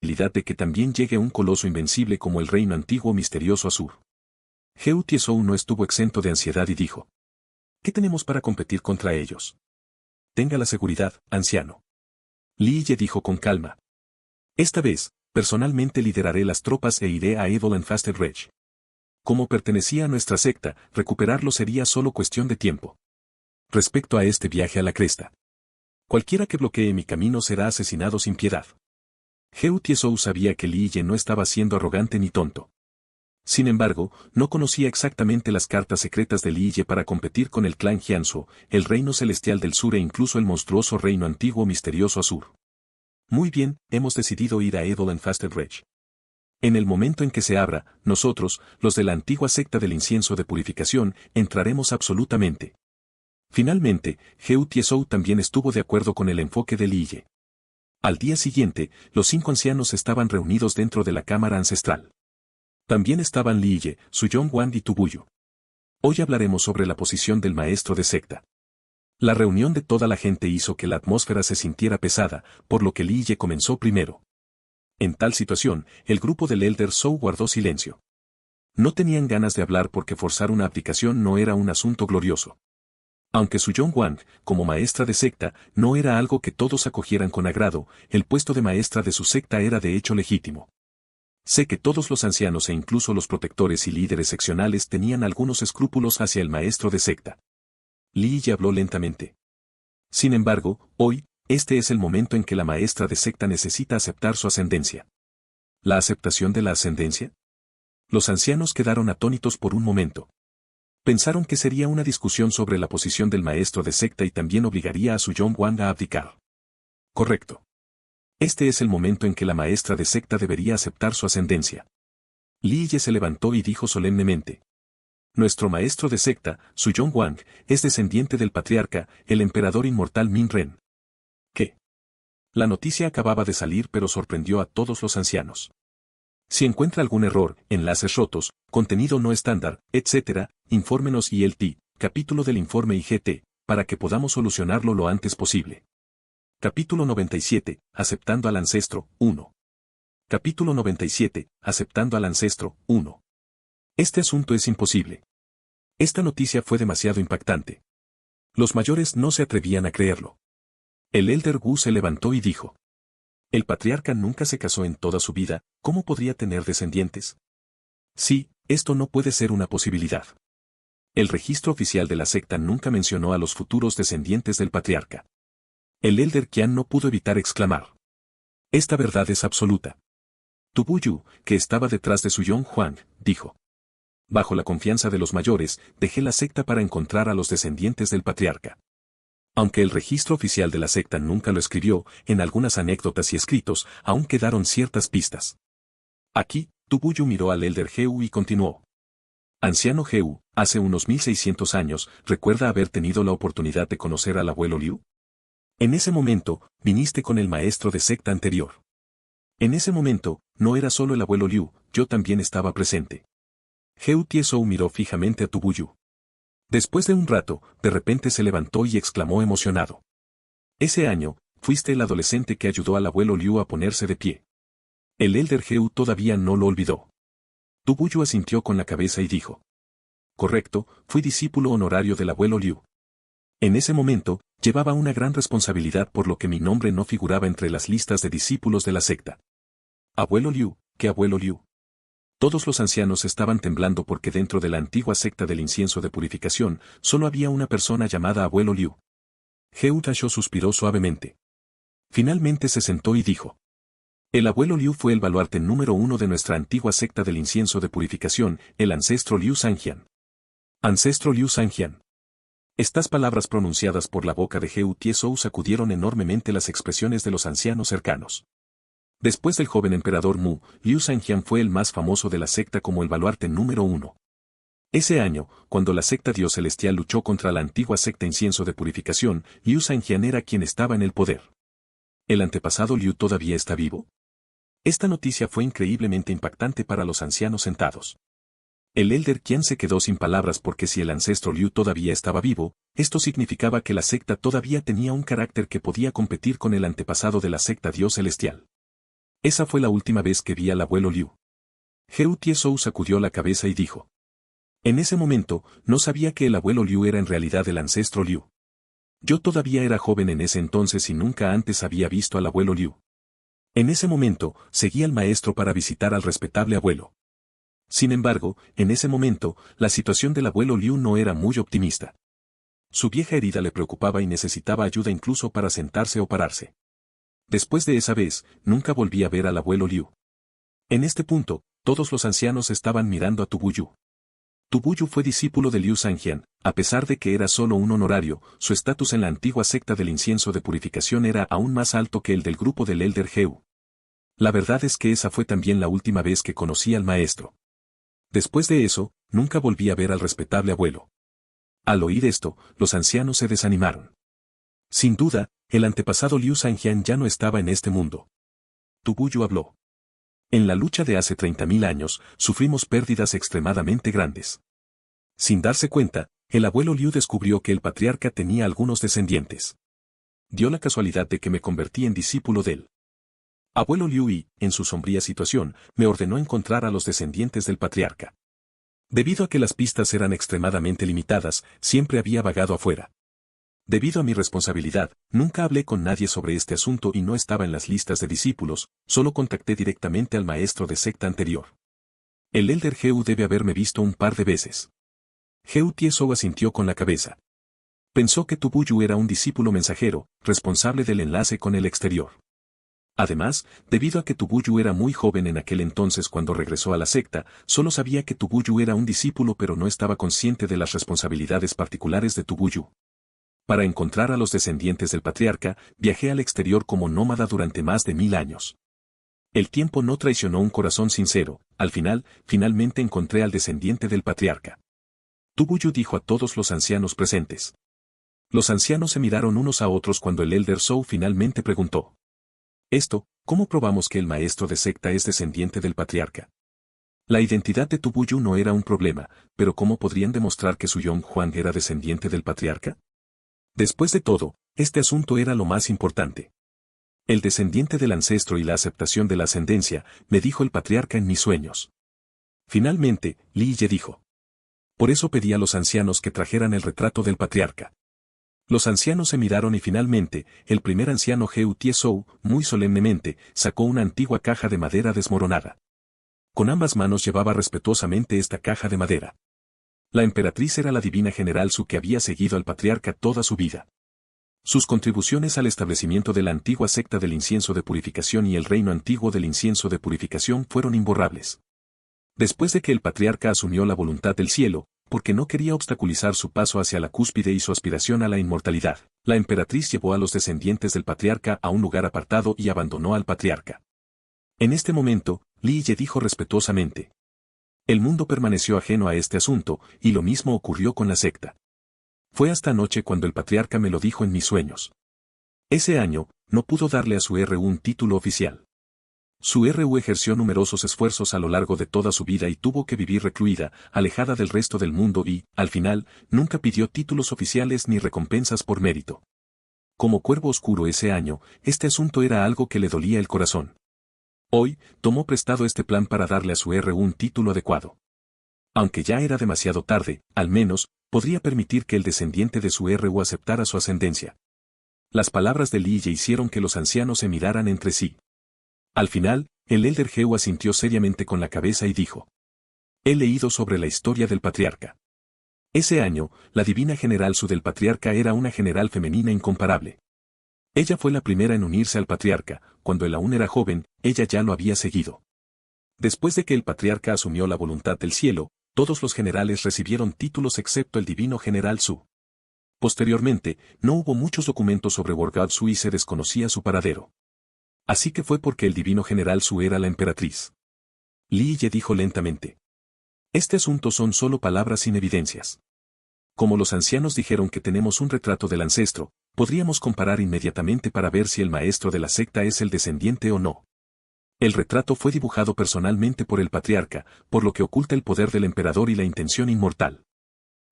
posibilidad de que también llegue un coloso invencible como el reino antiguo misterioso Asur. Heu Tiesou no estuvo exento de ansiedad y dijo: ¿qué tenemos para competir contra ellos? Tenga la seguridad, anciano. Li Ye dijo con calma: esta vez, personalmente lideraré las tropas e iré a Evil and Fasted Rage. Como pertenecía a nuestra secta, recuperarlo sería solo cuestión de tiempo. Respecto a este viaje a la cresta, cualquiera que bloquee mi camino será asesinado sin piedad. Heu Tiesou sabía que Li Ye no estaba siendo arrogante ni tonto. Sin embargo, no conocía exactamente las cartas secretas de Li Ye para competir con el clan Jianzhou, el reino celestial del sur e incluso el monstruoso reino antiguo misterioso Asur. Muy bien, hemos decidido ir a Evil and Fasted Rage. En el momento en que se abra, nosotros, los de la antigua secta del incienso de purificación, entraremos absolutamente. Finalmente, Heu Tiesou también estuvo de acuerdo con el enfoque de Li Ye. Al día siguiente, los 5 ancianos estaban reunidos dentro de la cámara ancestral. También estaban Li Ye, Suyong Wan y Tu Buyu. Hoy hablaremos sobre la posición del maestro de secta. La reunión de toda la gente hizo que la atmósfera se sintiera pesada, por lo que Li Ye comenzó primero. En tal situación, el grupo del Elder Zhou guardó silencio. No tenían ganas de hablar porque forzar una abdicación no era un asunto glorioso. Aunque Suyong Wan, como maestra de secta, no era algo que todos acogieran con agrado, el puesto de maestra de su secta era de hecho legítimo. Sé que todos los ancianos e incluso los protectores y líderes seccionales tenían algunos escrúpulos hacia el maestro de secta. Li Ye habló lentamente. Sin embargo, hoy, este es el momento en que la maestra de secta necesita aceptar su ascendencia. ¿La aceptación de la ascendencia? Los ancianos quedaron atónitos por un momento. Pensaron que sería una discusión sobre la posición del maestro de secta y también obligaría a Suyong Wan a abdicar. Correcto. Este es el momento en que la maestra de secta debería aceptar su ascendencia. Li Ye se levantó y dijo solemnemente: nuestro maestro de secta, Suyong Wan, es descendiente del patriarca, el emperador inmortal Min Ren. ¿Qué? La noticia acababa de salir pero sorprendió a todos los ancianos. Si encuentra algún error, enlaces rotos, contenido no estándar, etc., infórmenos y capítulo del informe IGT, para que podamos solucionarlo lo antes posible. Capítulo 97, aceptando al ancestro, 1. Capítulo 97, aceptando al ancestro, 1. Este asunto es imposible. Esta noticia fue demasiado impactante. Los mayores no se atrevían a creerlo. El Elder Wu se levantó y dijo: el patriarca nunca se casó en toda su vida, ¿cómo podría tener descendientes? Sí, esto no puede ser una posibilidad. El registro oficial de la secta nunca mencionó a los futuros descendientes del patriarca. El Elder Qian no pudo evitar exclamar: esta verdad es absoluta. Tu Buyu, que estaba detrás de Suyong Wan, dijo: bajo la confianza de los mayores, dejé la secta para encontrar a los descendientes del patriarca. Aunque el registro oficial de la secta nunca lo escribió, en algunas anécdotas y escritos, aún quedaron ciertas pistas. Aquí, Tu Buyu miró al Elder Heu y continuó: anciano Heu, hace unos 1600 años, ¿recuerda haber tenido la oportunidad de conocer al abuelo Liu? En ese momento, viniste con el maestro de secta anterior. En ese momento, no era solo el abuelo Liu, yo también estaba presente. Heu Tiesou miró fijamente a Tu Buyu. Después de un rato, de repente se levantó y exclamó emocionado: ese año, fuiste el adolescente que ayudó al abuelo Liu a ponerse de pie. El Elder Heu todavía no lo olvidó. Tu Buyu asintió con la cabeza y dijo: correcto, fui discípulo honorario del abuelo Liu. En ese momento, llevaba una gran responsabilidad por lo que mi nombre no figuraba entre las listas de discípulos de la secta. Abuelo Liu, ¿qué abuelo Liu? Todos los ancianos estaban temblando porque dentro de la antigua secta del incienso de purificación, solo había una persona llamada abuelo Liu. Heu Tasho suspiró suavemente. Finalmente se sentó y dijo: el abuelo Liu fue el baluarte número 1 de nuestra antigua secta del incienso de purificación, el ancestro Liu Sanjian. Ancestro Liu Sanjian. Estas palabras pronunciadas por la boca de Heu Tiesou sacudieron enormemente las expresiones de los ancianos cercanos. Después del joven emperador Mu, Liu Sanjian fue el más famoso de la secta como el baluarte número 1. Ese año, cuando la secta Dios Celestial luchó contra la antigua secta Incienso de Purificación, Liu Sanjian era quien estaba en el poder. ¿El antepasado Liu todavía está vivo? Esta noticia fue increíblemente impactante para los ancianos sentados. El Elder Qian se quedó sin palabras porque si el ancestro Liu todavía estaba vivo, esto significaba que la secta todavía tenía un carácter que podía competir con el antepasado de la secta Dios Celestial. Esa fue la última vez que vi al abuelo Liu. Heu Tiesou sacudió la cabeza y dijo. En ese momento, no sabía que el abuelo Liu era en realidad el ancestro Liu. Yo todavía era joven en ese entonces y nunca antes había visto al abuelo Liu. En ese momento, seguí al maestro para visitar al respetable abuelo. Sin embargo, en ese momento, la situación del abuelo Liu no era muy optimista. Su vieja herida le preocupaba y necesitaba ayuda incluso para sentarse o pararse. Después de esa vez, nunca volví a ver al abuelo Liu. En este punto, todos los ancianos estaban mirando a Tubuyu. Tubuyu fue discípulo de Liu Zhanjian, a pesar de que era solo un honorario, su estatus en la antigua secta del incienso de purificación era aún más alto que el del grupo del Elder Heu. La verdad es que esa fue también la última vez que conocí al maestro. Después de eso, nunca volví a ver al respetable abuelo. Al oír esto, los ancianos se desanimaron. Sin duda, el antepasado Liu Zhanjian ya no estaba en este mundo. Tubuyu habló. En la lucha de hace 30.000 años, sufrimos pérdidas extremadamente grandes. Sin darse cuenta, el abuelo Liu descubrió que el patriarca tenía algunos descendientes. Dio la casualidad de que me convertí en discípulo de él. Abuelo Liu y, en su sombría situación, me ordenó encontrar a los descendientes del patriarca. Debido a que las pistas eran extremadamente limitadas, siempre había vagado afuera. Debido a mi responsabilidad, nunca hablé con nadie sobre este asunto y no estaba en las listas de discípulos, solo contacté directamente al maestro de secta anterior. El Elder Heu debe haberme visto un par de veces. Heu Tiesou asintió con la cabeza. Pensó que Tubuyu era un discípulo mensajero, responsable del enlace con el exterior. Además, debido a que Tubuyu era muy joven en aquel entonces cuando regresó a la secta, solo sabía que Tubuyu era un discípulo pero no estaba consciente de las responsabilidades particulares de Tubuyu. Para encontrar a los descendientes del patriarca, viajé al exterior como nómada durante más de 1000 años. El tiempo no traicionó un corazón sincero, finalmente encontré al descendiente del patriarca. Tubuyu dijo a todos los ancianos presentes. Los ancianos se miraron unos a otros cuando el Elder Zhou finalmente preguntó. ¿Cómo probamos que el maestro de secta es descendiente del patriarca? La identidad de Tubuyu no era un problema, pero ¿cómo podrían demostrar que su Yong Huang era descendiente del patriarca? Después de todo, este asunto era lo más importante. El descendiente del ancestro y la aceptación de la ascendencia, me dijo el patriarca en mis sueños. Finalmente, Li Ye dijo. Por eso pedí a los ancianos que trajeran el retrato del patriarca. Los ancianos se miraron y finalmente, el primer anciano Heu Tiesou, muy solemnemente, sacó una antigua caja de madera desmoronada. Con ambas manos llevaba respetuosamente esta caja de madera. La emperatriz era la divina general Su que había seguido al patriarca toda su vida. Sus contribuciones al establecimiento de la antigua secta del incienso de purificación y el reino antiguo del incienso de purificación fueron imborrables. Después de que el patriarca asumió la voluntad del cielo, porque no quería obstaculizar su paso hacia la cúspide y su aspiración a la inmortalidad, la emperatriz llevó a los descendientes del patriarca a un lugar apartado y abandonó al patriarca. En este momento, Li Ye dijo respetuosamente. El mundo permaneció ajeno a este asunto, y lo mismo ocurrió con la secta. Fue hasta anoche cuando el patriarca me lo dijo en mis sueños. Ese año, no pudo darle a su R.U. un título oficial. Su R.U. ejerció numerosos esfuerzos a lo largo de toda su vida y tuvo que vivir recluida, alejada del resto del mundo y, al final, nunca pidió títulos oficiales ni recompensas por mérito. Como cuervo oscuro ese año, este asunto era algo que le dolía el corazón. Hoy, tomó prestado este plan para darle a su R.U. un título adecuado. Aunque ya era demasiado tarde, al menos, podría permitir que el descendiente de su R.U. aceptara su ascendencia. Las palabras de Li Ye hicieron que los ancianos se miraran entre sí. Al final, el Elder Heu asintió seriamente con la cabeza y dijo. He leído sobre la historia del patriarca. Ese año, la divina general Su del patriarca era una general femenina incomparable. Ella fue la primera en unirse al patriarca, cuando él aún era joven, ella ya lo había seguido. Después de que el patriarca asumió la voluntad del cielo, todos los generales recibieron títulos excepto el divino general Su. Posteriormente, no hubo muchos documentos sobre Worgad Su y se desconocía su paradero. Así que fue porque el divino general Su era la emperatriz. Li Ye dijo lentamente. Este asunto son solo palabras sin evidencias. Como los ancianos dijeron que tenemos un retrato del ancestro, podríamos comparar inmediatamente para ver si el maestro de la secta es el descendiente o no. El retrato fue dibujado personalmente por el patriarca, por lo que oculta el poder del emperador y la intención inmortal.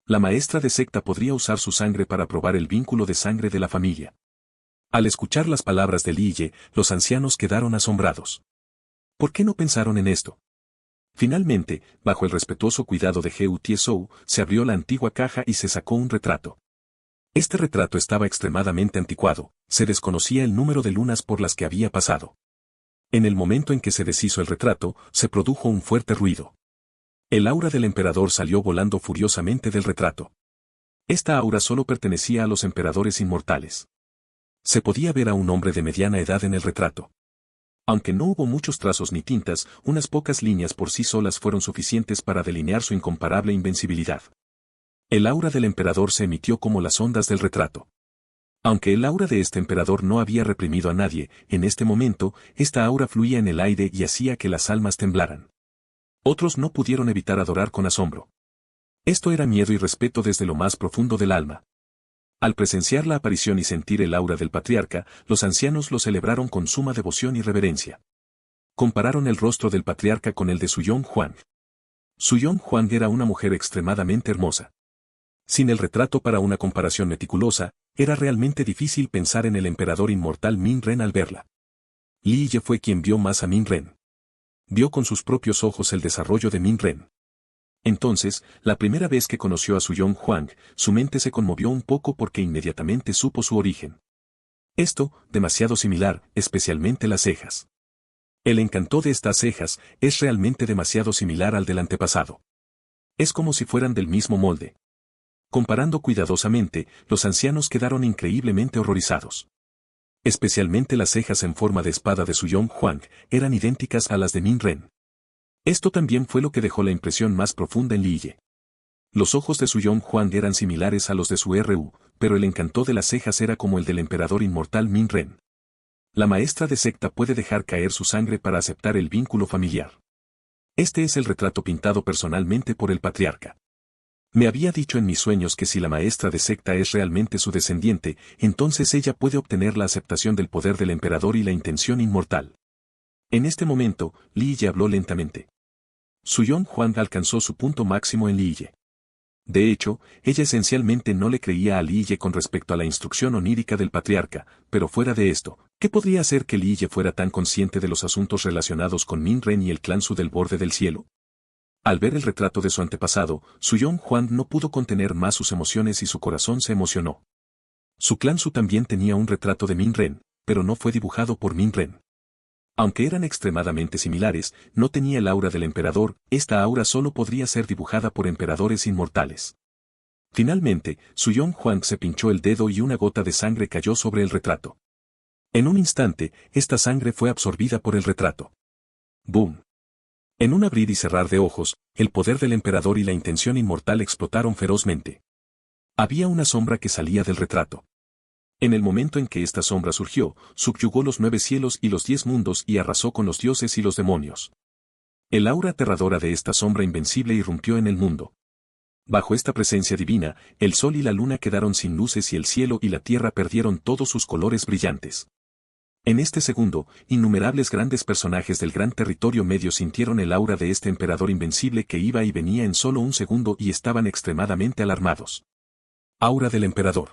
La maestra de secta podría usar su sangre para probar el vínculo de sangre de la familia. Al escuchar las palabras de Li Ye, los ancianos quedaron asombrados. ¿Por qué no pensaron en esto? Finalmente, bajo el respetuoso cuidado de Heu Tiesou, se abrió la antigua caja y se sacó un retrato. Este retrato estaba extremadamente anticuado, se desconocía el número de lunas por las que había pasado. En el momento en que se deshizo el retrato, se produjo un fuerte ruido. El aura del emperador salió volando furiosamente del retrato. Esta aura solo pertenecía a los emperadores inmortales. Se podía ver a un hombre de mediana edad en el retrato. Aunque no hubo muchos trazos ni tintas, unas pocas líneas por sí solas fueron suficientes para delinear su incomparable invencibilidad. El aura del emperador se emitió como las ondas del retrato. Aunque el aura de este emperador no había reprimido a nadie, en este momento, esta aura fluía en el aire y hacía que las almas temblaran. Otros no pudieron evitar adorar con asombro. Esto era miedo y respeto desde lo más profundo del alma. Al presenciar la aparición y sentir el aura del patriarca, los ancianos lo celebraron con suma devoción y reverencia. Compararon el rostro del patriarca con el de Suyong Huang. Suyong Huang era una mujer extremadamente hermosa. Sin el retrato para una comparación meticulosa, era realmente difícil pensar en el emperador inmortal Min Ren al verla. Li Ye fue quien vio más a Min Ren. Vio con sus propios ojos el desarrollo de Min Ren. Entonces, la primera vez que conoció a Suyong Huang, su mente se conmovió un poco porque inmediatamente supo su origen. Esto, demasiado similar, especialmente las cejas. El encanto de estas cejas es realmente demasiado similar al del antepasado. Es como si fueran del mismo molde. Comparando cuidadosamente, los ancianos quedaron increíblemente horrorizados. Especialmente las cejas en forma de espada de Suyong Huang eran idénticas a las de Min Ren. Esto también fue lo que dejó la impresión más profunda en Li Ye. Los ojos de Suyong Huang eran similares a los de su R.U., pero el encanto de las cejas era como el del emperador inmortal Min Ren. La maestra de secta puede dejar caer su sangre para aceptar el vínculo familiar. Este es el retrato pintado personalmente por el patriarca. Me había dicho en mis sueños que si la maestra de secta es realmente su descendiente, entonces ella puede obtener la aceptación del poder del emperador y la intención inmortal. En este momento, Li Ye habló lentamente. Suyong Huang alcanzó su punto máximo en Li Ye. De hecho, ella esencialmente no le creía a Li Ye con respecto a la instrucción onírica del patriarca, pero fuera de esto, ¿qué podría hacer que Li Ye fuera tan consciente de los asuntos relacionados con Min Ren y el clan Su del borde del cielo? Al ver el retrato de su antepasado, Suyong Huang no pudo contener más sus emociones y su corazón se emocionó. Su clan Su también tenía un retrato de Min Ren, pero no fue dibujado por Min Ren. Aunque eran extremadamente similares, no tenía el aura del emperador, esta aura solo podría ser dibujada por emperadores inmortales. Finalmente, Suyong Huang se pinchó el dedo y una gota de sangre cayó sobre el retrato. En un instante, esta sangre fue absorbida por el retrato. ¡Boom! En un abrir y cerrar de ojos, el poder del emperador y la intención inmortal explotaron ferozmente. Había una sombra que salía del retrato. En el momento en que esta sombra surgió, subyugó los 9 cielos y los 10 mundos y arrasó con los dioses y los demonios. El aura aterradora de esta sombra invencible irrumpió en el mundo. Bajo esta presencia divina, el sol y la luna quedaron sin luces y el cielo y la tierra perdieron todos sus colores brillantes. En este segundo, innumerables grandes personajes del gran territorio medio sintieron el aura de este emperador invencible que iba y venía en solo un segundo y estaban extremadamente alarmados. Aura del emperador.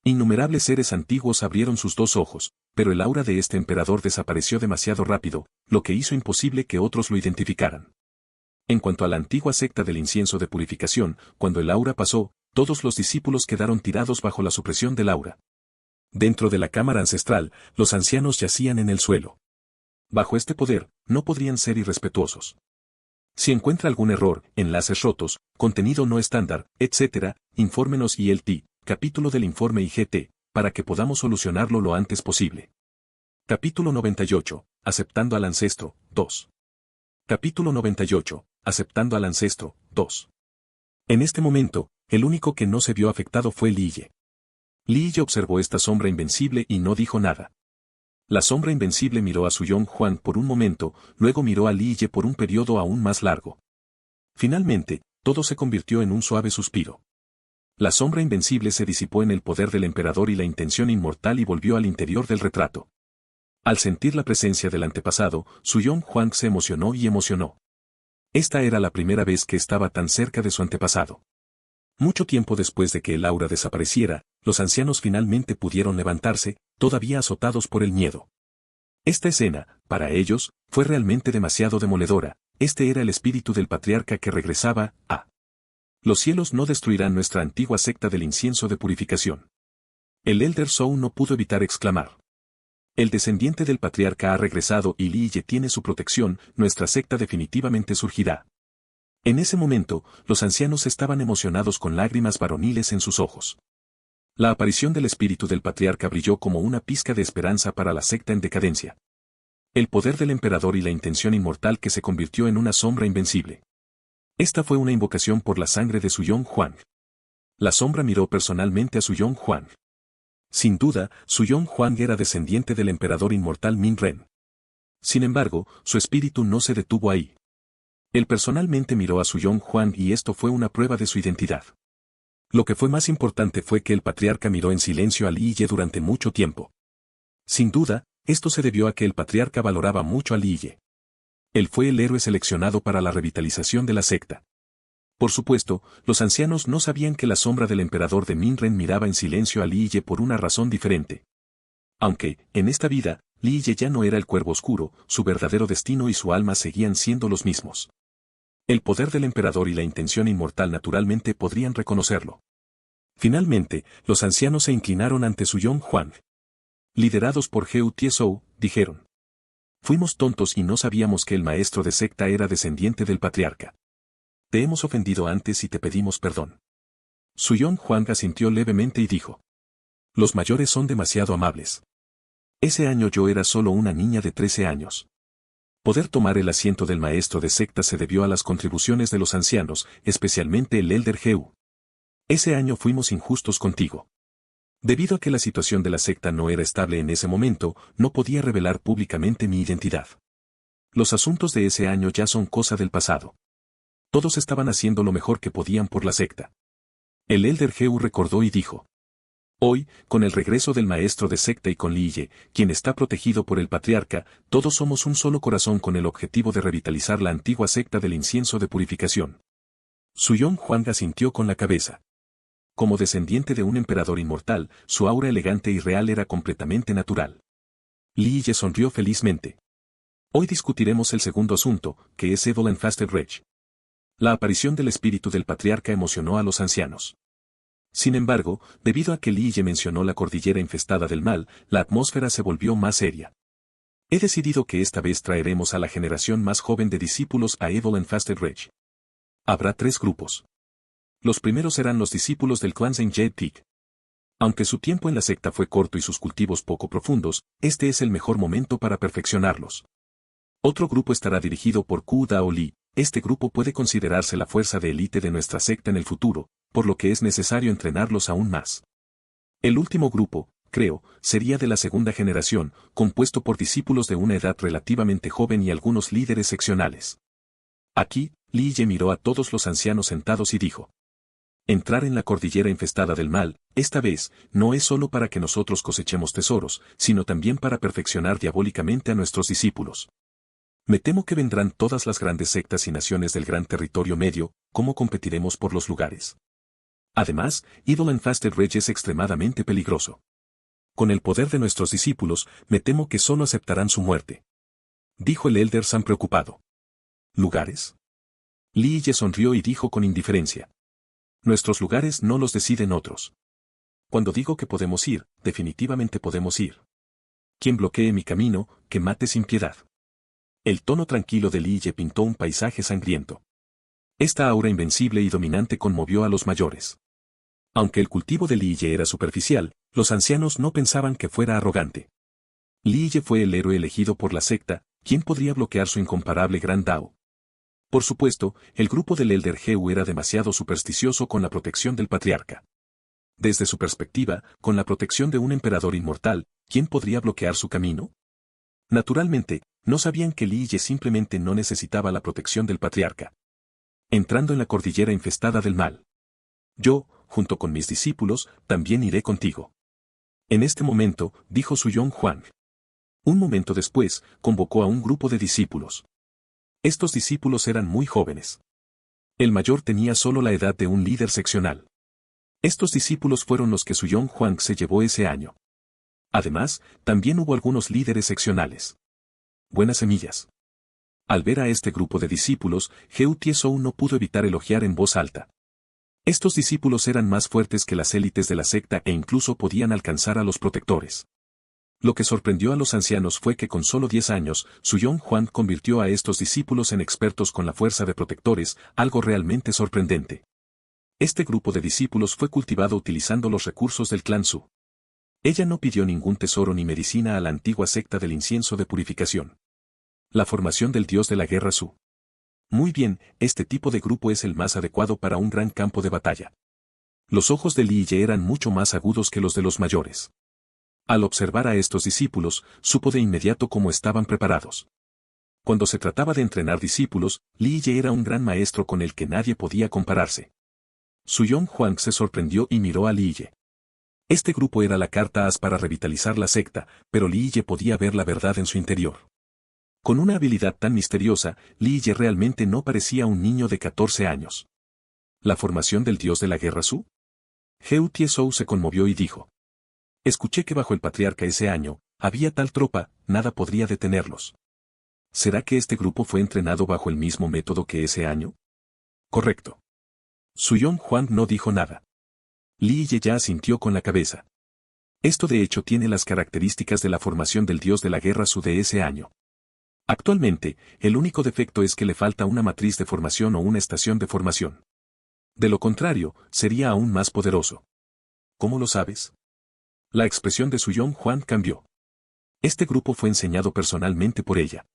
Innumerables seres antiguos abrieron sus 2 ojos, pero el aura de este emperador desapareció demasiado rápido, lo que hizo imposible que otros lo identificaran. En cuanto a la antigua secta del incienso de purificación, cuando el aura pasó, todos los discípulos quedaron tirados bajo la supresión del aura. Dentro de la cámara ancestral, los ancianos yacían en el suelo. Bajo este poder, no podrían ser irrespetuosos. Si encuentra algún error, enlaces rotos, contenido no estándar, etc., infórmenos y el capítulo del informe IGT, para que podamos solucionarlo lo antes posible. Capítulo 98. Aceptando al ancestro, 2. Capítulo 98. Aceptando al ancestro, 2. En este momento, el único que no se vio afectado fue Li Ye. Li Ye observó esta sombra invencible y no dijo nada. La sombra invencible miró a Suyong Huang por un momento, luego miró a Li Ye por un periodo aún más largo. Finalmente, todo se convirtió en un suave suspiro. La sombra invencible se disipó en el poder del emperador y la intención inmortal y volvió al interior del retrato. Al sentir la presencia del antepasado, Suyong Huang se emocionó y emocionó. Esta era la primera vez que estaba tan cerca de su antepasado. Mucho tiempo después de que el aura desapareciera, los ancianos finalmente pudieron levantarse, todavía azotados por el miedo. Esta escena, para ellos, fue realmente demasiado demoledora. Este era el espíritu del patriarca que regresaba a. Los cielos no destruirán nuestra antigua secta del incienso de purificación. El Elder Zhou no pudo evitar exclamar. El descendiente del patriarca ha regresado y Li Ye tiene su protección, nuestra secta definitivamente surgirá. En ese momento, los ancianos estaban emocionados con lágrimas varoniles en sus ojos. La aparición del espíritu del patriarca brilló como una pizca de esperanza para la secta en decadencia. El poder del emperador y la intención inmortal que se convirtió en una sombra invencible. Esta fue una invocación por la sangre de Suyong Huang. La sombra miró personalmente a Suyong Huang. Sin duda, Suyong Huang era descendiente del emperador inmortal Min Ren. Sin embargo, su espíritu no se detuvo ahí. Él personalmente miró a Suyong Huang y esto fue una prueba de su identidad. Lo que fue más importante fue que el patriarca miró en silencio a Li Ye durante mucho tiempo. Sin duda, esto se debió a que el patriarca valoraba mucho a Li Ye. Él fue el héroe seleccionado para la revitalización de la secta. Por supuesto, los ancianos no sabían que la sombra del emperador de Min Ren miraba en silencio a Li Ye por una razón diferente. Aunque, en esta vida, Li Ye ya no era el cuervo oscuro, su verdadero destino y su alma seguían siendo los mismos. El poder del emperador y la intención inmortal naturalmente podrían reconocerlo. Finalmente, los ancianos se inclinaron ante Suyong Huang. Liderados por Heu Tiezhou, dijeron. Fuimos tontos y no sabíamos que el maestro de secta era descendiente del patriarca. Te hemos ofendido antes y te pedimos perdón. Suyong Huang asintió levemente y dijo. Los mayores son demasiado amables. Ese año yo era solo una niña de 13 años. Poder tomar el asiento del maestro de secta se debió a las contribuciones de los ancianos, especialmente el Elder Heu. Ese año fuimos injustos contigo. Debido a que la situación de la secta no era estable en ese momento, no podía revelar públicamente mi identidad. Los asuntos de ese año ya son cosa del pasado. Todos estaban haciendo lo mejor que podían por la secta. El Elder Heu recordó y dijo. Hoy, con el regreso del maestro de secta y con Li Ye, quien está protegido por el patriarca, todos somos un solo corazón con el objetivo de revitalizar la antigua secta del incienso de purificación. Suyong Huang asintió con la cabeza. Como descendiente de un emperador inmortal, su aura elegante y real era completamente natural. Li Ye sonrió felizmente. Hoy discutiremos el segundo asunto, que es Evil and Fasted Rage. La aparición del espíritu del patriarca emocionó a los ancianos. Sin embargo, debido a que Li Ye mencionó la cordillera infestada del mal, la atmósfera se volvió más seria. He decidido que esta vez traeremos a la generación más joven de discípulos a Evil and Fasted Rage. Habrá 3 grupos. Los primeros serán los discípulos del Kwanzaa Jet. Aunque su tiempo en la secta fue corto y sus cultivos poco profundos, este es el mejor momento para perfeccionarlos. Otro grupo estará dirigido por Ku Dao Li. Este grupo puede considerarse la fuerza de élite de nuestra secta en el futuro, por lo que es necesario entrenarlos aún más. El último grupo, creo, sería de la segunda generación, compuesto por discípulos de una edad relativamente joven y algunos líderes seccionales. Aquí, Li Ye miró a todos los ancianos sentados y dijo. Entrar en la cordillera infestada del mal, esta vez, no es solo para que nosotros cosechemos tesoros, sino también para perfeccionar diabólicamente a nuestros discípulos. Me temo que vendrán todas las grandes sectas y naciones del gran territorio medio, ¿cómo competiremos por los lugares? Además, Evil and Fasted Rage es extremadamente peligroso. Con el poder de nuestros discípulos, me temo que solo aceptarán su muerte. Dijo el Elder Sam preocupado. ¿Lugares? Li Ye sonrió y dijo con indiferencia. Nuestros lugares no los deciden otros. Cuando digo que podemos ir, definitivamente podemos ir. Quien bloquee mi camino, que mate sin piedad. El tono tranquilo de Li Ye pintó un paisaje sangriento. Esta aura invencible y dominante conmovió a los mayores. Aunque el cultivo de Li Ye era superficial, los ancianos no pensaban que fuera arrogante. Li Ye fue el héroe elegido por la secta, ¿quién podría bloquear su incomparable gran Dao? Por supuesto, el grupo del Elder Heu era demasiado supersticioso con la protección del patriarca. Desde su perspectiva, con la protección de un emperador inmortal, ¿quién podría bloquear su camino? Naturalmente, no sabían que Li Ye simplemente no necesitaba la protección del patriarca. Entrando en la cordillera infestada del mal. Yo, junto con mis discípulos, también iré contigo. En este momento, dijo Suyong Huang. Un momento después, convocó a un grupo de discípulos. Estos discípulos eran muy jóvenes. El mayor tenía solo la edad de un líder seccional. Estos discípulos fueron los que Suyong Huang se llevó ese año. Además, también hubo algunos líderes seccionales. Buenas semillas. Al ver a este grupo de discípulos, Heu Tiesou no pudo evitar elogiar en voz alta. Estos discípulos eran más fuertes que las élites de la secta e incluso podían alcanzar a los protectores. Lo que sorprendió a los ancianos fue que con solo 10 años, Suyong Huang convirtió a estos discípulos en expertos con la fuerza de protectores, algo realmente sorprendente. Este grupo de discípulos fue cultivado utilizando los recursos del clan Su. Ella no pidió ningún tesoro ni medicina a la antigua secta del incienso de purificación. La formación del dios de la guerra Su. Muy bien, este tipo de grupo es el más adecuado para un gran campo de batalla. Los ojos de Li Ye eran mucho más agudos que los de los mayores. Al observar a estos discípulos, supo de inmediato cómo estaban preparados. Cuando se trataba de entrenar discípulos, Li Ye era un gran maestro con el que nadie podía compararse. Suyong Huang se sorprendió y miró a Li Ye. Este grupo era la carta as para revitalizar la secta, pero Li Ye podía ver la verdad en su interior. Con una habilidad tan misteriosa, Li Ye realmente no parecía un niño de 14 años. ¿La formación del dios de la guerra Su? Heu Tiesou se conmovió y dijo. Escuché que bajo el patriarca ese año, había tal tropa, nada podría detenerlos. ¿Será que este grupo fue entrenado bajo el mismo método que ese año? Correcto. Suyong Huang no dijo nada. Li Ye ya asintió con la cabeza. Esto de hecho tiene las características de la formación del dios de la guerra Su de ese año. Actualmente, el único defecto es que le falta una matriz de formación o una estación de formación. De lo contrario, sería aún más poderoso. ¿Cómo lo sabes? La expresión de Suyong Huang cambió. Este grupo fue enseñado personalmente por ella.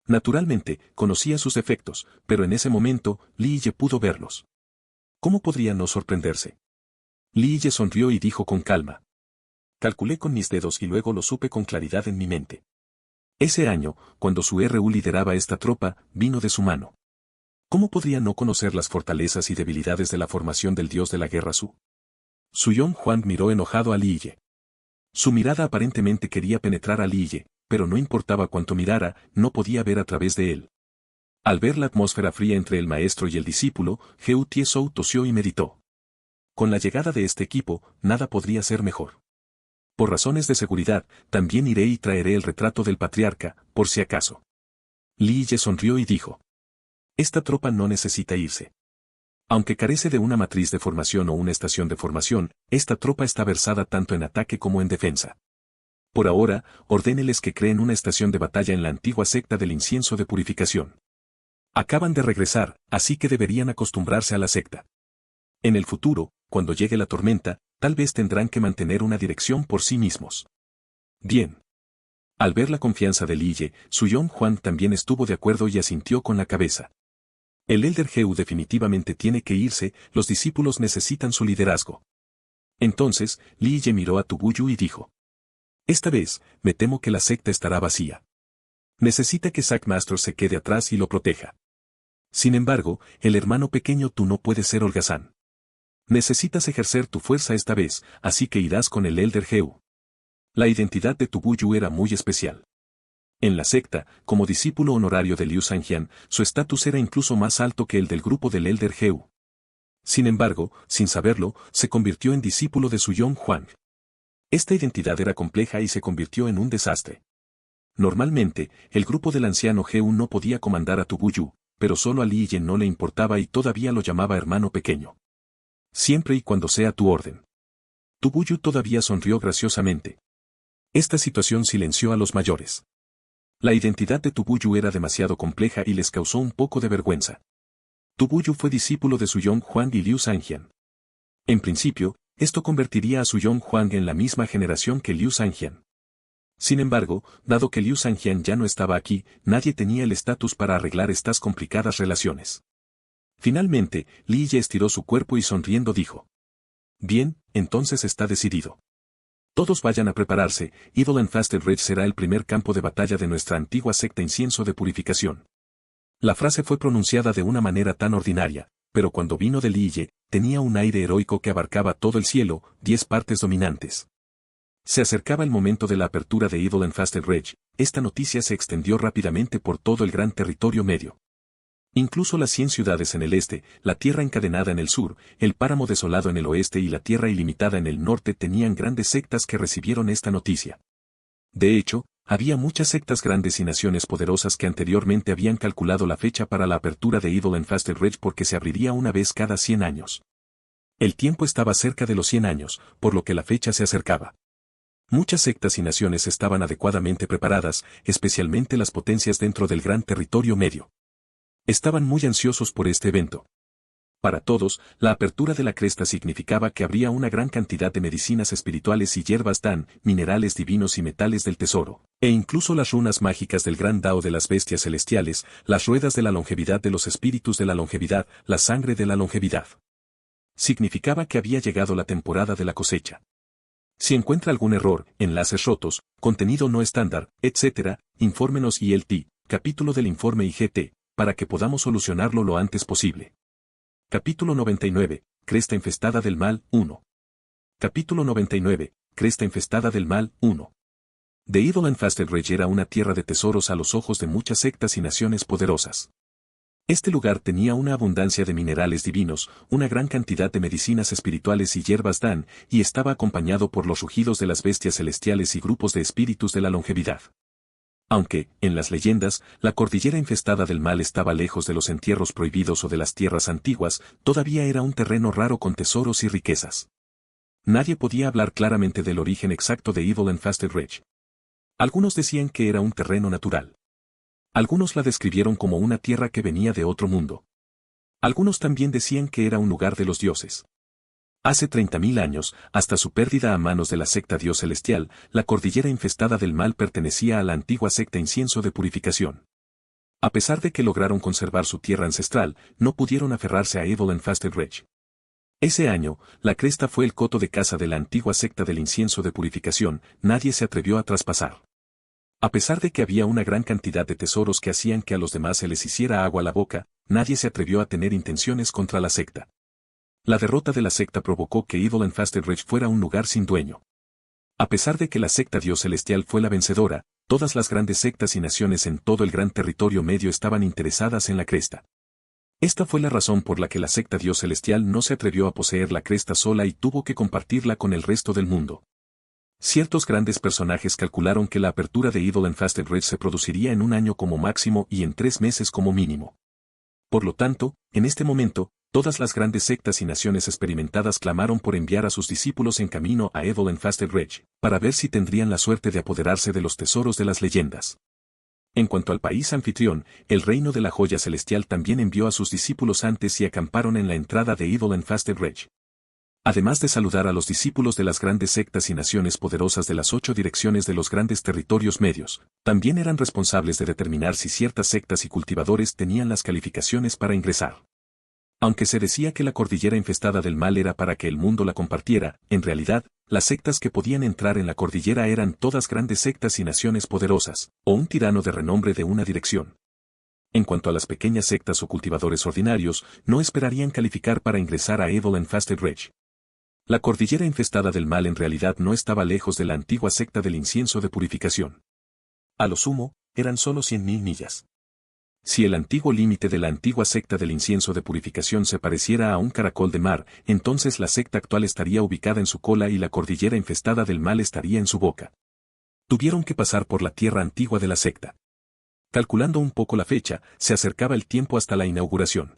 Naturalmente, conocía sus defectos, pero en ese momento, Li Ye pudo verlos. ¿Cómo podría no sorprenderse? Li Ye sonrió y dijo con calma. Calculé con mis dedos y luego lo supe con claridad en mi mente. Ese año, cuando su RU lideraba esta tropa, vino de su mano. ¿Cómo podría no conocer las fortalezas y debilidades de la formación del dios de la guerra Su? Suyong Huang miró enojado a Li Ye. Su mirada aparentemente quería penetrar a Li Ye, pero no importaba cuánto mirara, no podía ver a través de él. Al ver la atmósfera fría entre el maestro y el discípulo, Heu Tiesou tosió y meditó. Con la llegada de este equipo, nada podría ser mejor. Por razones de seguridad, también iré y traeré el retrato del patriarca, por si acaso. Li Ye sonrió y dijo. Esta tropa no necesita irse. Aunque carece de una matriz de formación o una estación de formación, esta tropa está versada tanto en ataque como en defensa. Por ahora, ordéneles que creen una estación de batalla en la antigua secta del incienso de purificación. Acaban de regresar, así que deberían acostumbrarse a la secta. En el futuro, cuando llegue la tormenta, tal vez tendrán que mantener una dirección por sí mismos. Bien. Al ver la confianza de Li Ye, Suyong Huang también estuvo de acuerdo y asintió con la cabeza. El Elder Heu definitivamente tiene que irse, los discípulos necesitan su liderazgo. Entonces, Li Ye miró a Tubuyu y dijo. Esta vez, me temo que la secta estará vacía. Necesita que Zack Master se quede atrás y lo proteja. Sin embargo, el hermano pequeño tú no puedes ser holgazán. Necesitas ejercer tu fuerza esta vez, así que irás con el Elder Heu. La identidad de Tubuyu era muy especial. En la secta, como discípulo honorario de Liu Zhanjian, su estatus era incluso más alto que el del grupo del Elder Heu. Sin embargo, sin saberlo, se convirtió en discípulo de Suyong Huang. Esta identidad era compleja y se convirtió en un desastre. Normalmente, el grupo del anciano Heu no podía comandar a Tubuyu, pero solo a Li Ye no le importaba y todavía lo llamaba hermano pequeño. Siempre y cuando sea tu orden. Tubuyu todavía sonrió graciosamente. Esta situación silenció a los mayores. La identidad de Tubuyu era demasiado compleja y les causó un poco de vergüenza. Tubuyu fue discípulo de Suyong Huang y Liu Zhanjian. En principio, esto convertiría a Suyong Huang en la misma generación que Liu Zhanjian. Sin embargo, dado que Liu Zhanjian ya no estaba aquí, nadie tenía el estatus para arreglar estas complicadas relaciones. Finalmente, Li Ye estiró su cuerpo y sonriendo dijo. Bien, entonces está decidido. Todos vayan a prepararse, Idol and Fasted Ridge será el primer campo de batalla de nuestra antigua secta incienso de purificación. La frase fue pronunciada de una manera tan ordinaria, pero cuando vino de Li Ye, tenía un aire heroico que abarcaba todo el cielo, 10 partes dominantes. Se acercaba el momento de la apertura de Idol and Fasted Ridge, esta noticia se extendió rápidamente por todo el gran territorio medio. Incluso las 100 ciudades en el este, la tierra encadenada en el sur, el páramo desolado en el oeste y la tierra ilimitada en el norte tenían grandes sectas que recibieron esta noticia. De hecho, había muchas sectas grandes y naciones poderosas que anteriormente habían calculado la fecha para la apertura de Evil and Fasted Rage porque se abriría una vez cada 100 años. El tiempo estaba cerca de los 100 años, por lo que la fecha se acercaba. Muchas sectas y naciones estaban adecuadamente preparadas, especialmente las potencias dentro del gran territorio medio. Estaban muy ansiosos por este evento. Para todos, la apertura de la cresta significaba que habría una gran cantidad de medicinas espirituales y hierbas dan, minerales divinos y metales del tesoro, e incluso las runas mágicas del gran Dao de las bestias celestiales, las ruedas de la longevidad de los espíritus de la longevidad, la sangre de la longevidad. Significaba que había llegado la temporada de la cosecha. Si encuentra algún error, enlaces rotos, contenido no estándar, etc., infórmenos ILT, capítulo del informe IGT, para que podamos solucionarlo lo antes posible. Capítulo 99, Cresta infestada del mal, 1. Capítulo 99, Cresta infestada del mal, 1. The Evil and Fasted Rage era una tierra de tesoros a los ojos de muchas sectas y naciones poderosas. Este lugar tenía una abundancia de minerales divinos, una gran cantidad de medicinas espirituales y hierbas dan, y estaba acompañado por los rugidos de las bestias celestiales y grupos de espíritus de la longevidad. Aunque, en las leyendas, la cordillera infestada del mal estaba lejos de los entierros prohibidos o de las tierras antiguas, todavía era un terreno raro con tesoros y riquezas. Nadie podía hablar claramente del origen exacto de Evil and Fasted Rage. Algunos decían que era un terreno natural. Algunos la describieron como una tierra que venía de otro mundo. Algunos también decían que era un lugar de los dioses. Hace 30.000 años, hasta su pérdida a manos de la secta Dios Celestial, la cordillera infestada del mal pertenecía a la antigua secta Incienso de Purificación. A pesar de que lograron conservar su tierra ancestral, no pudieron aferrarse a Evil and Fasted Rage. Ese año, la cresta fue el coto de caza de la antigua secta del Incienso de Purificación, nadie se atrevió a traspasar. A pesar de que había una gran cantidad de tesoros que hacían que a los demás se les hiciera agua a la boca, nadie se atrevió a tener intenciones contra la secta. La derrota de la secta provocó que Evil and Fasted Rage fuera un lugar sin dueño. A pesar de que la secta Dios Celestial fue la vencedora, todas las grandes sectas y naciones en todo el gran territorio medio estaban interesadas en la cresta. Esta fue la razón por la que la secta Dios Celestial no se atrevió a poseer la cresta sola y tuvo que compartirla con el resto del mundo. Ciertos grandes personajes calcularon que la apertura de Evil and Fasted Rage se produciría en un año como máximo y en 3 meses como mínimo. Por lo tanto, en este momento, todas las grandes sectas y naciones experimentadas clamaron por enviar a sus discípulos en camino a Evil and Fasted Rage, para ver si tendrían la suerte de apoderarse de los tesoros de las leyendas. En cuanto al país anfitrión, el reino de la joya celestial también envió a sus discípulos antes y acamparon en la entrada de Evil and Fasted Rage. Además de saludar a los discípulos de las grandes sectas y naciones poderosas de las 8 direcciones de los grandes territorios medios, también eran responsables de determinar si ciertas sectas y cultivadores tenían las calificaciones para ingresar. Aunque se decía que la cordillera infestada del mal era para que el mundo la compartiera, en realidad, las sectas que podían entrar en la cordillera eran todas grandes sectas y naciones poderosas, o un tirano de renombre de una dirección. En cuanto a las pequeñas sectas o cultivadores ordinarios, no esperarían calificar para ingresar a Evil and Fasted Rage. La cordillera infestada del mal en realidad no estaba lejos de la antigua secta del Incienso de Purificación. A lo sumo, eran solo 100.000 millas. Si el antiguo límite de la antigua secta del Incienso de Purificación se pareciera a un caracol de mar, entonces la secta actual estaría ubicada en su cola y la cordillera infestada del mal estaría en su boca. Tuvieron que pasar por la tierra antigua de la secta. Calculando un poco la fecha, se acercaba el tiempo hasta la inauguración.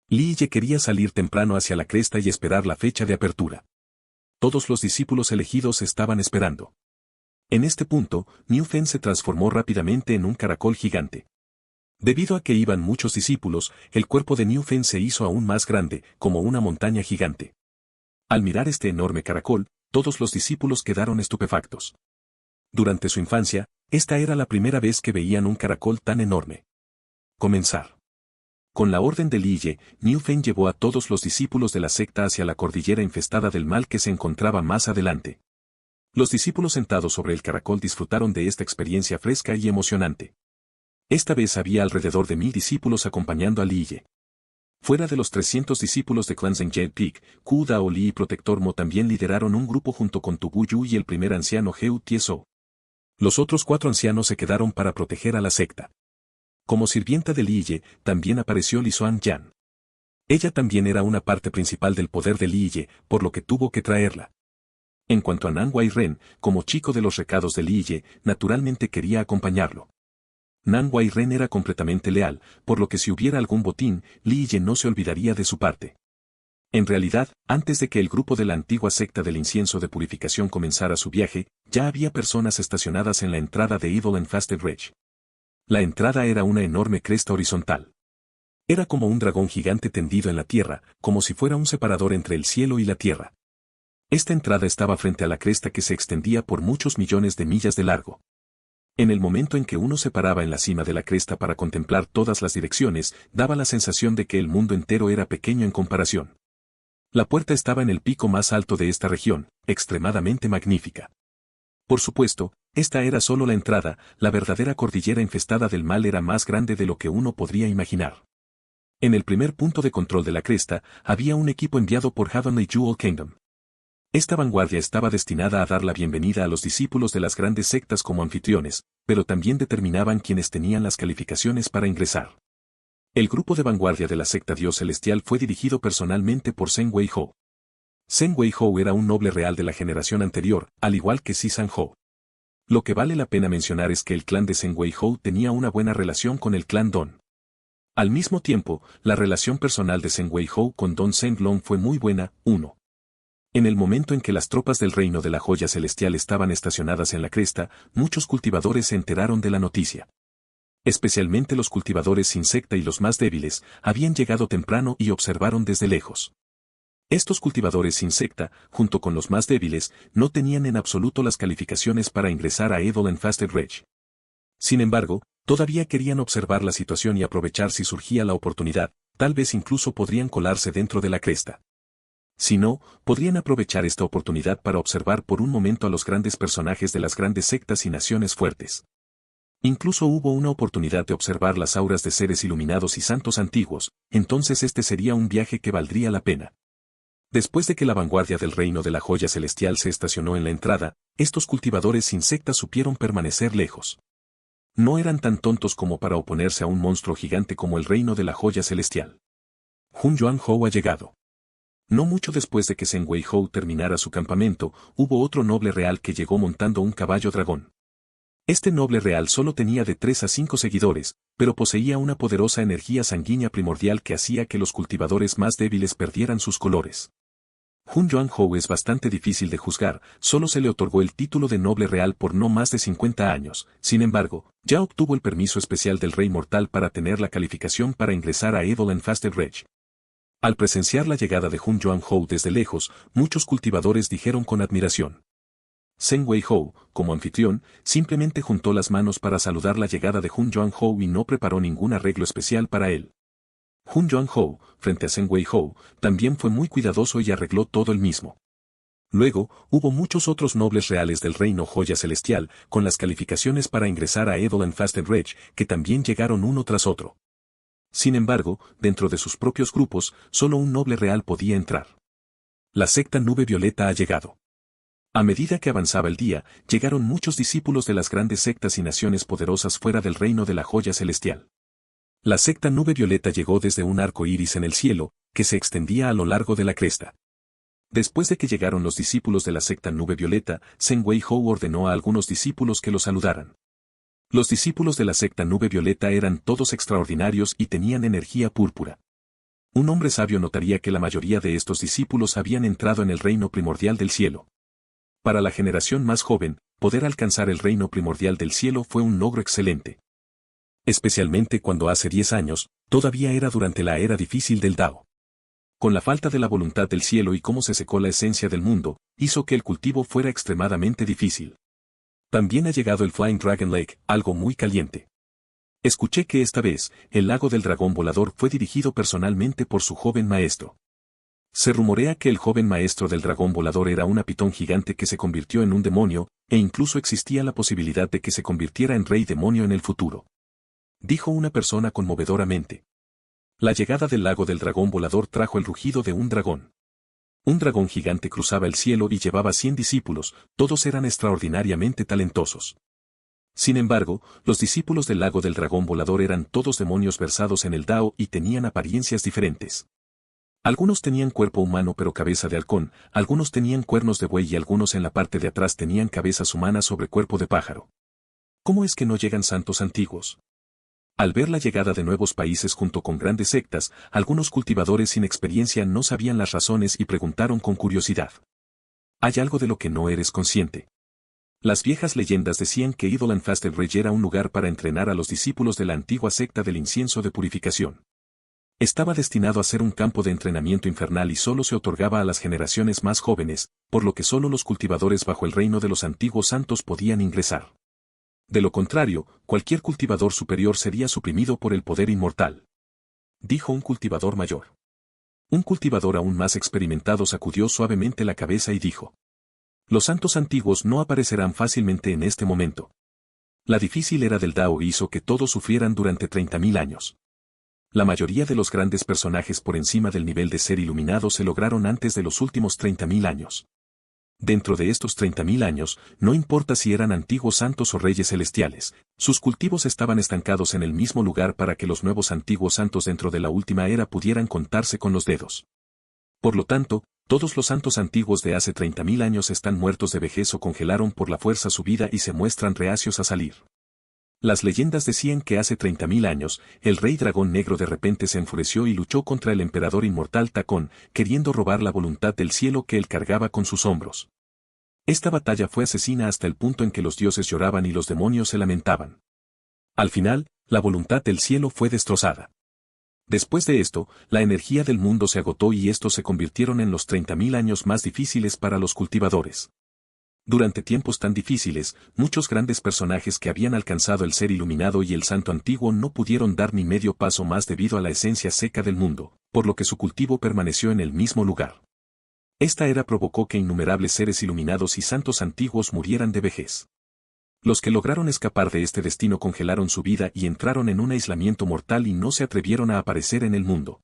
Li Ye quería salir temprano hacia la cresta y esperar la fecha de apertura. Todos los discípulos elegidos estaban esperando. En este punto, Niu Fen se transformó rápidamente en un caracol gigante. Debido a que iban muchos discípulos, el cuerpo de Niu Fen se hizo aún más grande, como una montaña gigante. Al mirar este enorme caracol, todos los discípulos quedaron estupefactos. Durante su infancia, esta era la primera vez que veían un caracol tan enorme. Comenzar. Con la orden de Li Ye, Niu Fen llevó a todos los discípulos de la secta hacia la cordillera infestada del mal que se encontraba más adelante. Los discípulos sentados sobre el caracol disfrutaron de esta experiencia fresca y emocionante. Esta vez había alrededor de 1000 discípulos acompañando a Li Ye. Fuera de los 300 discípulos de Clan Zhengye Peak, Ku Dao Li y Protector Mo también lideraron un grupo junto con Tu Bu Yu y el primer anciano Heu Tieso. Los otros 4 ancianos se quedaron para proteger a la secta. Como sirvienta de Li Ye, también apareció Li Xuan-yan. Ella también era una parte principal del poder de Li Ye, por lo que tuvo que traerla. En cuanto a Nan Wai-ren, como chico de los recados de Li Ye, naturalmente quería acompañarlo. Nan Wai-ren era completamente leal, por lo que si hubiera algún botín, Li Ye no se olvidaría de su parte. En realidad, antes de que el grupo de la antigua secta del incienso de purificación comenzara su viaje, ya había personas estacionadas en la entrada de Evil and Fasted Ridge. La entrada era una enorme cresta horizontal. Era como un dragón gigante tendido en la tierra, como si fuera un separador entre el cielo y la tierra. Esta entrada estaba frente a la cresta que se extendía por muchos millones de millas de largo. En el momento en que uno se paraba en la cima de la cresta para contemplar todas las direcciones, daba la sensación de que el mundo entero era pequeño en comparación. La puerta estaba en el pico más alto de esta región, extremadamente magnífica. Por supuesto, esta era solo la entrada, la verdadera cordillera infestada del mal era más grande de lo que uno podría imaginar. En el primer punto de control de la cresta, había un equipo enviado por Heavenly Jewel Kingdom. Esta vanguardia estaba destinada a dar la bienvenida a los discípulos de las grandes sectas como anfitriones, pero también determinaban quienes tenían las calificaciones para ingresar. El grupo de vanguardia de la secta Dios Celestial fue dirigido personalmente por Zheng Wei-ho. Zheng Wei-ho era un noble real de la generación anterior, al igual que Si San-ho. Lo que vale la pena mencionar es que el clan de Zheng Wei-ho tenía una buena relación con el clan Don. Al mismo tiempo, la relación personal de Zheng Wei-ho con Don Zhenglong fue muy buena. 1. En el momento en que las tropas del reino de la joya celestial estaban estacionadas en la cresta, muchos cultivadores se enteraron de la noticia. Especialmente los cultivadores sin secta y los más débiles, habían llegado temprano y observaron desde lejos. Estos cultivadores sin secta, junto con los más débiles, no tenían en absoluto las calificaciones para ingresar a Evil and Fasted Ridge. Sin embargo, todavía querían observar la situación y aprovechar si surgía la oportunidad, tal vez incluso podrían colarse dentro de la cresta. Si no, podrían aprovechar esta oportunidad para observar por un momento a los grandes personajes de las grandes sectas y naciones fuertes. Incluso hubo una oportunidad de observar las auras de seres iluminados y santos antiguos, entonces este sería un viaje que valdría la pena. Después de que la vanguardia del reino de la joya celestial se estacionó en la entrada, estos cultivadores sin secta supieron permanecer lejos. No eran tan tontos como para oponerse a un monstruo gigante como el reino de la joya celestial. Hun Yuan-ho ha llegado. No mucho después de que Zheng Wei-ho terminara su campamento, hubo otro noble real que llegó montando un caballo dragón. Este noble real solo tenía de 3 a 5 seguidores, pero poseía una poderosa energía sanguínea primordial que hacía que los cultivadores más débiles perdieran sus colores. Hun Yuan-ho es bastante difícil de juzgar, solo se le otorgó el título de noble real por no más de 50 años, sin embargo, ya obtuvo el permiso especial del Rey Mortal para tener la calificación para ingresar a Evil and Fasted Ridge. Al presenciar la llegada de Hun Yuan-ho desde lejos, muchos cultivadores dijeron con admiración. Zheng Wei-ho, como anfitrión, simplemente juntó las manos para saludar la llegada de Hun Yuan-ho y no preparó ningún arreglo especial para él. Hun Yuan-ho, frente a Zheng Wei-ho, también fue muy cuidadoso y arregló todo él mismo. Luego, hubo muchos otros nobles reales del reino joya celestial, con las calificaciones para ingresar a Evil and Fasted Ridge, que también llegaron uno tras otro. Sin embargo, dentro de sus propios grupos, solo un noble real podía entrar. La secta Nube Violeta ha llegado. A medida que avanzaba el día, llegaron muchos discípulos de las grandes sectas y naciones poderosas fuera del reino de la joya celestial. La secta Nube Violeta llegó desde un arco iris en el cielo, que se extendía a lo largo de la cresta. Después de que llegaron los discípulos de la secta Nube Violeta, Zheng Wei-ho ordenó a algunos discípulos que los saludaran. Los discípulos de la secta Nube Violeta eran todos extraordinarios y tenían energía púrpura. Un hombre sabio notaría que la mayoría de estos discípulos habían entrado en el reino primordial del cielo. Para la generación más joven, poder alcanzar el reino primordial del cielo fue un logro excelente. Especialmente cuando hace 10 años, todavía era durante la era difícil del Dao. Con la falta de la voluntad del cielo y cómo se secó la esencia del mundo, hizo que el cultivo fuera extremadamente difícil. También ha llegado el Flying Dragon Lake, algo muy caliente. Escuché que esta vez, el lago del dragón volador fue dirigido personalmente por su joven maestro. Se rumorea que el joven maestro del dragón volador era una pitón gigante que se convirtió en un demonio, e incluso existía la posibilidad de que se convirtiera en rey demonio en el futuro. Dijo una persona conmovedoramente. La llegada del lago del dragón volador trajo el rugido de un dragón. Un dragón gigante cruzaba el cielo y llevaba 100 discípulos, todos eran extraordinariamente talentosos. Sin embargo, los discípulos del lago del dragón volador eran todos demonios versados en el Dao y tenían apariencias diferentes. Algunos tenían cuerpo humano pero cabeza de halcón, algunos tenían cuernos de buey y algunos en la parte de atrás tenían cabezas humanas sobre cuerpo de pájaro. ¿Cómo es que no llegan santos antiguos? Al ver la llegada de nuevos países junto con grandes sectas, algunos cultivadores sin experiencia no sabían las razones y preguntaron con curiosidad. Hay algo de lo que no eres consciente. Las viejas leyendas decían que Eidolon Fastelrey era un lugar para entrenar a los discípulos de la antigua secta del incienso de purificación. Estaba destinado a ser un campo de entrenamiento infernal y solo se otorgaba a las generaciones más jóvenes, por lo que solo los cultivadores bajo el reino de los antiguos santos podían ingresar. De lo contrario, cualquier cultivador superior sería suprimido por el poder inmortal. Dijo un cultivador mayor. Un cultivador aún más experimentado sacudió suavemente la cabeza y dijo. Los santos antiguos no aparecerán fácilmente en este momento. La difícil era del Dao hizo que todos sufrieran durante 30.000 años. La mayoría de los grandes personajes por encima del nivel de ser iluminado se lograron antes de los últimos 30.000 años. Dentro de estos 30.000 años, no importa si eran antiguos santos o reyes celestiales, sus cultivos estaban estancados en el mismo lugar para que los nuevos antiguos santos dentro de la última era pudieran contarse con los dedos. Por lo tanto, todos los santos antiguos de hace 30.000 años están muertos de vejez o congelaron por la fuerza su vida y se muestran reacios a salir. Las leyendas decían que hace 30.000 años, el rey dragón negro de repente se enfureció y luchó contra el emperador inmortal Tacón, queriendo robar la voluntad del cielo que él cargaba con sus hombros. Esta batalla fue asesina hasta el punto en que los dioses lloraban y los demonios se lamentaban. Al final, la voluntad del cielo fue destrozada. Después de esto, la energía del mundo se agotó y estos se convirtieron en los 30.000 años más difíciles para los cultivadores. Durante tiempos tan difíciles, muchos grandes personajes que habían alcanzado el ser iluminado y el santo antiguo no pudieron dar ni medio paso más debido a la esencia seca del mundo, por lo que su cultivo permaneció en el mismo lugar. Esta era provocó que innumerables seres iluminados y santos antiguos murieran de vejez. Los que lograron escapar de este destino congelaron su vida y entraron en un aislamiento mortal y no se atrevieron a aparecer en el mundo.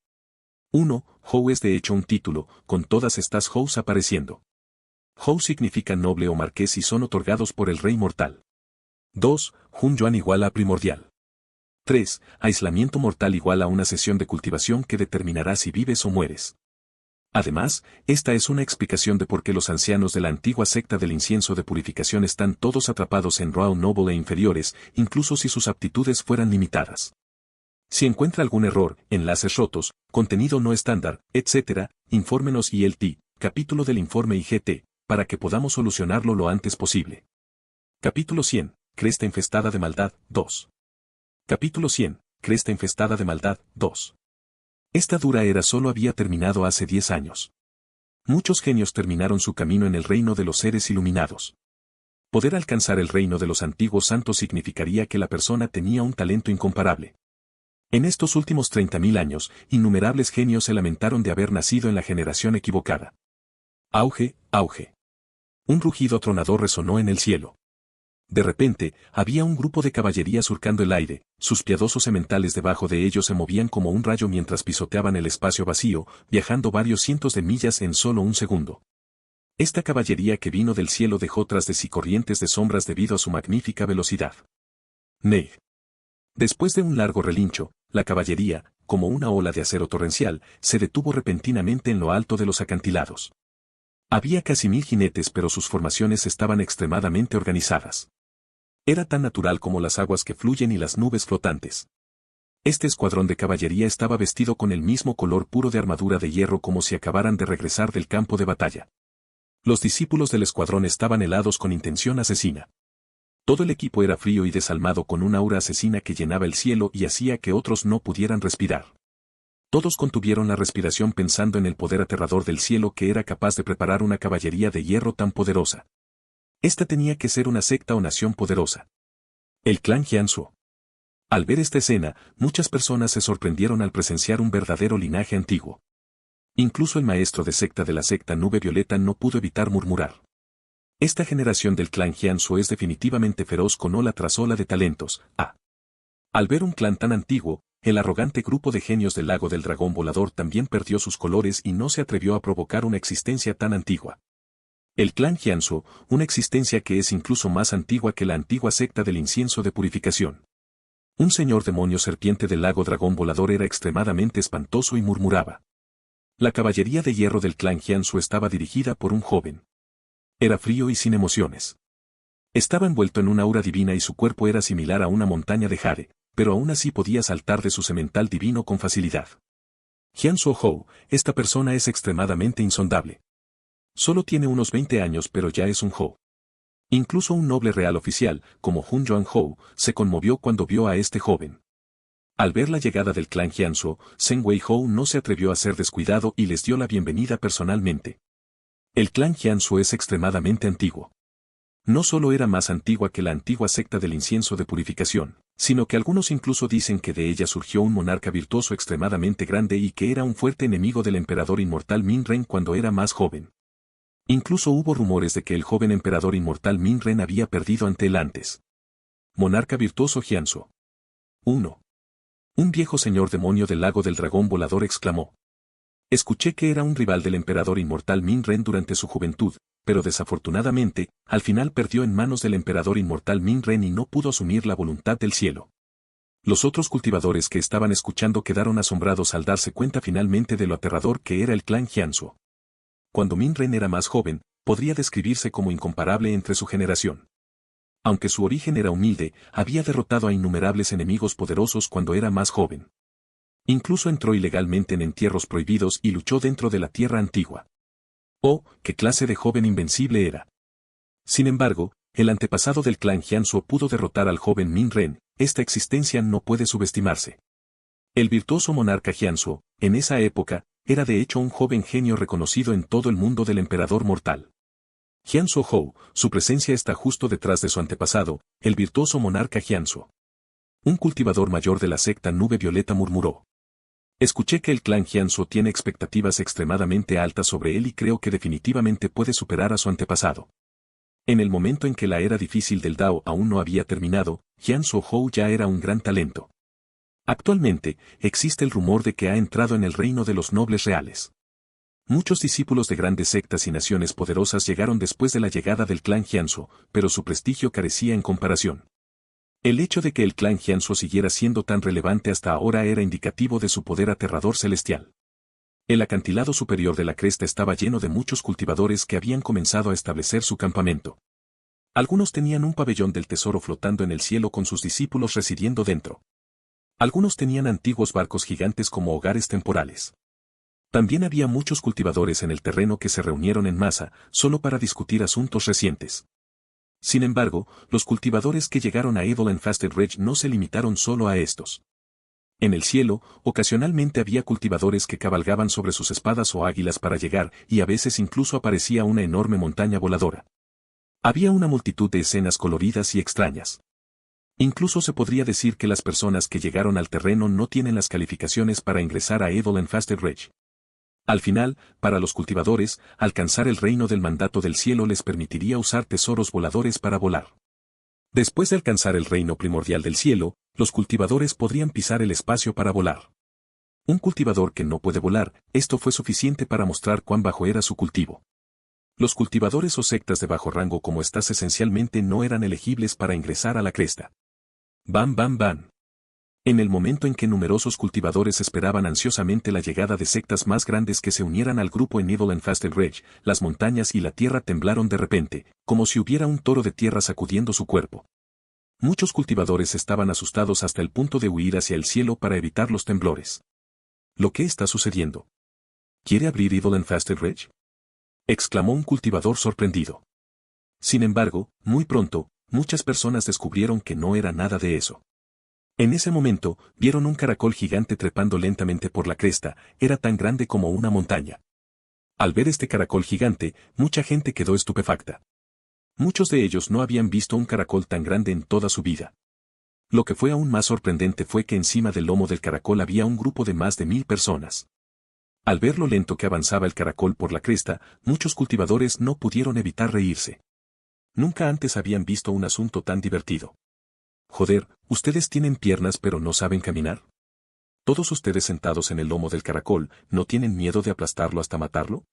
1. Hou es de hecho un título, con todas estas Hous apareciendo. Hou significa noble o marqués y son otorgados por el rey mortal. 2. Hun Yuan igual a primordial. 3. Aislamiento mortal igual a una sesión de cultivación que determinará si vives o mueres. Además, esta es una explicación de por qué los ancianos de la antigua secta del incienso de purificación están todos atrapados en Royal Noble e inferiores, incluso si sus aptitudes fueran limitadas. Si encuentra algún error, enlaces rotos, contenido no estándar, etc., infórmenos ILT, capítulo del informe IGT, para que podamos solucionarlo lo antes posible. Capítulo 100, Cresta infestada de maldad, 2. Capítulo 100, Cresta infestada de maldad, 2. Esta dura era solo había terminado hace 10 años. Muchos genios terminaron su camino en el reino de los seres iluminados. Poder alcanzar el reino de los antiguos santos significaría que la persona tenía un talento incomparable. En estos últimos 30.000 años, innumerables genios se lamentaron de haber nacido en la generación equivocada. Auge, auge. Un rugido atronador resonó en el cielo. De repente, había un grupo de caballería surcando el aire, sus piadosos sementales debajo de ellos se movían como un rayo mientras pisoteaban el espacio vacío, viajando varios cientos de millas en solo un segundo. Esta caballería que vino del cielo dejó tras de sí corrientes de sombras debido a su magnífica velocidad. Ney. Después de un largo relincho, la caballería, como una ola de acero torrencial, se detuvo repentinamente en lo alto de los acantilados. Había casi 1000 jinetes pero sus formaciones estaban extremadamente organizadas. Era tan natural como las aguas que fluyen y las nubes flotantes. Este escuadrón de caballería estaba vestido con el mismo color puro de armadura de hierro como si acabaran de regresar del campo de batalla. Los discípulos del escuadrón estaban helados con intención asesina. Todo el equipo era frío y desalmado con una aura asesina que llenaba el cielo y hacía que otros no pudieran respirar. Todos contuvieron la respiración pensando en el poder aterrador del cielo que era capaz de preparar una caballería de hierro tan poderosa. Esta tenía que ser una secta o nación poderosa. El clan Jianzhou. Al ver esta escena, muchas personas se sorprendieron al presenciar un verdadero linaje antiguo. Incluso el maestro de secta de la secta Nube Violeta no pudo evitar murmurar. Esta generación del clan Jianzhou es definitivamente feroz con ola tras ola de talentos. Al ver un clan tan antiguo, el arrogante grupo de genios del lago del dragón volador también perdió sus colores y no se atrevió a provocar una existencia tan antigua. El clan Jianzhou, una existencia que es incluso más antigua que la antigua secta del incienso de purificación. Un señor demonio serpiente del lago dragón volador era extremadamente espantoso y murmuraba. La caballería de hierro del clan Jianzhou estaba dirigida por un joven. Era frío y sin emociones. Estaba envuelto en una aura divina y su cuerpo era similar a una montaña de jade, pero aún así podía saltar de su semental divino con facilidad. Jianzhou Hou, esta persona es extremadamente insondable. Solo tiene unos 20 años pero ya es un Hou. Incluso un noble real oficial, como Hun Yuan Hou, se conmovió cuando vio a este joven. Al ver la llegada del clan Jianzhou, Zheng Wei Hou no se atrevió a ser descuidado y les dio la bienvenida personalmente. El clan Jianzhou es extremadamente antiguo. No solo era más antigua que la antigua secta del incienso de purificación, sino que algunos incluso dicen que de ella surgió un monarca virtuoso extremadamente grande y que era un fuerte enemigo del emperador inmortal Min Ren cuando era más joven. Incluso hubo rumores de que el joven emperador inmortal Min Ren había perdido ante el antes monarca virtuoso Jianzhou. 1. Un viejo señor demonio del lago del dragón volador exclamó. Escuché que era un rival del emperador inmortal Min Ren durante su juventud, pero desafortunadamente, al final perdió en manos del emperador inmortal Min Ren y no pudo asumir la voluntad del cielo. Los otros cultivadores que estaban escuchando quedaron asombrados al darse cuenta finalmente de lo aterrador que era el clan Jianzhou. Cuando Min Ren era más joven, podría describirse como incomparable entre su generación. Aunque su origen era humilde, había derrotado a innumerables enemigos poderosos cuando era más joven. Incluso entró ilegalmente en entierros prohibidos y luchó dentro de la tierra antigua. Oh, qué clase de joven invencible era. Sin embargo, el antepasado del clan Jianzhou pudo derrotar al joven Min Ren, esta existencia no puede subestimarse. El virtuoso monarca Jianzhou, en esa época, era de hecho un joven genio reconocido en todo el mundo del emperador mortal. Jianzhou Hou, su presencia está justo detrás de su antepasado, el virtuoso monarca Jianzhou. Un cultivador mayor de la secta Nube Violeta murmuró. Escuché que el clan Jianzhou tiene expectativas extremadamente altas sobre él y creo que definitivamente puede superar a su antepasado. En el momento en que la era difícil del Dao aún no había terminado, Jianzhou Hou ya era un gran talento. Actualmente, existe el rumor de que ha entrado en el reino de los nobles reales. Muchos discípulos de grandes sectas y naciones poderosas llegaron después de la llegada del clan Jianzhou, pero su prestigio carecía en comparación. El hecho de que el clan Jianzhou siguiera siendo tan relevante hasta ahora era indicativo de su poder aterrador celestial. El acantilado superior de la cresta estaba lleno de muchos cultivadores que habían comenzado a establecer su campamento. Algunos tenían un pabellón del tesoro flotando en el cielo con sus discípulos residiendo dentro. Algunos tenían antiguos barcos gigantes como hogares temporales. También había muchos cultivadores en el terreno que se reunieron en masa, solo para discutir asuntos recientes. Sin embargo, los cultivadores que llegaron a Evil and Fasted Ridge no se limitaron solo a estos. En el cielo, ocasionalmente había cultivadores que cabalgaban sobre sus espadas o águilas para llegar, y a veces incluso aparecía una enorme montaña voladora. Había una multitud de escenas coloridas y extrañas. Incluso se podría decir que las personas que llegaron al terreno no tienen las calificaciones para ingresar a Evil and Fasted Ridge. Al final, para los cultivadores, alcanzar el reino del mandato del cielo les permitiría usar tesoros voladores para volar. Después de alcanzar el reino primordial del cielo, los cultivadores podrían pisar el espacio para volar. Un cultivador que no puede volar, esto fue suficiente para mostrar cuán bajo era su cultivo. Los cultivadores o sectas de bajo rango como estas esencialmente no eran elegibles para ingresar a la cresta. Bam bam bam. En el momento en que numerosos cultivadores esperaban ansiosamente la llegada de sectas más grandes que se unieran al grupo en Evil and Fasted Ridge, las montañas y la tierra temblaron de repente, como si hubiera un toro de tierra sacudiendo su cuerpo. Muchos cultivadores estaban asustados hasta el punto de huir hacia el cielo para evitar los temblores. ¿Lo que está sucediendo? ¿Quiere abrir Evil and Fasted Ridge? Exclamó un cultivador sorprendido. Sin embargo, muy pronto, muchas personas descubrieron que no era nada de eso. En ese momento, vieron un caracol gigante trepando lentamente por la cresta, era tan grande como una montaña. Al ver este caracol gigante, mucha gente quedó estupefacta. Muchos de ellos no habían visto un caracol tan grande en toda su vida. Lo que fue aún más sorprendente fue que encima del lomo del caracol había un grupo de más de 1000 personas. Al ver lo lento que avanzaba el caracol por la cresta, muchos cultivadores no pudieron evitar reírse. Nunca antes habían visto un asunto tan divertido. Joder, ¿ustedes tienen piernas pero no saben caminar? Todos ustedes sentados en el lomo del caracol, ¿no tienen miedo de aplastarlo hasta matarlo?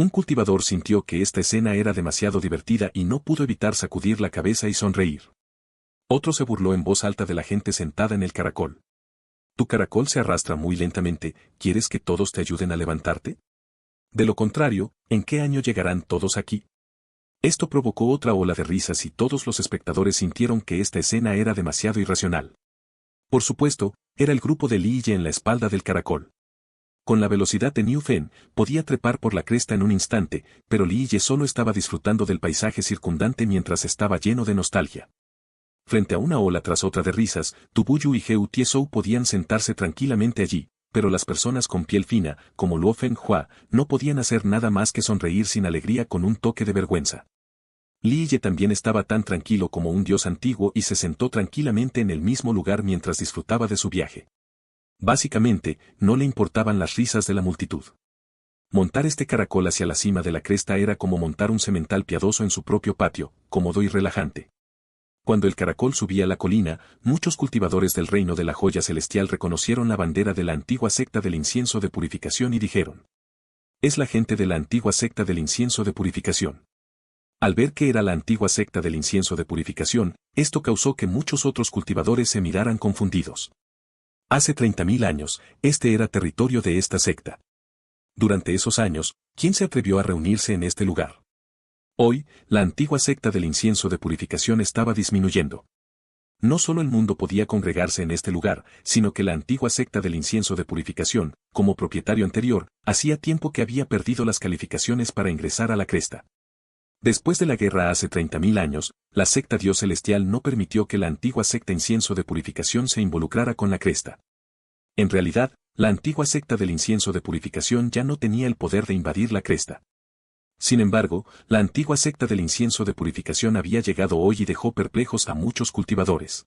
Un cultivador sintió que esta escena era demasiado divertida y no pudo evitar sacudir la cabeza y sonreír. Otro se burló en voz alta de la gente sentada en el caracol. Tu caracol se arrastra muy lentamente, ¿quieres que todos te ayuden a levantarte? De lo contrario, ¿en qué año llegarán todos aquí? Esto provocó otra ola de risas y todos los espectadores sintieron que esta escena era demasiado irracional. Por supuesto, era el grupo de Li Ye en la espalda del caracol. Con la velocidad de Niu Fen, podía trepar por la cresta en un instante, pero Li Ye solo estaba disfrutando del paisaje circundante mientras estaba lleno de nostalgia. Frente a una ola tras otra de risas, Tu Buyu y Heu Tiezhou podían sentarse tranquilamente allí, pero las personas con piel fina, como Luo Fenghua, no podían hacer nada más que sonreír sin alegría con un toque de vergüenza. Li Ye también estaba tan tranquilo como un dios antiguo y se sentó tranquilamente en el mismo lugar mientras disfrutaba de su viaje. Básicamente, no le importaban las risas de la multitud. Montar este caracol hacia la cima de la cresta era como montar un semental piadoso en su propio patio, cómodo y relajante. Cuando el caracol subía la colina, muchos cultivadores del reino de la joya celestial reconocieron la bandera de la antigua secta del incienso de purificación y dijeron: es la gente de la antigua secta del incienso de purificación. Al ver que era la antigua secta del incienso de purificación, esto causó que muchos otros cultivadores se miraran confundidos. Hace 30.000 años, este era territorio de esta secta. Durante esos años, ¿quién se atrevió a reunirse en este lugar? Hoy, la antigua secta del incienso de purificación estaba disminuyendo. No solo el mundo podía congregarse en este lugar, sino que la antigua secta del incienso de purificación, como propietario anterior, hacía tiempo que había perdido las calificaciones para ingresar a la cresta. Después de la guerra hace 30.000 años, la secta Dios Celestial no permitió que la antigua secta incienso de purificación se involucrara con la cresta. En realidad, la antigua secta del incienso de purificación ya no tenía el poder de invadir la cresta. Sin embargo, la antigua secta del incienso de purificación había llegado hoy y dejó perplejos a muchos cultivadores.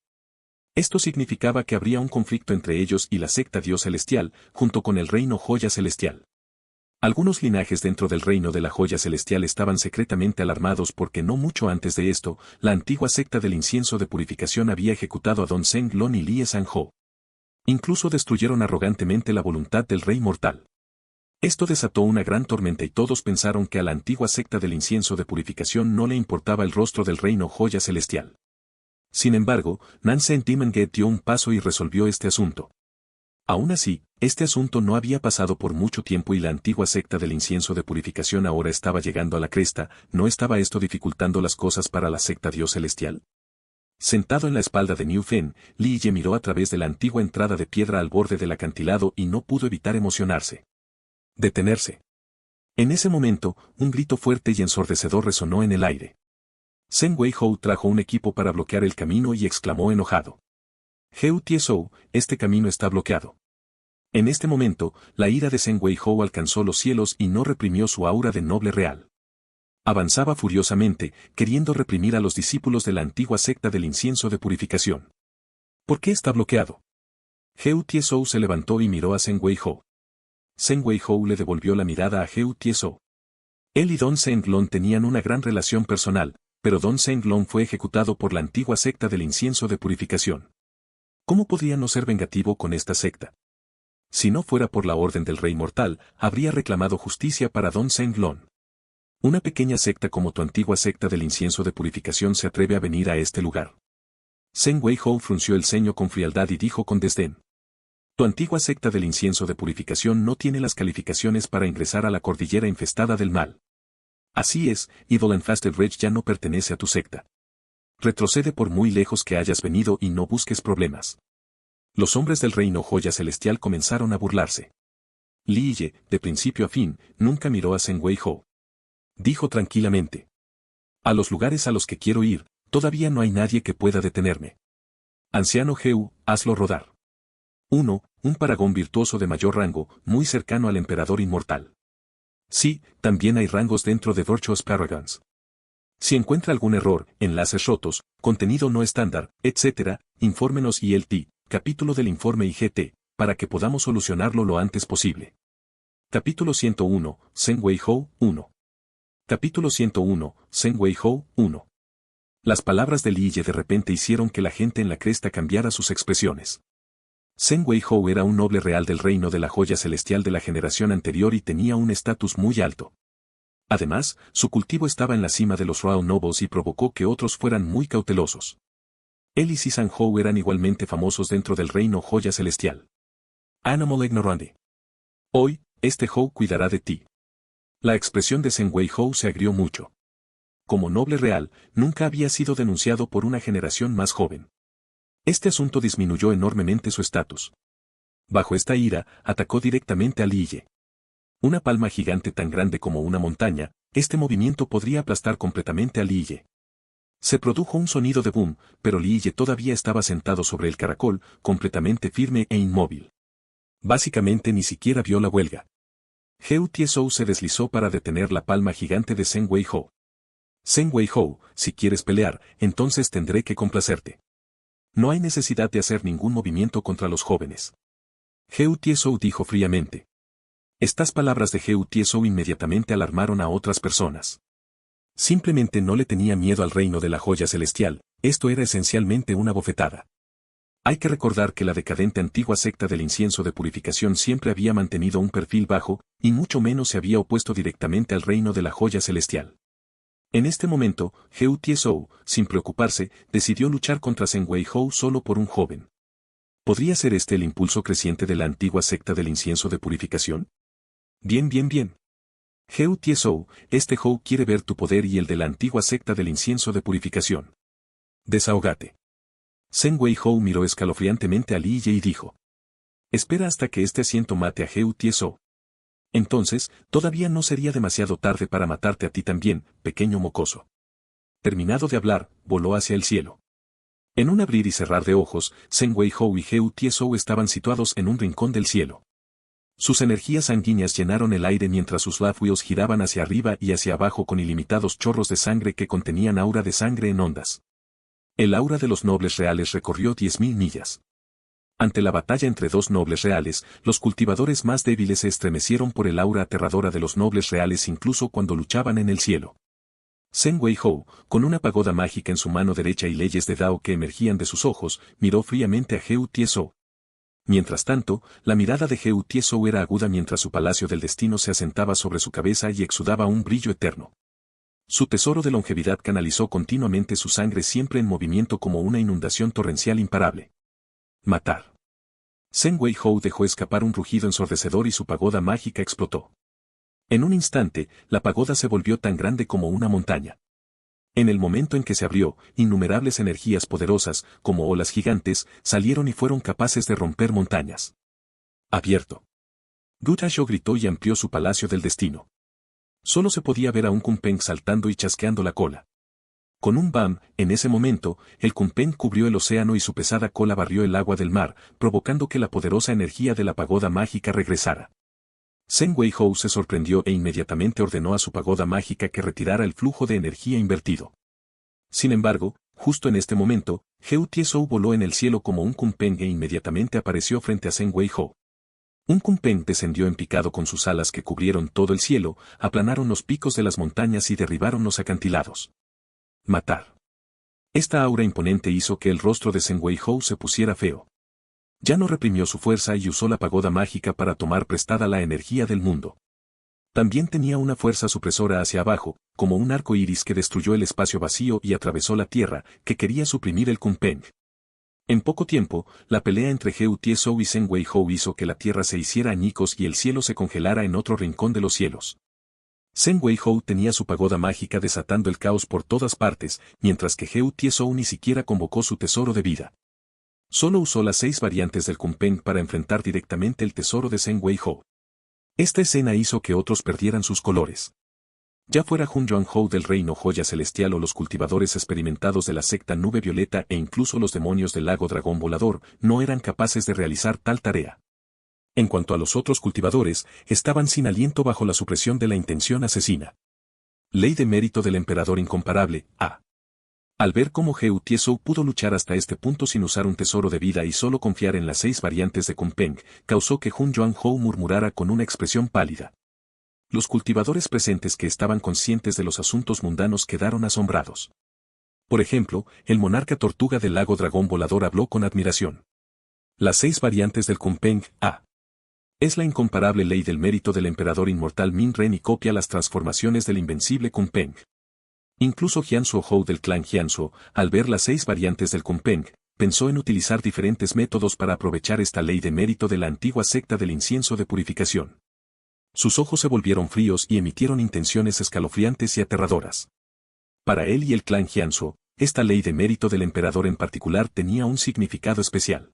Esto significaba que habría un conflicto entre ellos y la secta Dios Celestial, junto con el reino Joya Celestial. Algunos linajes dentro del reino de la joya celestial estaban secretamente alarmados porque no mucho antes de esto, la antigua secta del incienso de purificación había ejecutado a Don Zeng Lon y Lie Sanjo. Incluso destruyeron arrogantemente la voluntad del rey mortal. Esto desató una gran tormenta y todos pensaron que a la antigua secta del incienso de purificación no le importaba el rostro del reino joya celestial. Sin embargo, Nansen Dimenge dio un paso y resolvió este asunto. Aún así, este asunto no había pasado por mucho tiempo y la antigua secta del incienso de purificación ahora estaba llegando a la cresta. ¿No estaba esto dificultando las cosas para la secta Dios Celestial? Sentado en la espalda de Niu Fen, Li Ye miró a través de la antigua entrada de piedra al borde del acantilado y no pudo evitar emocionarse. Detenerse. En ese momento, un grito fuerte y ensordecedor resonó en el aire. Zheng Weihou trajo un equipo para bloquear el camino y exclamó enojado: Heu Tiezhou, este camino está bloqueado. En este momento, la ira de Zheng Weihou alcanzó los cielos y no reprimió su aura de noble real. Avanzaba furiosamente, queriendo reprimir a los discípulos de la antigua secta del incienso de purificación. ¿Por qué está bloqueado? Heu Tiezhou se levantó y miró a Zheng Weihou. Zheng Weihou le devolvió la mirada a Heu Tiezhou. Él y Don Zeng Lon tenían una gran relación personal, pero Don Zeng Lon fue ejecutado por la antigua secta del incienso de purificación. ¿Cómo podría no ser vengativo con esta secta? Si no fuera por la orden del rey mortal, habría reclamado justicia para Don Zeng Lon. Una pequeña secta como tu antigua secta del incienso de purificación se atreve a venir a este lugar. Zheng Weihou frunció el ceño con frialdad y dijo con desdén: tu antigua secta del incienso de purificación no tiene las calificaciones para ingresar a la cordillera infestada del mal. Así es, Evil and Fasted Rage ya no pertenece a tu secta. Retrocede por muy lejos que hayas venido y no busques problemas. Los hombres del reino joya celestial comenzaron a burlarse. Li Ye, de principio a fin, nunca miró a Zheng Weihou. Dijo tranquilamente: a los lugares a los que quiero ir, todavía no hay nadie que pueda detenerme. Anciano Heu, hazlo rodar. 1. Un paragón virtuoso de mayor rango, muy cercano al emperador inmortal. Sí, también hay rangos dentro de Virtuous Paragons. Si encuentra algún error, enlaces rotos, contenido no estándar, etc., infórmenos ILT, capítulo del informe IGT, para que podamos solucionarlo lo antes posible. Capítulo 101, Zheng Weihou, 1. Capítulo 101, Zheng Weihou, 1. Las palabras de Li Ye de repente hicieron que la gente en la cresta cambiara sus expresiones. Zheng Weihou era un noble real del reino de la joya celestial de la generación anterior y tenía un estatus muy alto. Además, su cultivo estaba en la cima de los Rao Nobles y provocó que otros fueran muy cautelosos. Él y Sisan Hou eran igualmente famosos dentro del reino Joya Celestial. Animal ignorante. Hoy, este Hou cuidará de ti. La expresión de Zheng Weihou se agrió mucho. Como noble real, nunca había sido denunciado por una generación más joven. Este asunto disminuyó enormemente su estatus. Bajo esta ira, atacó directamente a Li Ye. Una palma gigante tan grande como una montaña, este movimiento podría aplastar completamente a Li Ye. Se produjo un sonido de boom, pero Li Ye todavía estaba sentado sobre el caracol, completamente firme e inmóvil. Básicamente ni siquiera vio la huelga. Heu Tiezhou se deslizó para detener la palma gigante de Zheng Weihou. Zheng Weihou, si quieres pelear, entonces tendré que complacerte. No hay necesidad de hacer ningún movimiento contra los jóvenes. Heu Tiezhou dijo fríamente. Estas palabras de Heu Tiezhou inmediatamente alarmaron a otras personas. Simplemente no le tenía miedo al reino de la joya celestial, esto era esencialmente una bofetada. Hay que recordar que la decadente antigua secta del incienso de purificación siempre había mantenido un perfil bajo, y mucho menos se había opuesto directamente al reino de la joya celestial. En este momento, Heu Tiezhou, sin preocuparse, decidió luchar contra Zheng Weihou solo por un joven. ¿Podría ser este el impulso creciente de la antigua secta del incienso de purificación? Bien. Heu Tiezhou, este Hou quiere ver tu poder y el de la antigua secta del incienso de purificación. Desahógate. Zheng Weihou miró escalofriantemente a Li Ye y dijo. Espera hasta que este asiento mate a Heu Tiezhou. Entonces, todavía no sería demasiado tarde para matarte a ti también, pequeño mocoso. Terminado de hablar, voló hacia el cielo. En un abrir y cerrar de ojos, Zheng Weihou y Heu Tiezhou estaban situados en un rincón del cielo. Sus energías sanguíneas llenaron el aire mientras sus love wheels giraban hacia arriba y hacia abajo con ilimitados chorros de sangre que contenían aura de sangre en ondas. El aura de los nobles reales recorrió 10.000 millas. Ante la batalla entre dos nobles reales, los cultivadores más débiles se estremecieron por el aura aterradora de los nobles reales incluso cuando luchaban en el cielo. Zheng Weihou, con una pagoda mágica en su mano derecha y leyes de Dao que emergían de sus ojos, miró fríamente a Heu Tiezhou. Mientras tanto, la mirada de Heu Tiezhou era aguda mientras su palacio del destino se asentaba sobre su cabeza y exudaba un brillo eterno. Su tesoro de longevidad canalizó continuamente su sangre siempre en movimiento como una inundación torrencial imparable. Matar. Zheng Weihou dejó escapar un rugido ensordecedor y su pagoda mágica explotó. En un instante, la pagoda se volvió tan grande como una montaña. En el momento en que se abrió, innumerables energías poderosas, como olas gigantes, salieron y fueron capaces de romper montañas. Abierto. Gu Tazhou gritó y amplió su palacio del destino. Solo se podía ver a un Kunpeng saltando y chasqueando la cola. Con un bam, en ese momento, el Kunpeng cubrió el océano y su pesada cola barrió el agua del mar, provocando que la poderosa energía de la pagoda mágica regresara. Zheng Weihou se sorprendió e inmediatamente ordenó a su pagoda mágica que retirara el flujo de energía invertido. Sin embargo, justo en este momento, Heu Tiezhou voló en el cielo como un Kunpeng e inmediatamente apareció frente a Zheng Weihou. Un Kunpeng descendió en picado con sus alas que cubrieron todo el cielo, aplanaron los picos de las montañas y derribaron los acantilados. Matar. Esta aura imponente hizo que el rostro de Zheng Weihou se pusiera feo. Ya no reprimió su fuerza y usó la pagoda mágica para tomar prestada la energía del mundo. También tenía una fuerza supresora hacia abajo, como un arco iris que destruyó el espacio vacío y atravesó la tierra, que quería suprimir el Kunpeng. En poco tiempo, la pelea entre Heu Tiezhou y Zheng Weihou hizo que la tierra se hiciera añicos y el cielo se congelara en otro rincón de los cielos. Zheng Weihou tenía su pagoda mágica desatando el caos por todas partes, mientras que Heu Tiezhou ni siquiera convocó su tesoro de vida. Solo usó las 6 variantes del Kunpeng para enfrentar directamente el tesoro de Zheng Weihou. Esta escena hizo que otros perdieran sus colores. Ya fuera Hun Yuanhou del reino Joya Celestial o los cultivadores experimentados de la secta Nube Violeta e incluso los demonios del lago Dragón Volador, no eran capaces de realizar tal tarea. En cuanto a los otros cultivadores, estaban sin aliento bajo la supresión de la intención asesina. Ley de mérito del emperador incomparable, A. Al ver cómo Heu Tiezhou pudo luchar hasta este punto sin usar un tesoro de vida y solo confiar en las 6 variantes de Kunpeng, causó que Hun Yuanhou murmurara con una expresión pálida. Los cultivadores presentes que estaban conscientes de los asuntos mundanos quedaron asombrados. Por ejemplo, el monarca tortuga del lago Dragón Volador habló con admiración. Las 6 variantes del Kunpeng, A. Es la incomparable ley del mérito del emperador inmortal Min Ren y copia las transformaciones del invencible Kunpeng. Incluso Jianzhou Hou del clan Jianzhou, al ver las 6 variantes del Kunpeng, pensó en utilizar diferentes métodos para aprovechar esta ley de mérito de la antigua secta del incienso de purificación. Sus ojos se volvieron fríos y emitieron intenciones escalofriantes y aterradoras. Para él y el clan Jianzhou, esta ley de mérito del emperador en particular tenía un significado especial.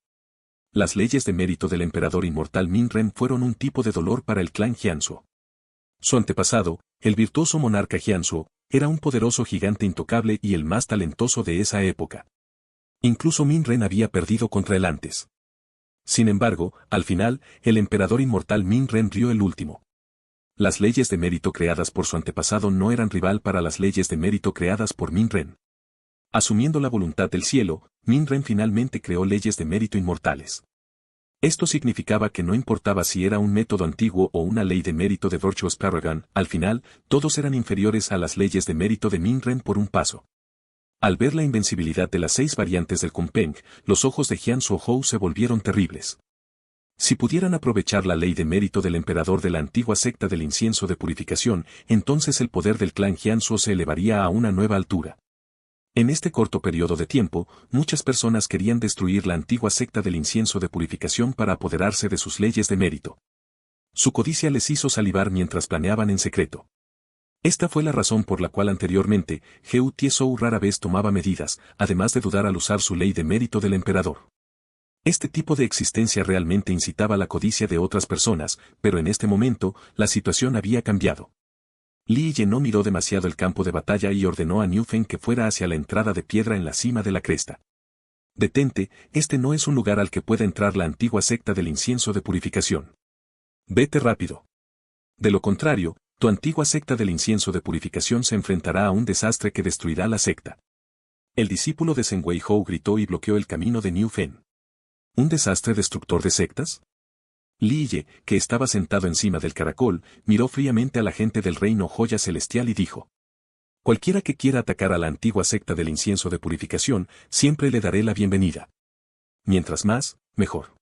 Las leyes de mérito del emperador inmortal Min Ren fueron un tipo de dolor para el clan Jianzhou. Su antepasado, el virtuoso monarca Jianzhou, era un poderoso gigante intocable y el más talentoso de esa época. Incluso Min Ren había perdido contra él antes. Sin embargo, al final, el emperador inmortal Min Ren rió el último. Las leyes de mérito creadas por su antepasado no eran rival para las leyes de mérito creadas por Min Ren. Asumiendo la voluntad del cielo, Min Ren finalmente creó leyes de mérito inmortales. Esto significaba que no importaba si era un método antiguo o una ley de mérito de Virtuous Paragon, al final, todos eran inferiores a las leyes de mérito de Min Ren por un paso. Al ver la invencibilidad de las 6 variantes del Kunpeng, los ojos de Jianzhou Hou se volvieron terribles. Si pudieran aprovechar la ley de mérito del emperador de la antigua secta del incienso de purificación, entonces el poder del clan Jianzhou se elevaría a una nueva altura. En este corto periodo de tiempo, muchas personas querían destruir la antigua secta del incienso de purificación para apoderarse de sus leyes de mérito. Su codicia les hizo salivar mientras planeaban en secreto. Esta fue la razón por la cual anteriormente, Heu Tiezhou rara vez tomaba medidas, además de dudar al usar su ley de mérito del emperador. Este tipo de existencia realmente incitaba la codicia de otras personas, pero en este momento, la situación había cambiado. Li Ye no miró demasiado el campo de batalla y ordenó a Niu Fen que fuera hacia la entrada de piedra en la cima de la cresta. Detente, este no es un lugar al que pueda entrar la antigua secta del incienso de purificación. Vete rápido. De lo contrario, tu antigua secta del incienso de purificación se enfrentará a un desastre que destruirá la secta. El discípulo de Zheng Weihou gritó y bloqueó el camino de Niu Fen. ¿Un desastre destructor de sectas? Li Ye, que estaba sentado encima del caracol, miró fríamente a la gente del reino joya celestial y dijo: cualquiera que quiera atacar a la antigua secta del incienso de purificación, siempre le daré la bienvenida. Mientras más, mejor.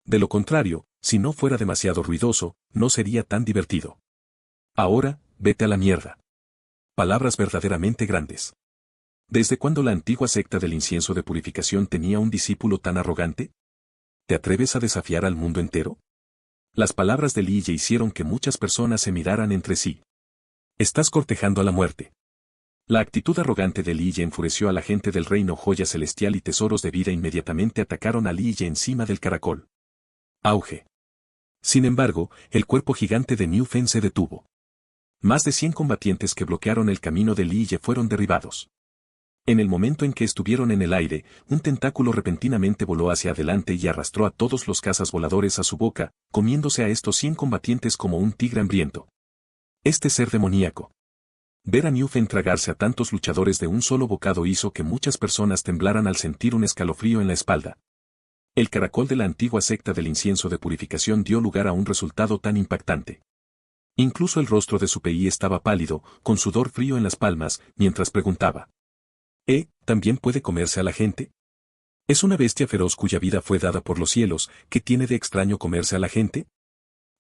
De lo contrario, si no fuera demasiado ruidoso, no sería tan divertido. Ahora, vete a la mierda. Palabras verdaderamente grandes. ¿Desde cuándo la antigua secta del incienso de purificación tenía un discípulo tan arrogante? ¿Te atreves a desafiar al mundo entero? Las palabras de Li Ye hicieron que muchas personas se miraran entre sí. Estás cortejando a la muerte. La actitud arrogante de Li Ye enfureció a la gente del reino joya celestial y tesoros de vida inmediatamente atacaron a Li Ye encima del caracol. Auge. Sin embargo, el cuerpo gigante de Niu Fen se detuvo. Más de 100 combatientes que bloquearon el camino de Li Ye fueron derribados. En el momento en que estuvieron en el aire, un tentáculo repentinamente voló hacia adelante y arrastró a todos los cazas voladores a su boca, comiéndose a estos 100 combatientes como un tigre hambriento. Este ser demoníaco. Ver a Niu Fen tragarse a tantos luchadores de un solo bocado hizo que muchas personas temblaran al sentir un escalofrío en la espalda. El caracol de la antigua secta del incienso de purificación dio lugar a un resultado tan impactante. Incluso el rostro de Su Pei estaba pálido, con sudor frío en las palmas, mientras preguntaba: ¿también puede comerse a la gente? ¿Es una bestia feroz cuya vida fue dada por los cielos, que tiene de extraño comerse a la gente?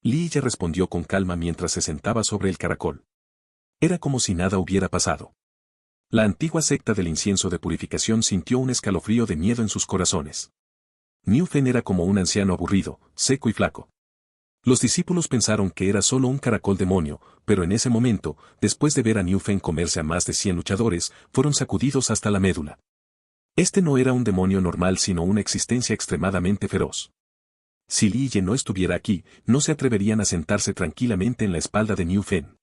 Li Ye respondió con calma mientras se sentaba sobre el caracol. Era como si nada hubiera pasado. La antigua secta del incienso de purificación sintió un escalofrío de miedo en sus corazones. Niu Fen era como un anciano aburrido, seco y flaco. Los discípulos pensaron que era solo un caracol demonio, pero en ese momento, después de ver a Niu Fen comerse a más de 100 luchadores, fueron sacudidos hasta la médula. Este no era un demonio normal sino una existencia extremadamente feroz. Si Li Ye no estuviera aquí, no se atreverían a sentarse tranquilamente en la espalda de Niu Fen.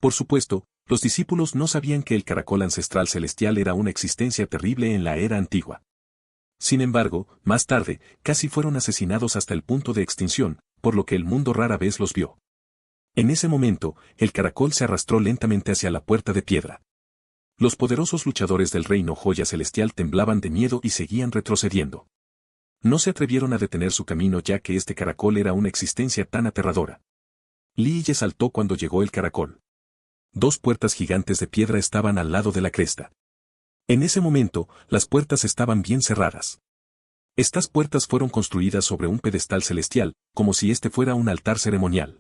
Por supuesto, los discípulos no sabían que el caracol ancestral celestial era una existencia terrible en la era antigua. Sin embargo, más tarde, casi fueron asesinados hasta el punto de extinción, por lo que el mundo rara vez los vio. En ese momento, el caracol se arrastró lentamente hacia la puerta de piedra. Los poderosos luchadores del reino joya celestial temblaban de miedo y seguían retrocediendo. No se atrevieron a detener su camino ya que este caracol era una existencia tan aterradora. Li Ye saltó cuando llegó el caracol. 2 puertas gigantes de piedra estaban al lado de la cresta. En ese momento, las puertas estaban bien cerradas. Estas puertas fueron construidas sobre un pedestal celestial, como si este fuera un altar ceremonial.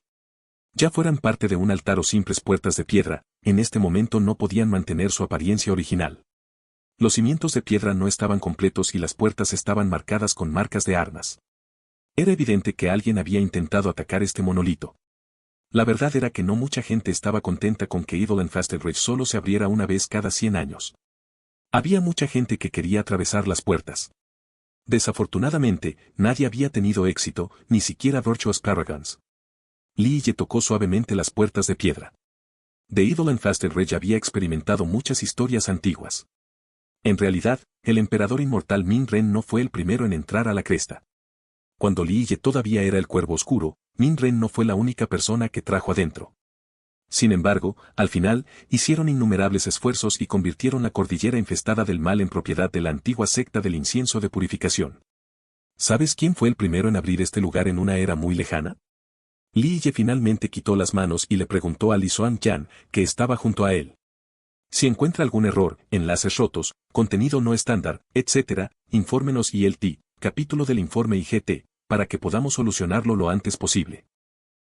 Ya fueran parte de un altar o simples puertas de piedra, en este momento no podían mantener su apariencia original. Los cimientos de piedra no estaban completos y las puertas estaban marcadas con marcas de armas. Era evidente que alguien había intentado atacar este monolito. La verdad era que no mucha gente estaba contenta con que Idle and Fastleridge solo se abriera una vez cada 100 años. Había mucha gente que quería atravesar las puertas. Desafortunadamente, nadie había tenido éxito, ni siquiera Virtuous Paragons. Liye tocó suavemente las puertas de piedra. De Idle and Fastleridge había experimentado muchas historias antiguas. En realidad, el emperador inmortal Min Ren no fue el primero en entrar a la cresta. Cuando Liye todavía era el Cuervo Oscuro, Min Ren no fue la única persona que trajo adentro. Sin embargo, al final, hicieron innumerables esfuerzos y convirtieron la cordillera infestada del mal en propiedad de la antigua secta del incienso de purificación. ¿Sabes quién fue el primero en abrir este lugar en una era muy lejana? Liye finalmente quitó las manos y le preguntó a Li Xuan-Yan, que estaba junto a él. Si encuentra algún error, enlaces rotos, contenido no estándar, etc., infórmenos y el capítulo del informe IGT, para que podamos solucionarlo lo antes posible.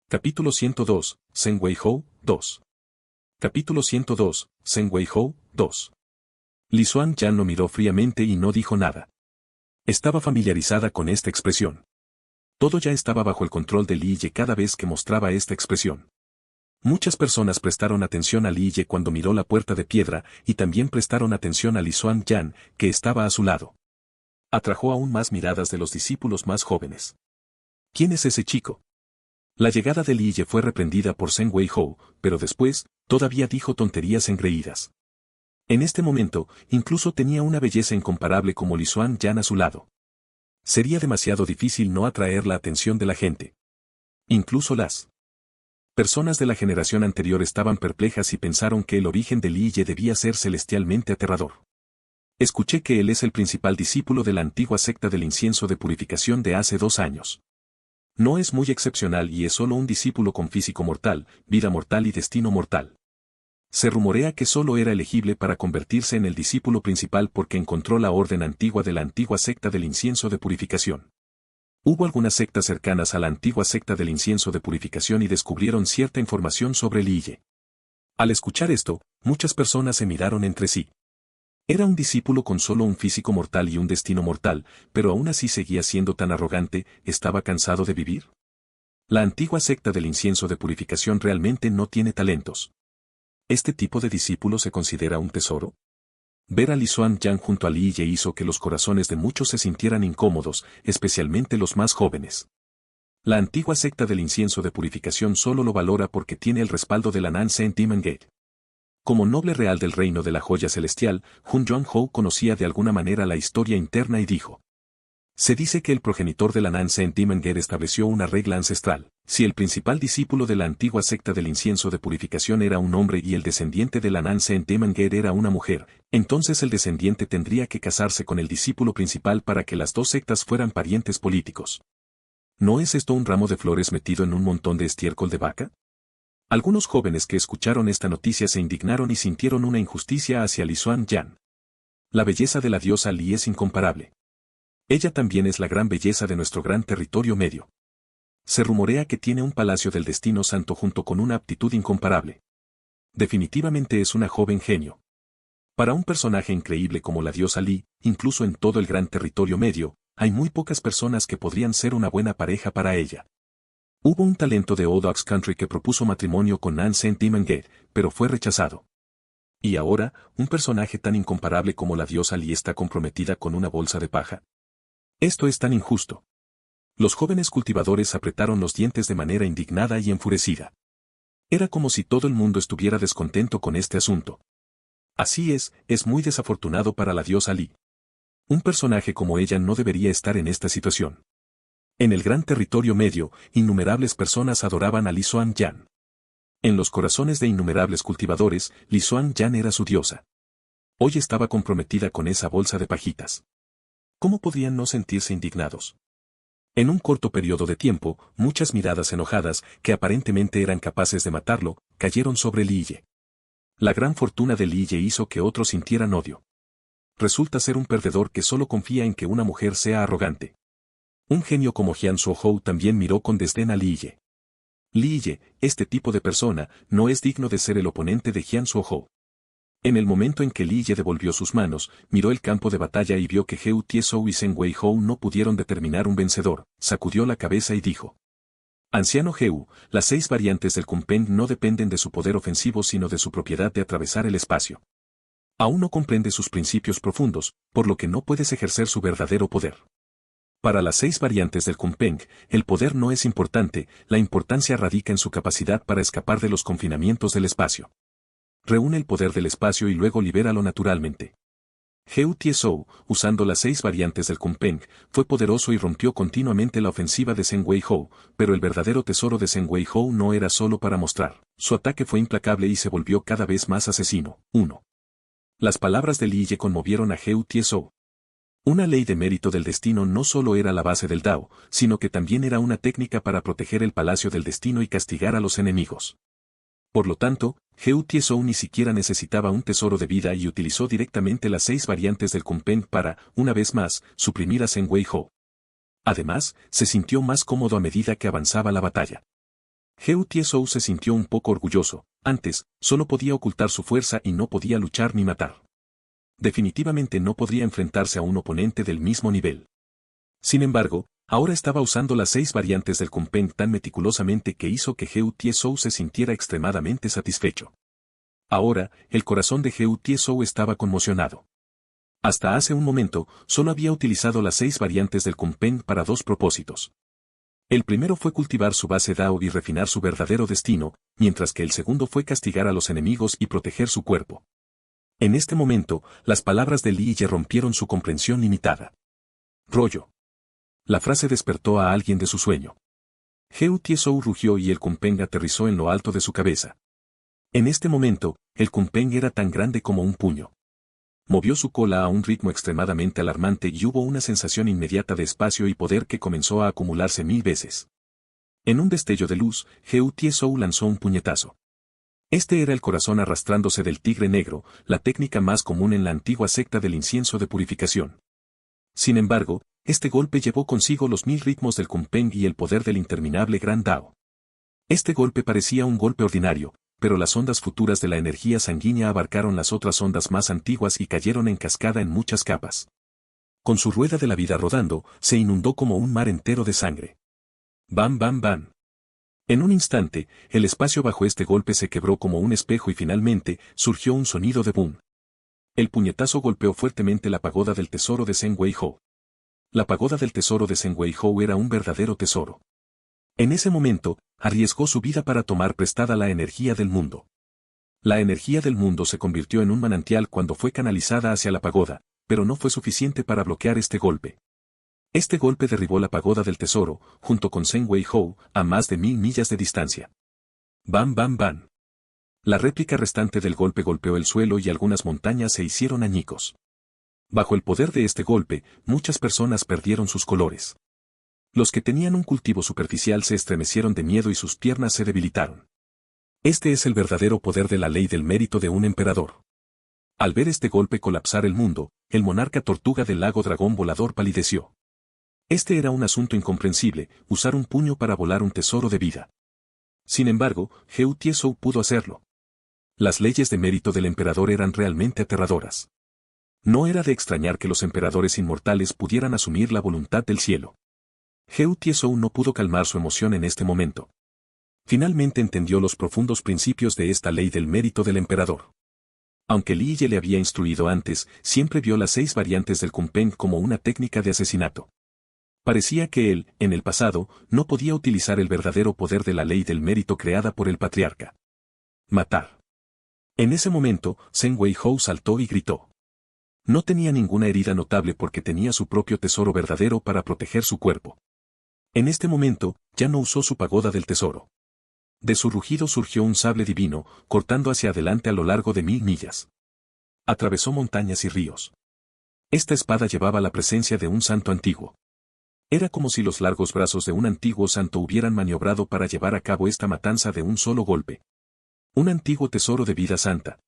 Capítulo 102, Zheng Weihou, 2. Capítulo 102, Zheng Weihou, 2. Li Xuan-Yan lo miró fríamente y no dijo nada. Estaba familiarizada con esta expresión. Todo ya estaba bajo el control de Liye cada vez que mostraba esta expresión. Muchas personas prestaron atención a Liye cuando miró la puerta de piedra y también prestaron atención a Li Xuan-Yan, que estaba a su lado. Atrajo aún más miradas de los discípulos más jóvenes. ¿Quién es ese chico? La llegada de Liye fue reprendida por Zheng Weihou, pero después, todavía dijo tonterías engreídas. En este momento, incluso tenía una belleza incomparable como Li Xuan-Yan a su lado. Sería demasiado difícil no atraer la atención de la gente. Incluso las personas de la generación anterior estaban perplejas y pensaron que el origen de Liye debía ser celestialmente aterrador. Escuché que él es el principal discípulo de la antigua secta del incienso de purificación de hace 2 años. No es muy excepcional y es solo un discípulo con físico mortal, vida mortal y destino mortal. Se rumorea que solo era elegible para convertirse en el discípulo principal porque encontró la orden antigua de la antigua secta del incienso de purificación. Hubo algunas sectas cercanas a la antigua secta del incienso de purificación y descubrieron cierta información sobre Liye. Al escuchar esto, muchas personas se miraron entre sí. Era un discípulo con solo un físico mortal y un destino mortal, pero aún así seguía siendo tan arrogante, ¿estaba cansado de vivir? La antigua secta del incienso de purificación realmente no tiene talentos. ¿Este tipo de discípulo se considera un tesoro? Ver a Li Xuan-Yan junto a Liye hizo que los corazones de muchos se sintieran incómodos, especialmente los más jóvenes. La antigua secta del incienso de purificación solo lo valora porque tiene el respaldo de la Nansen Demon Gate. Como noble real del reino de la joya celestial, Hun Yuan-Hou conocía de alguna manera la historia interna y dijo: se dice que el progenitor de la Nansen Demon Gate estableció una regla ancestral. Si el principal discípulo de la antigua secta del incienso de purificación era un hombre y el descendiente de la Nansen Demon Gate era una mujer, entonces el descendiente tendría que casarse con el discípulo principal para que las dos sectas fueran parientes políticos. ¿No es esto un ramo de flores metido en un montón de estiércol de vaca? Algunos jóvenes que escucharon esta noticia se indignaron y sintieron una injusticia hacia Li Xuan-Yan. La belleza de la diosa Li es incomparable. Ella también es la gran belleza de nuestro gran territorio medio. Se rumorea que tiene un palacio del destino santo junto con una aptitud incomparable. Definitivamente es una joven genio. Para un personaje increíble como la diosa Li, incluso en todo el gran territorio medio, hay muy pocas personas que podrían ser una buena pareja para ella. Hubo un talento de Old Ox Country que propuso matrimonio con Nansen Demon Gate, pero fue rechazado. Y ahora, un personaje tan incomparable como la diosa Li está comprometida con una bolsa de paja. Esto es tan injusto. Los jóvenes cultivadores apretaron los dientes de manera indignada y enfurecida. Era como si todo el mundo estuviera descontento con este asunto. Así es muy desafortunado para la diosa Li. Un personaje como ella no debería estar en esta situación. En el gran territorio medio, innumerables personas adoraban a Li Xuan-Yan. En los corazones de innumerables cultivadores, Li Xuan-Yan era su diosa. Hoy estaba comprometida con esa bolsa de pajitas. ¿Cómo podían no sentirse indignados? En un corto periodo de tiempo, muchas miradas enojadas, que aparentemente eran capaces de matarlo, cayeron sobre Liye. La gran fortuna de Liye hizo que otros sintieran odio. resulta ser un perdedor que solo confía en que una mujer sea arrogante. Un genio como Jian Suohou también miró con desdén a Li Ye. Li Ye, este tipo de persona, no es digno de ser el oponente de Jian Suohou. En el momento en que Li Ye devolvió sus manos, miró el campo de batalla y vio que Heu Tiezhou y Zheng Weihou no pudieron determinar un vencedor, sacudió la cabeza y dijo: Anciano Heu, las 6 variantes del Kunpeng no dependen de su poder ofensivo sino de su propiedad de atravesar el espacio. Aún no comprende sus principios profundos, por lo que no puedes ejercer su verdadero poder. Para las 6 variantes del Kunpeng, el poder no es importante, la importancia radica en su capacidad para escapar de los confinamientos del espacio. Reúne el poder del espacio y luego libéralo naturalmente. Heu Tiezhou, usando las 6 variantes del Kunpeng, fue poderoso y rompió continuamente la ofensiva de Zheng Weihou, pero el verdadero tesoro de Zheng Weihou no era solo para mostrar. Su ataque fue implacable y se volvió cada vez más asesino. 1. Las palabras de Li Ye conmovieron a Heu Tiezhou. Una ley de mérito del destino no solo era la base del Dao, sino que también era una técnica para proteger el palacio del destino y castigar a los enemigos. Por lo tanto, Heu Tiezhou ni siquiera necesitaba un tesoro de vida y utilizó directamente las 6 variantes del Kunpeng para, una vez más, suprimir a Zheng Weihou. Además, se sintió más cómodo a medida que avanzaba la batalla. Heu Tiezhou se sintió un poco orgulloso, antes, solo podía ocultar su fuerza y no podía luchar ni matar. Definitivamente no podría enfrentarse a un oponente del mismo nivel. Sin embargo, ahora estaba usando las 6 variantes del Kunpeng tan meticulosamente que hizo que Heu Tiezhou se sintiera extremadamente satisfecho. Ahora, el corazón de Heu Tiezhou estaba conmocionado. Hasta hace un momento, solo había utilizado las 6 variantes del Kunpeng para 2 propósitos. El primero fue cultivar su base Dao y refinar su verdadero destino, mientras que el segundo fue castigar a los enemigos y proteger su cuerpo. En este momento, las palabras de Li Ye rompieron su comprensión limitada. Rollo. La frase despertó a alguien de su sueño. Heu Tiezhou rugió y el Kunpeng aterrizó en lo alto de su cabeza. En este momento, el Kunpeng era tan grande como un puño. Movió su cola a un ritmo extremadamente alarmante y hubo una sensación inmediata de espacio y poder que comenzó a acumularse 1000 veces. En un destello de luz, Heu Tiezhou lanzó un puñetazo. Este era el corazón arrastrándose del tigre negro, la técnica más común en la antigua secta del incienso de purificación. Sin embargo, este golpe llevó consigo los 1000 ritmos del Kunpeng y el poder del interminable Gran Dao. Este golpe parecía un golpe ordinario, pero las ondas futuras de la energía sanguínea abarcaron las otras ondas más antiguas y cayeron en cascada en muchas capas. Con su rueda de la vida rodando, se inundó como un mar entero de sangre. ¡Bam, bam, bam! En un instante, el espacio bajo este golpe se quebró como un espejo y finalmente, surgió un sonido de boom. El puñetazo golpeó fuertemente la pagoda del tesoro de Zheng Weihou. La pagoda del tesoro de Zheng Weihou era un verdadero tesoro. En ese momento, arriesgó su vida para tomar prestada la energía del mundo. La energía del mundo se convirtió en un manantial cuando fue canalizada hacia la pagoda, pero no fue suficiente para bloquear este golpe. Este golpe derribó la pagoda del tesoro, junto con Zheng Weihou, a más de 1000 millas de distancia. ¡Bam, bam, bam! La réplica restante del golpe golpeó el suelo y algunas montañas se hicieron añicos. Bajo el poder de este golpe, muchas personas perdieron sus colores. Los que tenían un cultivo superficial se estremecieron de miedo y sus piernas se debilitaron. Este es el verdadero poder de la ley del mérito de un emperador. Al ver este golpe colapsar el mundo, el monarca tortuga del lago dragón volador palideció. Este era un asunto incomprensible, usar un puño para volar un tesoro de vida. Sin embargo, Heu Tiezhou pudo hacerlo. Las leyes de mérito del emperador eran realmente aterradoras. No era de extrañar que los emperadores inmortales pudieran asumir la voluntad del cielo. Heu Tiezhou no pudo calmar su emoción en este momento. Finalmente entendió los profundos principios de esta ley del mérito del emperador. Aunque Li Ye le había instruido antes, siempre vio las 6 variantes del Kunpeng como una técnica de asesinato. Parecía que él, en el pasado, no podía utilizar el verdadero poder de la ley del mérito creada por el patriarca. Matar. En ese momento, Zheng Weihou saltó y gritó. No tenía ninguna herida notable porque tenía su propio tesoro verdadero para proteger su cuerpo. En este momento, ya no usó su pagoda del tesoro. De su rugido surgió un sable divino, cortando hacia adelante a lo largo de 1000 millas. Atravesó montañas y ríos. Esta espada llevaba la presencia de un santo antiguo. Era como si los largos brazos de un antiguo santo hubieran maniobrado para llevar a cabo esta matanza de un solo golpe. Un antiguo tesoro de vida santa.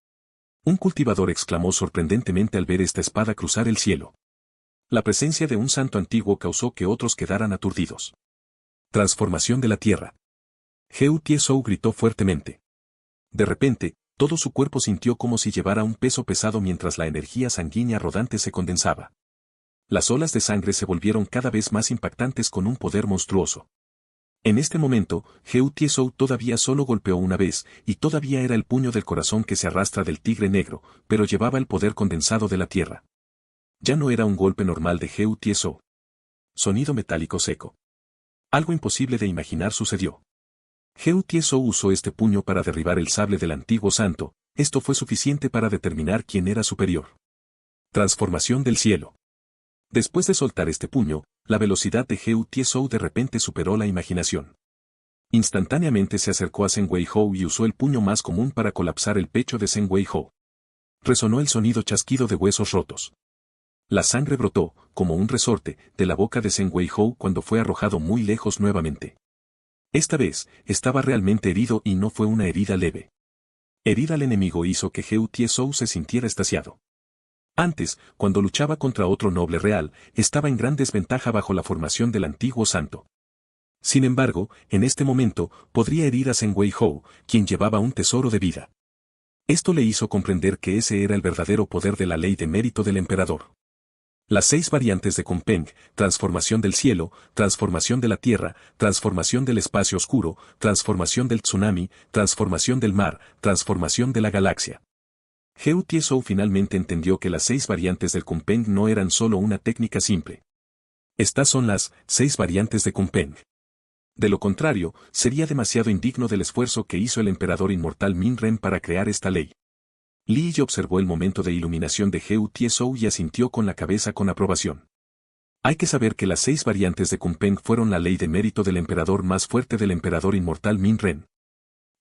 Un cultivador exclamó sorprendentemente al ver esta espada cruzar el cielo. La presencia de un santo antiguo causó que otros quedaran aturdidos. Transformación de la tierra. Heu Tiesou gritó fuertemente. De repente, todo su cuerpo sintió como si llevara un peso pesado mientras la energía sanguínea rodante se condensaba. Las olas de sangre se volvieron cada vez más impactantes con un poder monstruoso. En este momento, Heu Tiesou todavía solo golpeó una vez, y todavía era el puño del corazón que se arrastra del tigre negro, pero llevaba el poder condensado de la tierra. Ya no era un golpe normal de Heu Tiesou. Sonido metálico seco. Algo imposible de imaginar sucedió. Heu Tiesou usó este puño para derribar el sable del antiguo santo, esto fue suficiente para determinar quién era superior. Transformación del cielo. Después de soltar este puño, la velocidad de Heu Tiesou de repente superó la imaginación. Instantáneamente se acercó a Zheng Weihou y usó el puño más común para colapsar el pecho de Zheng Weihou. Resonó el sonido chasquido de huesos rotos. La sangre brotó, como un resorte, de la boca de Zheng Weihou cuando fue arrojado muy lejos nuevamente. Esta vez, estaba realmente herido y no fue una herida leve. Herir al enemigo hizo que Heu Tiesou se sintiera extasiado. Antes, cuando luchaba contra otro noble real, estaba en gran desventaja bajo la formación del antiguo santo. Sin embargo, en este momento, podría herir a Zheng Weihou, quien llevaba un tesoro de vida. Esto le hizo comprender que ese era el verdadero poder de la ley de mérito del emperador. Las 6 variantes de Kunpeng: transformación del cielo, transformación de la tierra, transformación del espacio oscuro, transformación del tsunami, transformación del mar, transformación de la galaxia. Heu Tiesou finalmente entendió que las 6 variantes del Kunpeng no eran solo una técnica simple. Estas son las 6 variantes de Kunpeng. De lo contrario, sería demasiado indigno del esfuerzo que hizo el emperador inmortal Min Ren para crear esta ley. Li Yi observó el momento de iluminación de Heu Tiesou y asintió con la cabeza con aprobación. Hay que saber que las 6 variantes de Kunpeng fueron la ley de mérito del emperador más fuerte del emperador inmortal Min Ren.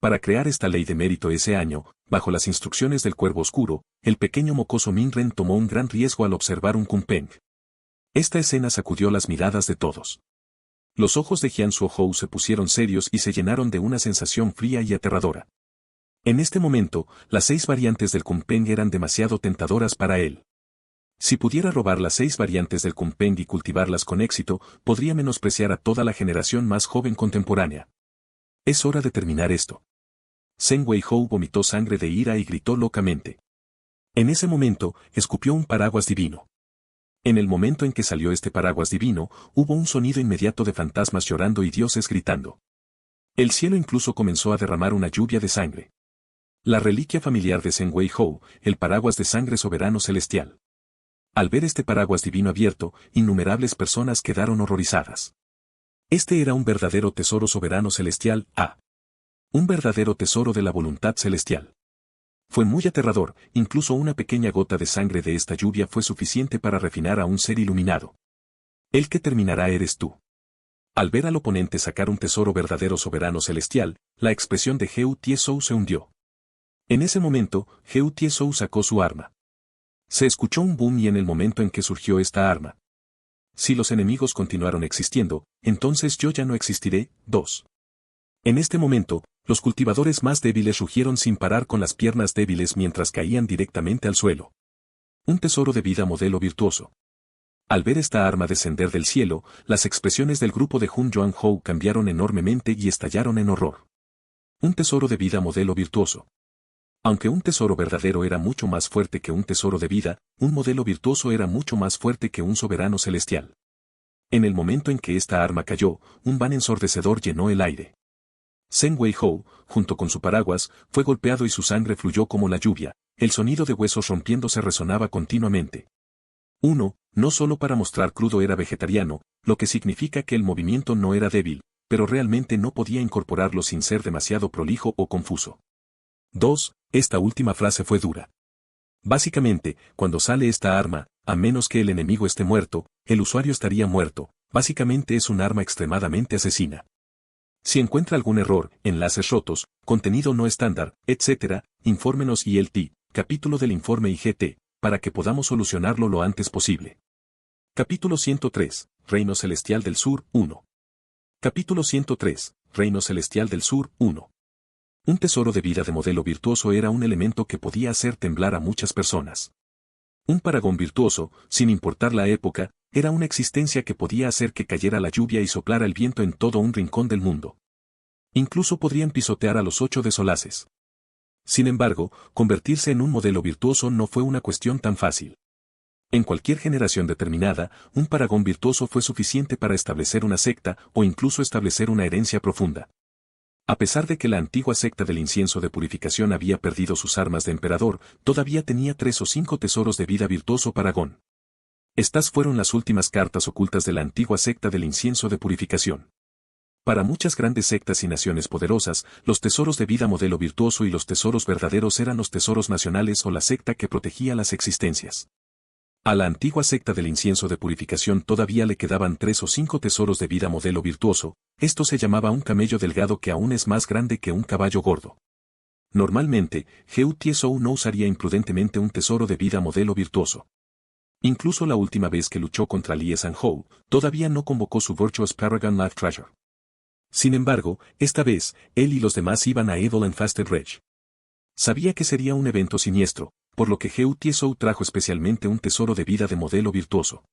Para crear esta ley de mérito ese año, bajo las instrucciones del Cuervo Oscuro, el pequeño mocoso Min Ren tomó un gran riesgo al observar un Kunpeng. Esta escena sacudió las miradas de todos. Los ojos de Jian Suohou se pusieron serios y se llenaron de una sensación fría y aterradora. En este momento, las 6 variantes del Kunpeng eran demasiado tentadoras para él. Si pudiera robar las 6 variantes del Kunpeng y cultivarlas con éxito, podría menospreciar a toda la generación más joven contemporánea. Es hora de terminar esto. Zheng Weihou vomitó sangre de ira y gritó locamente. En ese momento, escupió un paraguas divino. En el momento en que salió este paraguas divino, hubo un sonido inmediato de fantasmas llorando y dioses gritando. El cielo incluso comenzó a derramar una lluvia de sangre. La reliquia familiar de Zheng Weihou, el paraguas de sangre soberano celestial. Al ver este paraguas divino abierto, innumerables personas quedaron horrorizadas. Este era un verdadero tesoro soberano celestial, un verdadero tesoro de la voluntad celestial. Fue muy aterrador, incluso una pequeña gota de sangre de esta lluvia fue suficiente para refinar a un ser iluminado. El que terminará eres tú. Al ver al oponente sacar un tesoro verdadero soberano celestial, la expresión de Heu Tiesou se hundió. En ese momento, Heu Tiesou sacó su arma. Se escuchó un boom y en el momento en que surgió esta arma. Si los enemigos continuaron existiendo, entonces yo ya no existiré. 2. En este momento, los cultivadores más débiles rugieron sin parar con las piernas débiles mientras caían directamente al suelo. Un tesoro de vida modelo virtuoso. Al ver esta arma descender del cielo, las expresiones del grupo de Hun Yuanhou cambiaron enormemente y estallaron en horror. Un tesoro de vida modelo virtuoso. Aunque un tesoro verdadero era mucho más fuerte que un tesoro de vida, un modelo virtuoso era mucho más fuerte que un soberano celestial. En el momento en que esta arma cayó, un van ensordecedor llenó el aire. Zheng Weihou, junto con su paraguas, fue golpeado y su sangre fluyó como la lluvia, el sonido de huesos rompiéndose resonaba continuamente. 1. No solo para mostrar crudo era vegetariano, lo que significa que el movimiento no era débil, pero realmente no podía incorporarlo sin ser demasiado prolijo o confuso. 2. Esta última frase fue dura. Básicamente, cuando sale esta arma, a menos que el enemigo esté muerto, el usuario estaría muerto, básicamente es un arma extremadamente asesina. Si encuentra algún error, enlaces rotos, contenido no estándar, etc., infórmenos ILT, capítulo del informe IGT, para que podamos solucionarlo lo antes posible. Capítulo 103, Reino Celestial del Sur, 1. Capítulo 103, Reino Celestial del Sur, 1. Un tesoro de vida de modelo virtuoso era un elemento que podía hacer temblar a muchas personas. Un paragón virtuoso, sin importar la época, era una existencia que podía hacer que cayera la lluvia y soplara el viento en todo un rincón del mundo. Incluso podrían pisotear a los 8 de Solaces. Sin embargo, convertirse en un modelo virtuoso no fue una cuestión tan fácil. En cualquier generación determinada, un paragón virtuoso fue suficiente para establecer una secta o incluso establecer una herencia profunda. A pesar de que la antigua secta del incienso de purificación había perdido sus armas de emperador, todavía tenía 3 o 5 tesoros de vida virtuoso paragón. Estas fueron las últimas cartas ocultas de la antigua secta del incienso de purificación. Para muchas grandes sectas y naciones poderosas, los tesoros de vida modelo virtuoso y los tesoros verdaderos eran los tesoros nacionales o la secta que protegía las existencias. A la antigua secta del incienso de purificación todavía le quedaban 3 o 5 tesoros de vida modelo virtuoso, esto se llamaba un camello delgado que aún es más grande que un caballo gordo. Normalmente, Heu Tiesou no usaría imprudentemente un tesoro de vida modelo virtuoso. Incluso la última vez que luchó contra Lie Sanhou, todavía no convocó su Virtuous Paragon Life Treasure. Sin embargo, esta vez, él y los demás iban a Evil and Fasted Rage. Sabía que sería un evento siniestro, por lo que Heu Tiesou trajo especialmente un tesoro de vida de modelo virtuoso.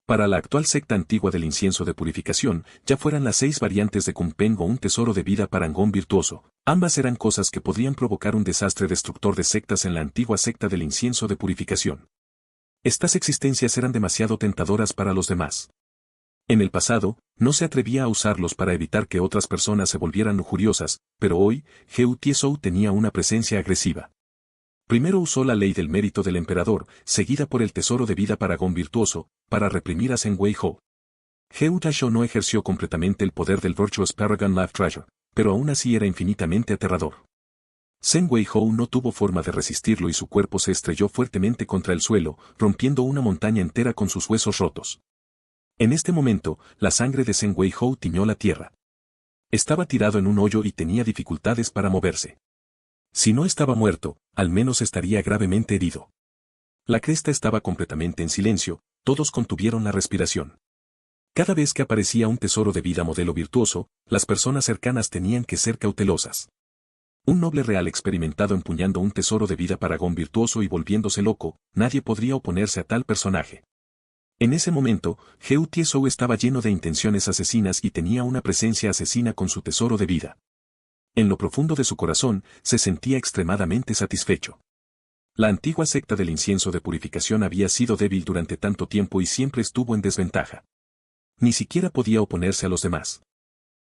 Para la actual secta antigua del incienso de purificación, ya fueran las 6 variantes de Kunpeng o un tesoro de vida parangón virtuoso, ambas eran cosas que podrían provocar un desastre destructor de sectas en la antigua secta del incienso de purificación. Estas existencias eran demasiado tentadoras para los demás. En el pasado, no se atrevía a usarlos para evitar que otras personas se volvieran lujuriosas, pero hoy, Heu Tiesou tenía una presencia agresiva. Primero usó la ley del mérito del emperador, seguida por el tesoro de vida paragón virtuoso, para reprimir a Zheng Weihou. Heu Tiesou no ejerció completamente el poder del Virtuous Paragon Life Treasure, pero aún así era infinitamente aterrador. Zheng Weihou no tuvo forma de resistirlo y su cuerpo se estrelló fuertemente contra el suelo, rompiendo una montaña entera con sus huesos rotos. En este momento, la sangre de Zheng Weihou tiñó la tierra. Estaba tirado en un hoyo y tenía dificultades para moverse. Si no estaba muerto, al menos estaría gravemente herido. La cresta estaba completamente en silencio, todos contuvieron la respiración. Cada vez que aparecía un tesoro de vida modelo virtuoso, las personas cercanas tenían que ser cautelosas. Un noble real experimentado empuñando un tesoro de vida paragón virtuoso y volviéndose loco, nadie podría oponerse a tal personaje. En ese momento, Heu Tiesou estaba lleno de intenciones asesinas y tenía una presencia asesina con su tesoro de vida. En lo profundo de su corazón, se sentía extremadamente satisfecho. La antigua secta del incienso de purificación había sido débil durante tanto tiempo y siempre estuvo en desventaja. Ni siquiera podía oponerse a los demás.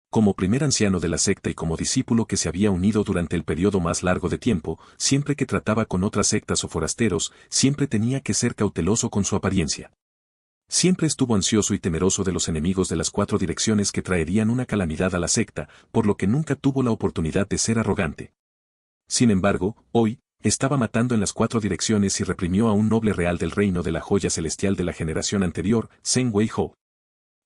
Como primer anciano de la secta y como discípulo que se había unido durante el periodo más largo de tiempo, siempre que trataba con otras sectas o forasteros, siempre tenía que ser cauteloso con su apariencia. Siempre estuvo ansioso y temeroso de los enemigos de las 4 direcciones que traerían una calamidad a la secta, por lo que nunca tuvo la oportunidad de ser arrogante. Sin embargo, hoy, estaba matando en las 4 direcciones y reprimió a un noble real del reino de la joya celestial de la generación anterior, Zheng Weihou.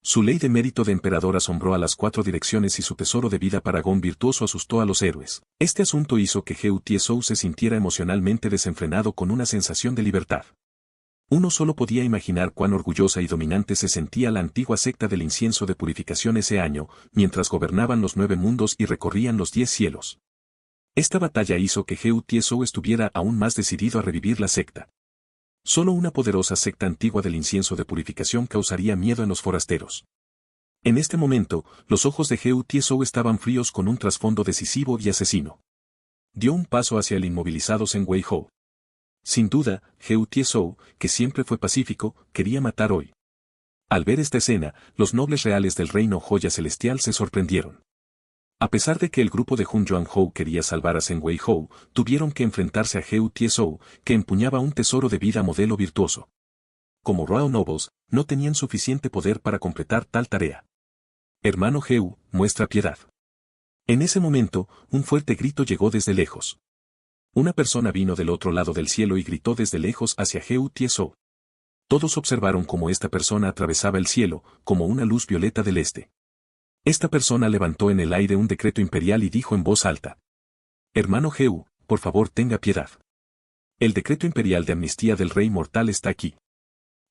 Su ley de mérito de emperador asombró a las 4 direcciones y su tesoro de vida paragón virtuoso asustó a los héroes. Este asunto hizo que Heu Tiesou se sintiera emocionalmente desenfrenado con una sensación de libertad. Uno solo podía imaginar cuán orgullosa y dominante se sentía la antigua secta del incienso de purificación ese año, mientras gobernaban los 9 mundos y recorrían los 10 cielos. Esta batalla hizo que Heu Tiesou estuviera aún más decidido a revivir la secta. Solo una poderosa secta antigua del incienso de purificación causaría miedo en los forasteros. En este momento, los ojos de Heu Tiesou estaban fríos con un trasfondo decisivo y asesino. Dio un paso hacia el inmovilizado Zheng Weihou. Sin duda, Heu Tiesou, que siempre fue pacífico, quería matar hoy. Al ver esta escena, los nobles reales del reino joya celestial se sorprendieron. A pesar de que el grupo de Hun Yuanhou quería salvar a Zheng Weihou, tuvieron que enfrentarse a Heu Tiesou, que empuñaba un tesoro de vida modelo virtuoso. Como Royal Nobles, no tenían suficiente poder para completar tal tarea. Hermano Heu, muestra piedad. En ese momento, un fuerte grito llegó desde lejos. Una persona vino del otro lado del cielo y gritó desde lejos hacia Heu Tiesou. Todos observaron cómo esta persona atravesaba el cielo, como una luz violeta del este. Esta persona levantó en el aire un decreto imperial y dijo en voz alta: Hermano Heu, por favor tenga piedad. El decreto imperial de amnistía del rey mortal está aquí.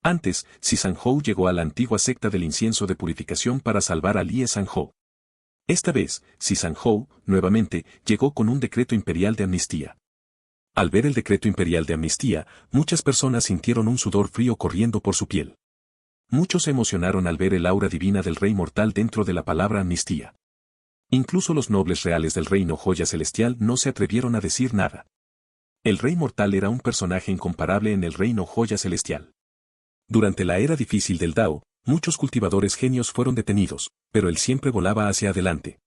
Antes, Si Sanhou llegó a la antigua secta del incienso de purificación para salvar a Lie Sanhou. Esta vez, Sisang-hou, nuevamente, llegó con un decreto imperial de amnistía. Al ver el decreto imperial de amnistía, muchas personas sintieron un sudor frío corriendo por su piel. Muchos se emocionaron al ver el aura divina del Rey Mortal dentro de la palabra amnistía. Incluso los nobles reales del reino Joya Celestial no se atrevieron a decir nada. El Rey Mortal era un personaje incomparable en el reino Joya Celestial. Durante la era difícil del Dao, muchos cultivadores genios fueron detenidos, pero él siempre volaba hacia adelante.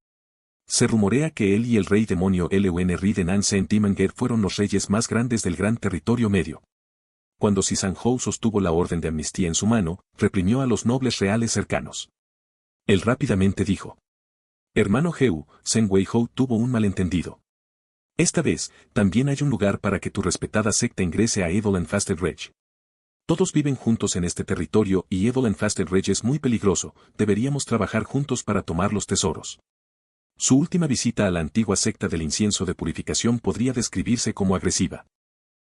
Se rumorea que él y el rey demonio Lun Riden Ansen Timanger fueron los reyes más grandes del gran territorio medio. Cuando Sisang-hou sostuvo la orden de amnistía en su mano, reprimió a los nobles reales cercanos. Él rápidamente dijo: Hermano Heu, Zheng Weihou tuvo un malentendido. Esta vez, también hay un lugar para que tu respetada secta ingrese a Evil and Fasted Rage. Todos viven juntos en este territorio y Evil and Fasted Rage es muy peligroso, deberíamos trabajar juntos para tomar los tesoros. Su última visita a la antigua secta del incienso de purificación podría describirse como agresiva.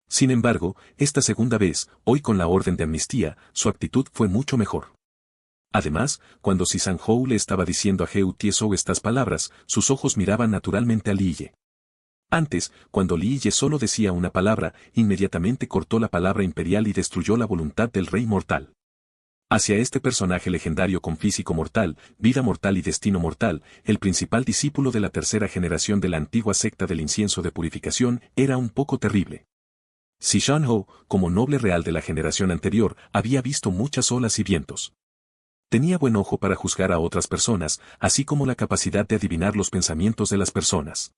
Sin embargo, esta segunda vez, hoy con la orden de amnistía, su actitud fue mucho mejor. Además, cuando Sisang-hou le estaba diciendo a Heu Tiesou estas palabras, sus ojos miraban naturalmente a Li Ye. Antes, cuando Li Ye solo decía una palabra, inmediatamente cortó la palabra imperial y destruyó la voluntad del Rey Mortal. Hacia este personaje legendario con físico mortal, vida mortal y destino mortal, el principal discípulo de la tercera generación de la antigua secta del incienso de purificación, era un poco terrible. Sisang-hou, como noble real de la generación anterior, había visto muchas olas y vientos. Tenía buen ojo para juzgar a otras personas, así como la capacidad de adivinar los pensamientos de las personas.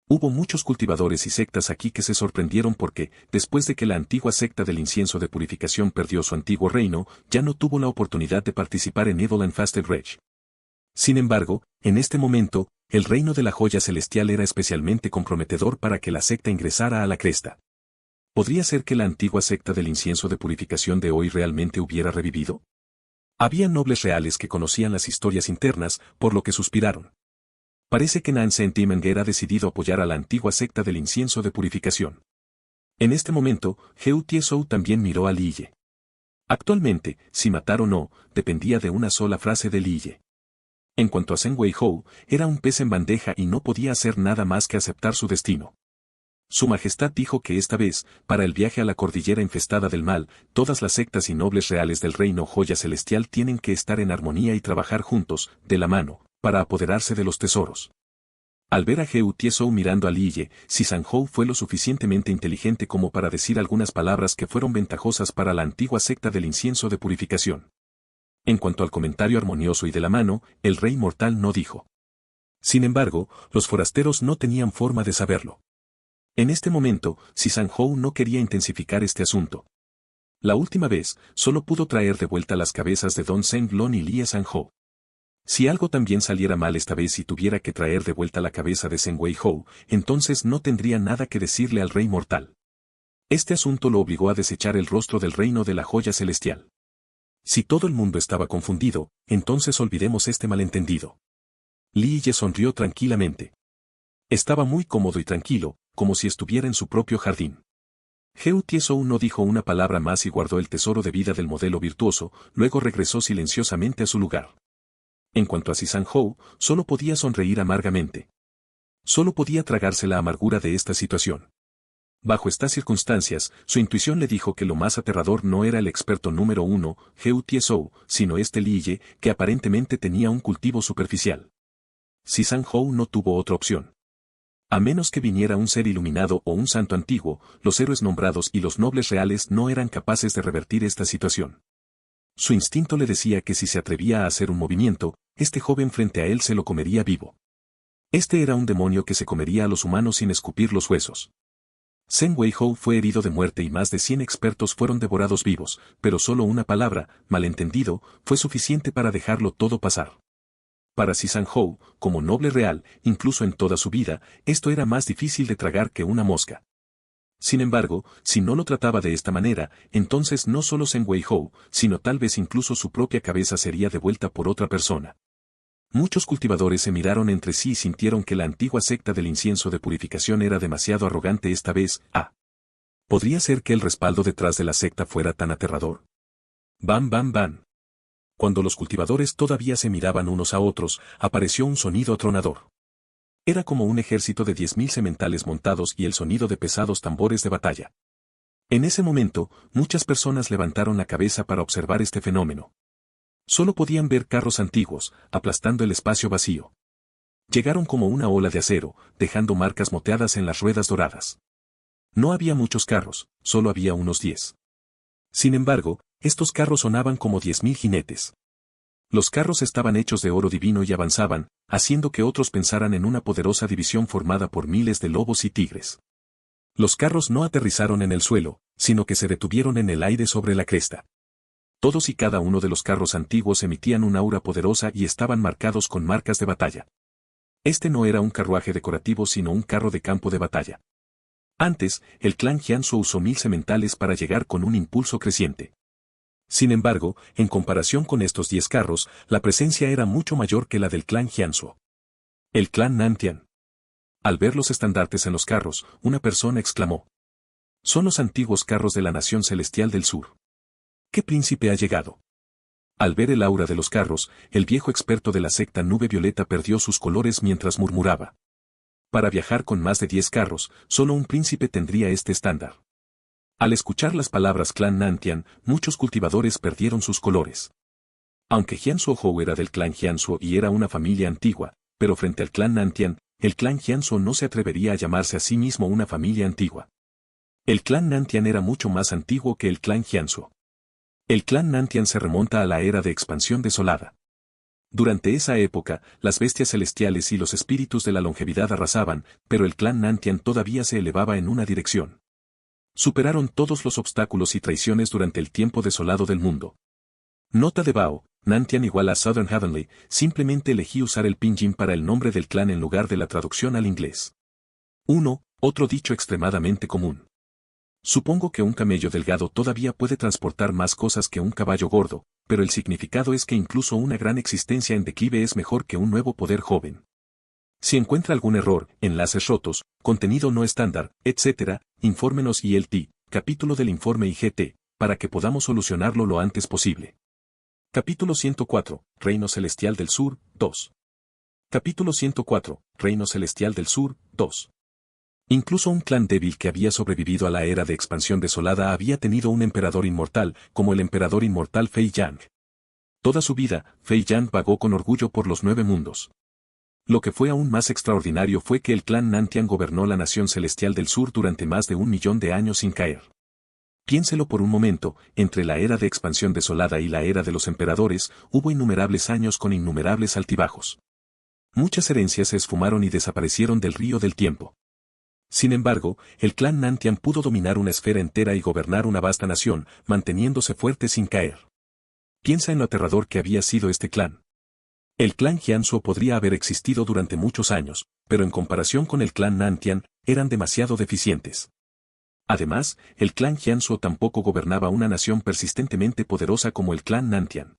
Hubo muchos cultivadores y sectas aquí que se sorprendieron porque, después de que la antigua secta del incienso de purificación perdió su antiguo reino, ya no tuvo la oportunidad de participar en Evil and Fasted Rage. Sin embargo, en este momento, el reino de la joya celestial era especialmente comprometedor para que la secta ingresara a la cresta. ¿Podría ser que la antigua secta del incienso de purificación de hoy realmente hubiera revivido? Había nobles reales que conocían las historias internas, por lo que suspiraron. Parece que Nansen Timanger ha decidido apoyar a la antigua secta del incienso de purificación. En este momento, Heu Tiesou también miró a Li Ye. Actualmente, si matar o no, dependía de una sola frase de Li Ye. En cuanto a Zheng Weihou, era un pez en bandeja y no podía hacer nada más que aceptar su destino. Su Majestad dijo que esta vez, para el viaje a la cordillera infestada del mal, todas las sectas y nobles reales del reino Joya Celestial tienen que estar en armonía y trabajar juntos, de la mano, para apoderarse de los tesoros. Al ver a Heu Tiesou mirando a Li Ye, Sisang-hou fue lo suficientemente inteligente como para decir algunas palabras que fueron ventajosas para la antigua secta del incienso de purificación. En cuanto al comentario armonioso y de la mano, el Rey Mortal no dijo. Sin embargo, los forasteros no tenían forma de saberlo. En este momento, Sisang-hou no quería intensificar este asunto. La última vez, solo pudo traer de vuelta las cabezas de Don Zheng Lon y Lie Sang-ho. Si algo también saliera mal esta vez y tuviera que traer de vuelta la cabeza de Zheng Weihou, entonces no tendría nada que decirle al Rey Mortal. Este asunto lo obligó a desechar el rostro del reino de la joya celestial. Si todo el mundo estaba confundido, entonces olvidemos este malentendido. Li Ye sonrió tranquilamente. Estaba muy cómodo y tranquilo, como si estuviera en su propio jardín. Heu Tiesou no dijo una palabra más y guardó el tesoro de vida del modelo virtuoso, luego regresó silenciosamente a su lugar. En cuanto a Sisang-hou, solo podía sonreír amargamente. Solo podía tragarse la amargura de esta situación. Bajo estas circunstancias, su intuición le dijo que lo más aterrador no era el experto número 1, Heu Tiesou, sino este Li Ye, que aparentemente tenía un cultivo superficial. Sisang-hou no tuvo otra opción. A menos que viniera un ser iluminado o un santo antiguo, los héroes nombrados y los nobles reales no eran capaces de revertir esta situación. Su instinto le decía que si se atrevía a hacer un movimiento, este joven frente a él se lo comería vivo. Este era un demonio que se comería a los humanos sin escupir los huesos. Zheng Weihou fue herido de muerte y más de 100 expertos fueron devorados vivos, pero solo una palabra, malentendido, fue suficiente para dejarlo todo pasar. Para Sisang-hou, como noble real, incluso en toda su vida, esto era más difícil de tragar que una mosca. Sin embargo, si no lo trataba de esta manera, entonces no solo Zheng Weihou, sino tal vez incluso su propia cabeza sería devuelta por otra persona. Muchos cultivadores se miraron entre sí y sintieron que la antigua secta del incienso de purificación era demasiado arrogante esta vez. ¿Podría ser que el respaldo detrás de la secta fuera tan aterrador? Bam bam bam. Cuando los cultivadores todavía se miraban unos a otros, apareció un sonido atronador. Era como un ejército de 10.000 sementales montados y el sonido de pesados tambores de batalla. En ese momento, muchas personas levantaron la cabeza para observar este fenómeno. Solo podían ver carros antiguos, aplastando el espacio vacío. Llegaron como una ola de acero, dejando marcas moteadas en las ruedas doradas. No había muchos carros, solo había unos 10. Sin embargo, estos carros sonaban como 10.000 jinetes. Los carros estaban hechos de oro divino y avanzaban, haciendo que otros pensaran en una poderosa división formada por miles de lobos y tigres. Los carros no aterrizaron en el suelo, sino que se detuvieron en el aire sobre la cresta. Todos y cada uno de los carros antiguos emitían un aura poderosa y estaban marcados con marcas de batalla. Este no era un carruaje decorativo sino un carro de campo de batalla. Antes, el clan Jianzhou usó 1000 sementales para llegar con un impulso creciente. Sin embargo, en comparación con estos 10 carros, la presencia era mucho mayor que la del clan Jianzhou. El clan Nantian. Al ver los estandartes en los carros, una persona exclamó: «Son los antiguos carros de la nación celestial del sur. ¿Qué príncipe ha llegado?». Al ver el aura de los carros, el viejo experto de la secta Nube Violeta perdió sus colores mientras murmuraba: «Para viajar con más de 10 carros, solo un príncipe tendría este estándar». Al escuchar las palabras clan Nantian, muchos cultivadores perdieron sus colores. Aunque Jianzhou Hou era del clan Jianzhou y era una familia antigua, pero frente al clan Nantian, el clan Jianzhou no se atrevería a llamarse a sí mismo una familia antigua. El clan Nantian era mucho más antiguo que el clan Jianzhou. El clan Nantian se remonta a la era de expansión desolada. Durante esa época, las bestias celestiales y los espíritus de la longevidad arrasaban, pero el clan Nantian todavía se elevaba en una dirección. Superaron todos los obstáculos y traiciones durante el tiempo desolado del mundo. Nota de Bao, Nantian igual a Southern Heavenly, simplemente elegí usar el pinyin para el nombre del clan en lugar de la traducción al inglés. 1. Otro dicho extremadamente común. Supongo que un camello delgado todavía puede transportar más cosas que un caballo gordo, pero el significado es que incluso una gran existencia en declive es mejor que un nuevo poder joven. Si encuentra algún error, enlaces rotos, contenido no estándar, etc., infórmenos ILT, capítulo del informe IGT, para que podamos solucionarlo lo antes posible. Capítulo 104, Reino Celestial del Sur, 2. Capítulo 104, Reino Celestial del Sur, 2. Incluso un clan débil que había sobrevivido a la era de expansión desolada había tenido un emperador inmortal, como el emperador inmortal Fei Yang. Toda su vida, Fei Yang vagó con orgullo por los 9 mundos. Lo que fue aún más extraordinario fue que el clan Nantian gobernó la nación celestial del sur durante más de 1.000.000 de años sin caer. Piénselo por un momento, entre la era de expansión desolada y la era de los emperadores, hubo innumerables años con innumerables altibajos. Muchas herencias se esfumaron y desaparecieron del río del tiempo. Sin embargo, el clan Nantian pudo dominar una esfera entera y gobernar una vasta nación, manteniéndose fuerte sin caer. Piensa en lo aterrador que había sido este clan. El clan Jianzhou podría haber existido durante muchos años, pero en comparación con el clan Nantian, eran demasiado deficientes. Además, el clan Jianzhou tampoco gobernaba una nación persistentemente poderosa como el clan Nantian.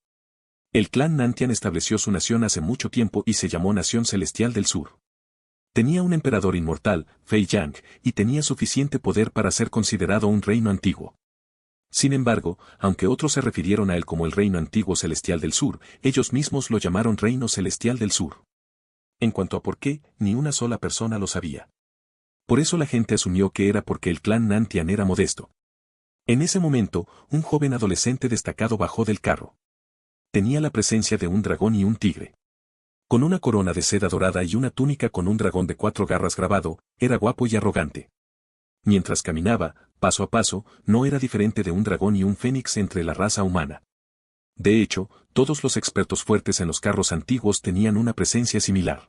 El clan Nantian estableció su nación hace mucho tiempo y se llamó Nación Celestial del Sur. Tenía un emperador inmortal, Fei Yang, y tenía suficiente poder para ser considerado un reino antiguo. Sin embargo, aunque otros se refirieron a él como el Reino Antiguo Celestial del Sur, ellos mismos lo llamaron Reino Celestial del Sur. En cuanto a por qué, ni una sola persona lo sabía. Por eso la gente asumió que era porque el clan Nantian era modesto. En ese momento, un joven adolescente destacado bajó del carro. Tenía la presencia de un dragón y un tigre. Con una corona de seda dorada y una túnica con un dragón de 4 garras grabado, era guapo y arrogante. Mientras caminaba, paso a paso, no era diferente de un dragón y un fénix entre la raza humana. De hecho, todos los expertos fuertes en los carros antiguos tenían una presencia similar.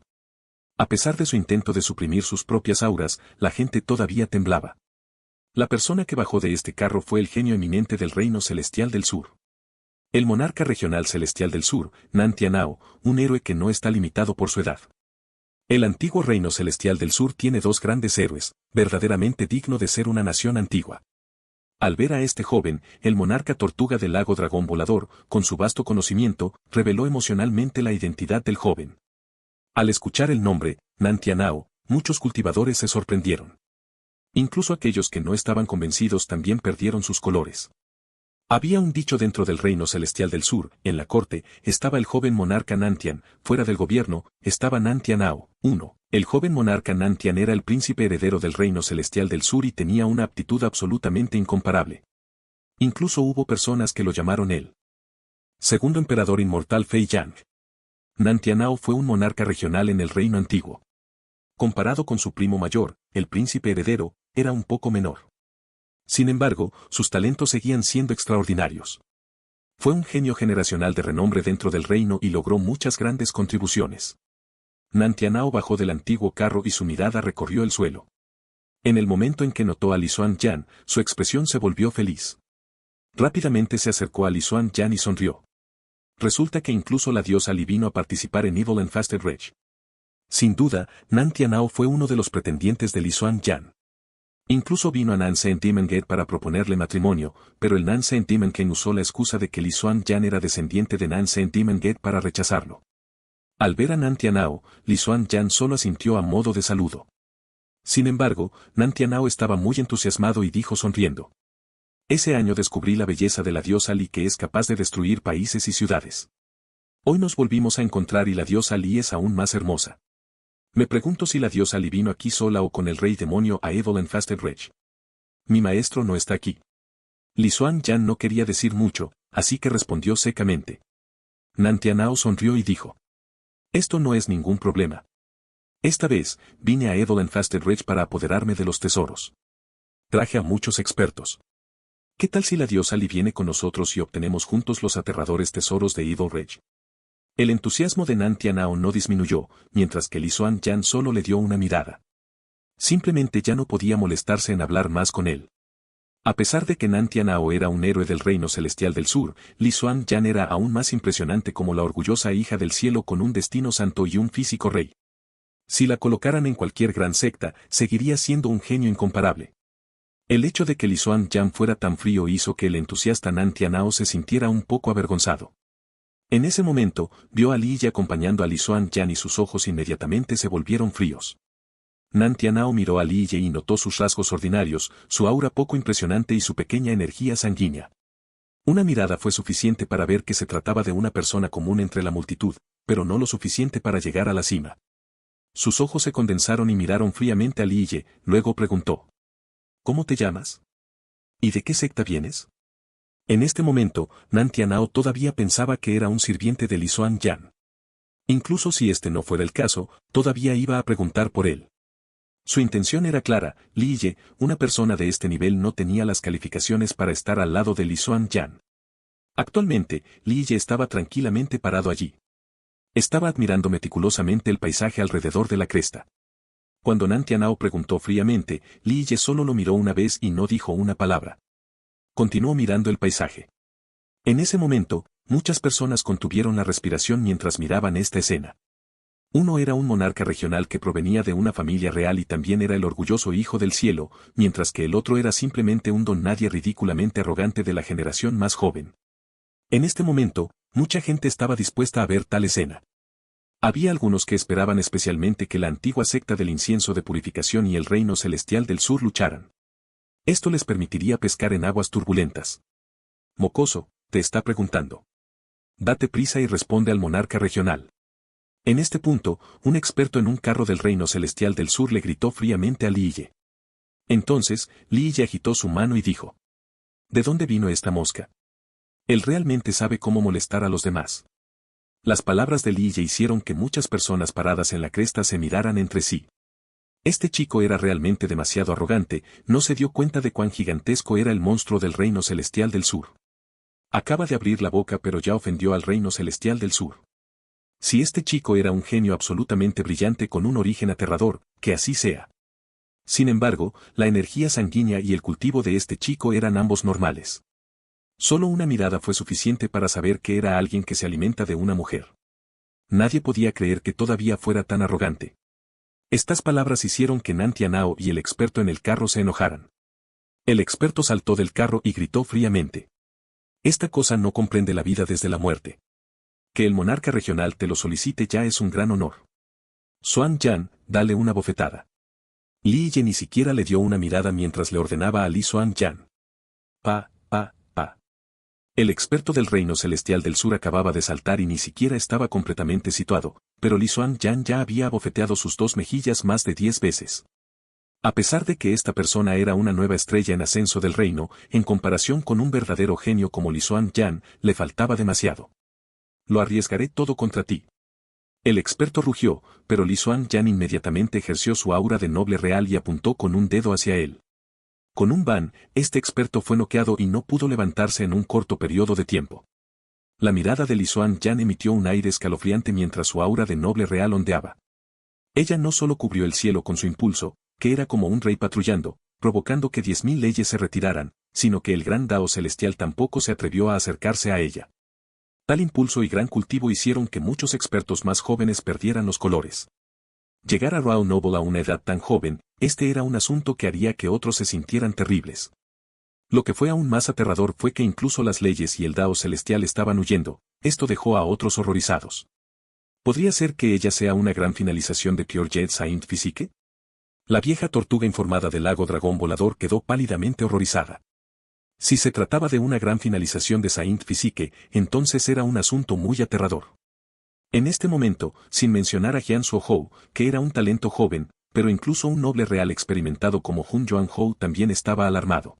A pesar de su intento de suprimir sus propias auras, la gente todavía temblaba. La persona que bajó de este carro fue el genio eminente del Reino Celestial del Sur. El monarca regional celestial del sur, Nantianao, un héroe que no está limitado por su edad. El antiguo Reino Celestial del Sur tiene 2 grandes héroes, verdaderamente digno de ser una nación antigua. Al ver a este joven, el monarca tortuga del lago dragón volador, con su vasto conocimiento, reveló emocionalmente la identidad del joven. Al escuchar el nombre, Nantianao, muchos cultivadores se sorprendieron. Incluso aquellos que no estaban convencidos también perdieron sus colores. Había un dicho dentro del reino celestial del sur: en la corte, estaba el joven monarca Nantian; fuera del gobierno, estaba Nantianao. 1. El joven monarca Nantian era el príncipe heredero del reino celestial del sur y tenía una aptitud absolutamente incomparable. Incluso hubo personas que lo llamaron el segundo emperador inmortal Fei Yang. Nantianao fue un monarca regional en el reino antiguo. Comparado con su primo mayor, el príncipe heredero, era un poco menor. Sin embargo, sus talentos seguían siendo extraordinarios. Fue un genio generacional de renombre dentro del reino y logró muchas grandes contribuciones. Nantianao bajó del antiguo carro y su mirada recorrió el suelo. En el momento en que notó a Li Xuanyan, su expresión se volvió feliz. Rápidamente se acercó a Li Xuanyan y sonrió. Resulta que incluso la diosa Li vino a participar en Evil and Fasted Rage. Sin duda, Nantianao fue uno de los pretendientes de Li Xuanyan. Incluso vino a Nansen Demon Gate para proponerle matrimonio, pero el Nansen Demon King usó la excusa de que Li Xuanyan era descendiente de Nansen Demon Gate para rechazarlo. Al ver a Nantianao, Li Xuanyan solo asintió a modo de saludo. Sin embargo, Nantianao estaba muy entusiasmado y dijo sonriendo: ese año descubrí la belleza de la diosa Li, que es capaz de destruir países y ciudades. Hoy nos volvimos a encontrar y la diosa Li es aún más hermosa. Me pregunto si la diosa Li vino aquí sola o con el rey demonio a Evil and Fasted Rage. Mi maestro no está aquí. Li Xuanyan no quería decir mucho, así que respondió secamente. Nantianao sonrió y dijo: esto no es ningún problema. Esta vez, vine a Evil and Fasted Rage para apoderarme de los tesoros. Traje a muchos expertos. ¿Qué tal si la diosa Li viene con nosotros y obtenemos juntos los aterradores tesoros de Evil Rage? El entusiasmo de Nantianao no disminuyó, mientras que Li Xuanyan solo le dio una mirada. Simplemente ya no podía molestarse en hablar más con él. A pesar de que Nantianao era un héroe del reino celestial del sur, Li Xuanyan era aún más impresionante como la orgullosa hija del cielo con un destino santo y un físico rey. Si la colocaran en cualquier gran secta, seguiría siendo un genio incomparable. El hecho de que Li Xuanyan fuera tan frío hizo que el entusiasta Nantianao se sintiera un poco avergonzado. En ese momento, vio a Li Yi acompañando a Li Xuanyan y sus ojos inmediatamente se volvieron fríos. Nantianao miró a Li Yi y notó sus rasgos ordinarios, su aura poco impresionante y su pequeña energía sanguínea. Una mirada fue suficiente para ver que se trataba de una persona común entre la multitud, pero no lo suficiente para llegar a la cima. Sus ojos se condensaron y miraron fríamente a Li Yi, luego preguntó: ¿cómo te llamas? ¿Y de qué secta vienes? En este momento, Nantianao todavía pensaba que era un sirviente de Li Xuanyan. Incluso si este no fuera el caso, todavía iba a preguntar por él. Su intención era clara: Li Yi, una persona de este nivel, no tenía las calificaciones para estar al lado de Li Xuanyan. Actualmente, Li Yi estaba tranquilamente parado allí. Estaba admirando meticulosamente el paisaje alrededor de la cresta. Cuando Nantianao preguntó fríamente, Li Yi solo lo miró una vez y no dijo una palabra. Continuó mirando el paisaje. En ese momento, muchas personas contuvieron la respiración mientras miraban esta escena. Uno era un monarca regional que provenía de una familia real y también era el orgulloso hijo del cielo, mientras que el otro era simplemente un don nadie ridículamente arrogante de la generación más joven. En este momento, mucha gente estaba dispuesta a ver tal escena. Había algunos que esperaban especialmente que la antigua secta del incienso de purificación y el reino celestial del sur lucharan. Esto les permitiría pescar en aguas turbulentas. Mocoso, te está preguntando. Date prisa y responde al monarca regional. En este punto, un experto en un carro del reino celestial del sur le gritó fríamente a Li Yi. Entonces, Li Yi agitó su mano y dijo: ¿de dónde vino esta mosca? Él realmente sabe cómo molestar a los demás. Las palabras de Li Yi hicieron que muchas personas paradas en la cresta se miraran entre sí. Este chico era realmente demasiado arrogante, no se dio cuenta de cuán gigantesco era el monstruo del reino celestial del sur. Acaba de abrir la boca pero ya ofendió al reino celestial del sur. Si este chico era un genio absolutamente brillante con un origen aterrador, que así sea. Sin embargo, la energía sanguínea y el cultivo de este chico eran ambos normales. Solo una mirada fue suficiente para saber que era alguien que se alimenta de una mujer. Nadie podía creer que todavía fuera tan arrogante. Estas palabras hicieron que Nantianao y el experto en el carro se enojaran. El experto saltó del carro y gritó fríamente: esta cosa no comprende la vida desde la muerte. Que el monarca regional te lo solicite ya es un gran honor. Xuanyan, dale una bofetada. Li Yi ni siquiera le dio una mirada mientras le ordenaba a Li Xuanyan: pa. El experto del reino celestial del sur acababa de saltar y ni siquiera estaba completamente situado, pero Li Xuan-Yan ya había abofeteado sus dos mejillas más de 10 veces. A pesar de que esta persona era una nueva estrella en ascenso del reino, en comparación con un verdadero genio como Li Xuan-Yan, le faltaba demasiado. Lo arriesgaré todo contra ti. El experto rugió, pero Li Xuan-Yan inmediatamente ejerció su aura de noble real y apuntó con un dedo hacia él. Con un ban, este experto fue noqueado y no pudo levantarse en un corto periodo de tiempo. La mirada de Li Xuan-Yan emitió un aire escalofriante mientras su aura de noble real ondeaba. Ella no solo cubrió el cielo con su impulso, que era como un rey patrullando, provocando que 10.000 leyes se retiraran, sino que el gran Dao celestial tampoco se atrevió a acercarse a ella. Tal impulso y gran cultivo hicieron que muchos expertos más jóvenes perdieran los colores. Llegar a Rao Noble a una edad tan joven, este era un asunto que haría que otros se sintieran terribles. Lo que fue aún más aterrador fue que incluso las leyes y el Dao celestial estaban huyendo, esto dejó a otros horrorizados. ¿Podría ser que ella sea una gran finalización de Pure Jet Saint Physique? La vieja tortuga informada del lago dragón volador quedó pálidamente horrorizada. Si se trataba de una gran finalización de Saint Physique, entonces era un asunto muy aterrador. En este momento, sin mencionar a Jian Suo-Hou, que era un talento joven, pero incluso un noble real experimentado como Hun Yuan-Hou también estaba alarmado.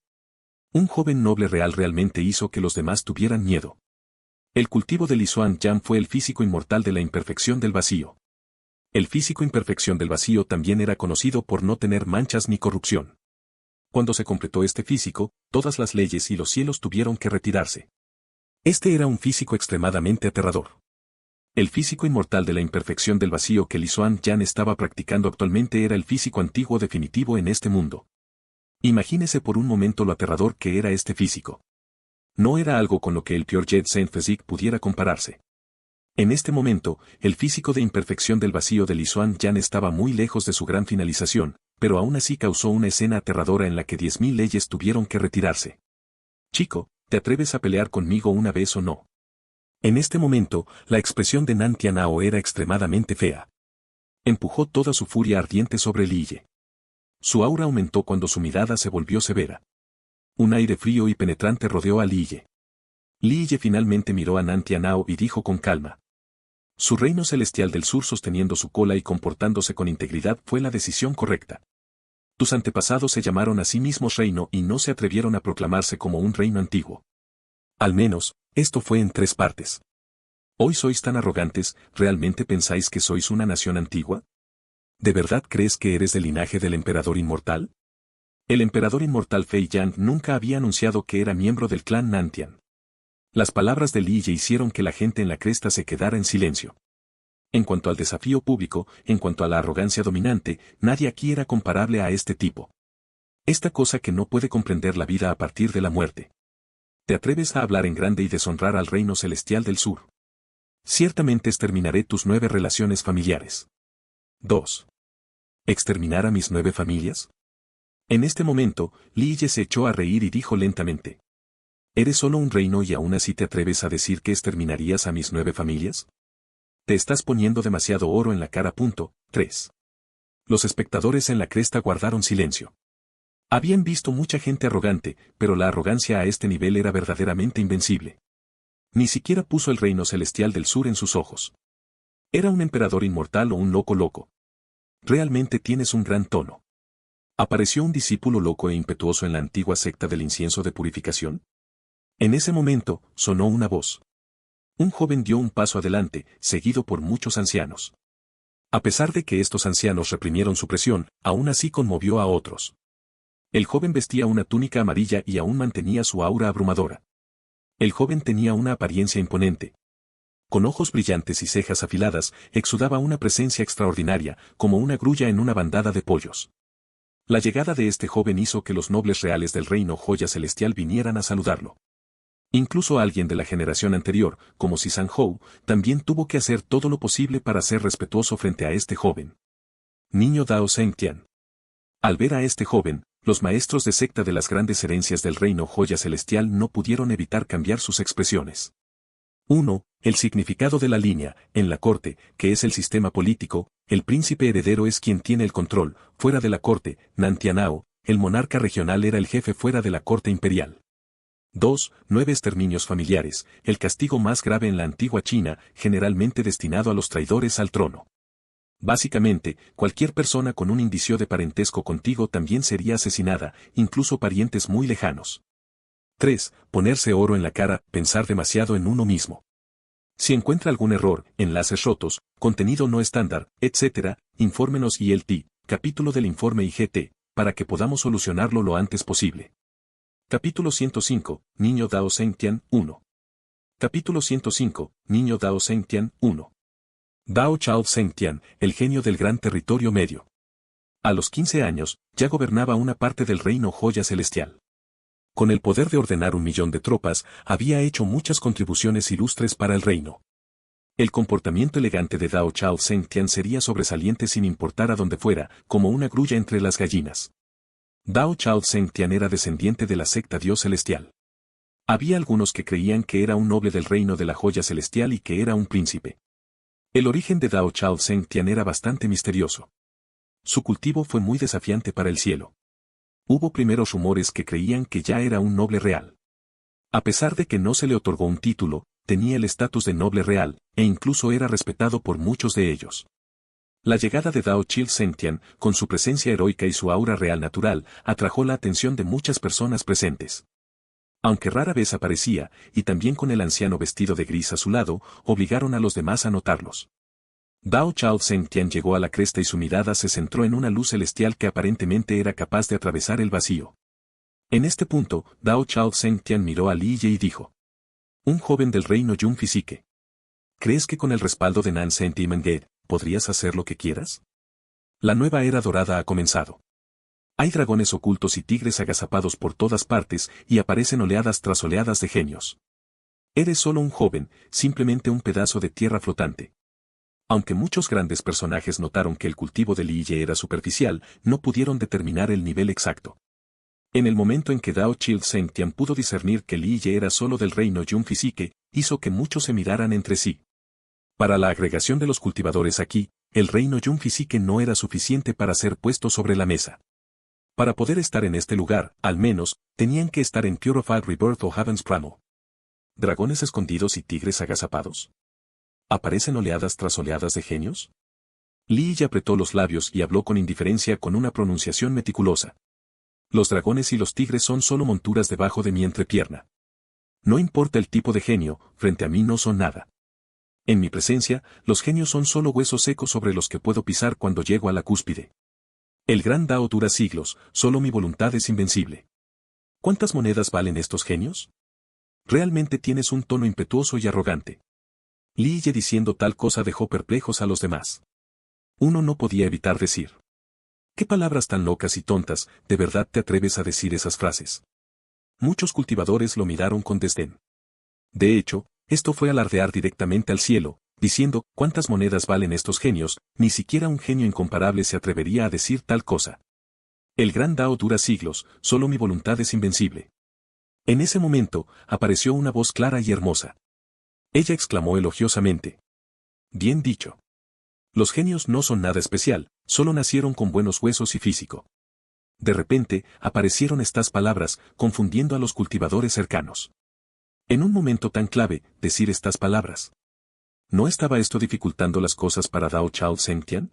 Un joven noble real realmente hizo que los demás tuvieran miedo. El cultivo de Li Xuan-Yan fue el físico inmortal de la imperfección del vacío. El físico imperfección del vacío también era conocido por no tener manchas ni corrupción. Cuando se completó este físico, todas las leyes y los cielos tuvieron que retirarse. Este era un físico extremadamente aterrador. El físico inmortal de la imperfección del vacío que Li Xuan-Yan estaba practicando actualmente era el físico antiguo definitivo en este mundo. Imagínese por un momento lo aterrador que era este físico. No era algo con lo que el Pure Jet Saint Physique pudiera compararse. En este momento, el físico de imperfección del vacío de Li Xuan-Yan estaba muy lejos de su gran finalización, pero aún así causó una escena aterradora en la que 10.000 leyes tuvieron que retirarse. Chico, ¿te atreves a pelear conmigo una vez o no? En este momento, la expresión de Nan Tianao era extremadamente fea. Empujó toda su furia ardiente sobre Li Ye. Su aura aumentó cuando su mirada se volvió severa. Un aire frío y penetrante rodeó a Li Ye. Li Ye finalmente miró a Nan Tianao y dijo con calma. Su reino celestial del sur sosteniendo su cola y comportándose con integridad fue la decisión correcta. Tus antepasados se llamaron a sí mismos reino y no se atrevieron a proclamarse como un reino antiguo. Al menos, esto fue en 3 partes. Hoy sois tan arrogantes, ¿realmente pensáis que sois una nación antigua? ¿De verdad crees que eres del linaje del emperador inmortal? El emperador inmortal Fei Yan nunca había anunciado que era miembro del clan Nantian. Las palabras de Li Ye hicieron que la gente en la cresta se quedara en silencio. En cuanto al desafío público, en cuanto a la arrogancia dominante, nadie aquí era comparable a este tipo. Esta cosa que no puede comprender la vida a partir de la muerte. ¿Te atreves a hablar en grande y deshonrar al reino celestial del sur? Ciertamente exterminaré tus 9 relaciones familiares. 2. ¿Exterminar a mis 9 familias? En este momento, Li Ye se echó a reír y dijo lentamente. ¿Eres solo un reino y aún así te atreves a decir que exterminarías a mis 9 familias? Te estás poniendo demasiado oro en la cara. 3. Los espectadores en la cresta guardaron silencio. Habían visto mucha gente arrogante, pero la arrogancia a este nivel era verdaderamente invencible. Ni siquiera puso el reino celestial del sur en sus ojos. ¿Era un emperador inmortal o un loco? Realmente tienes un gran tono. ¿Apareció un discípulo loco e impetuoso en la antigua secta del incienso de purificación? En ese momento, sonó una voz. Un joven dio un paso adelante, seguido por muchos ancianos. A pesar de que estos ancianos reprimieron su presión, aún así conmovió a otros. El joven vestía una túnica amarilla y aún mantenía su aura abrumadora. El joven tenía una apariencia imponente. Con ojos brillantes y cejas afiladas, exudaba una presencia extraordinaria, como una grulla en una bandada de pollos. La llegada de este joven hizo que los nobles reales del reino Joya Celestial vinieran a saludarlo. Incluso alguien de la generación anterior, como Si San-Hou, también tuvo que hacer todo lo posible para ser respetuoso frente a este joven. Niño Dao Zhengtian. Al ver a este joven, los maestros de secta de las grandes herencias del reino Joya Celestial no pudieron evitar cambiar sus expresiones. 1. El significado de la línea, en la corte, que es el sistema político, el príncipe heredero es quien tiene el control, fuera de la corte, Nantianao, el monarca regional era el jefe fuera de la corte imperial. 2. 9 exterminios familiares, el castigo más grave en la antigua China, generalmente destinado a los traidores al trono. Básicamente, cualquier persona con un indicio de parentesco contigo también sería asesinada, incluso parientes muy lejanos. 3. Ponerse oro en la cara, pensar demasiado en uno mismo. Si encuentra algún error, enlaces rotos, contenido no estándar, etc., infórmenos ILT, capítulo del informe IGT, para que podamos solucionarlo lo antes posible. Capítulo 105, Niño Dao Zhengtian 1. Capítulo 105, Niño Dao Zhengtian 1. Dao Chao Zhengtian, el genio del gran territorio medio. A los 15 años, ya gobernaba una parte del reino Joya Celestial. Con el poder de ordenar 1.000.000 de tropas, había hecho muchas contribuciones ilustres para el reino. El comportamiento elegante de Dao Chao Zhengtian sería sobresaliente sin importar a dónde fuera, como una grulla entre las gallinas. Dao Chao Zhengtian era descendiente de la secta Dios Celestial. Había algunos que creían que era un noble del reino de la Joya Celestial y que era un príncipe. El origen de Dao Chao Zhengtian era bastante misterioso. Su cultivo fue muy desafiante para el cielo. Hubo primeros rumores que creían que ya era un noble real. A pesar de que no se le otorgó un título, tenía el estatus de noble real, e incluso era respetado por muchos de ellos. La llegada de Dao Chao Zhengtian, con su presencia heroica y su aura real natural, atrajo la atención de muchas personas presentes. Aunque rara vez aparecía, y también con el anciano vestido de gris a su lado, obligaron a los demás a notarlos. Dao Chao Zhengtian llegó a la cresta y su mirada se centró en una luz celestial que aparentemente era capaz de atravesar el vacío. En este punto, Dao Chao Zhengtian miró a Li Ye y dijo: un joven del reino Yun Physique. ¿Crees que con el respaldo de Nan Sentimenget, podrías hacer lo que quieras? La nueva era dorada ha comenzado. Hay dragones ocultos y tigres agazapados por todas partes y aparecen oleadas tras oleadas de genios. Eres solo un joven, simplemente un pedazo de tierra flotante. Aunque muchos grandes personajes notaron que el cultivo de Li Ye era superficial, no pudieron determinar el nivel exacto. En el momento en que Dao Chao Zhengtian pudo discernir que Li Ye era solo del reino Yun Physique, hizo que muchos se miraran entre sí. Para la agregación de los cultivadores aquí, el reino Yun Physique no era suficiente para ser puesto sobre la mesa. Para poder estar en este lugar, al menos, tenían que estar en Purified Rebirth o Heaven's Primal. ¿Dragones escondidos y tigres agazapados? ¿Aparecen oleadas tras oleadas de genios? Li Ye apretó los labios y habló con indiferencia con una pronunciación meticulosa. Los dragones y los tigres son solo monturas debajo de mi entrepierna. No importa el tipo de genio, frente a mí no son nada. En mi presencia, los genios son solo huesos secos sobre los que puedo pisar cuando llego a la cúspide. El gran Dao dura siglos, solo mi voluntad es invencible. ¿Cuántas monedas valen estos genios? Realmente tienes un tono impetuoso y arrogante. Li Ye diciendo tal cosa dejó perplejos a los demás. Uno no podía evitar decir: ¿qué palabras tan locas y tontas, de verdad te atreves a decir esas frases? Muchos cultivadores lo miraron con desdén. De hecho, esto fue alardear directamente al cielo, diciendo: ¿cuántas monedas valen estos genios? Ni siquiera un genio incomparable se atrevería a decir tal cosa. El gran Dao dura siglos, solo mi voluntad es invencible. En ese momento, apareció una voz clara y hermosa. Ella exclamó elogiosamente: bien dicho. Los genios no son nada especial, solo nacieron con buenos huesos y físico. De repente, aparecieron estas palabras, confundiendo a los cultivadores cercanos. En un momento tan clave, decir estas palabras. ¿No estaba esto dificultando las cosas para Dao Chao Zhengtian?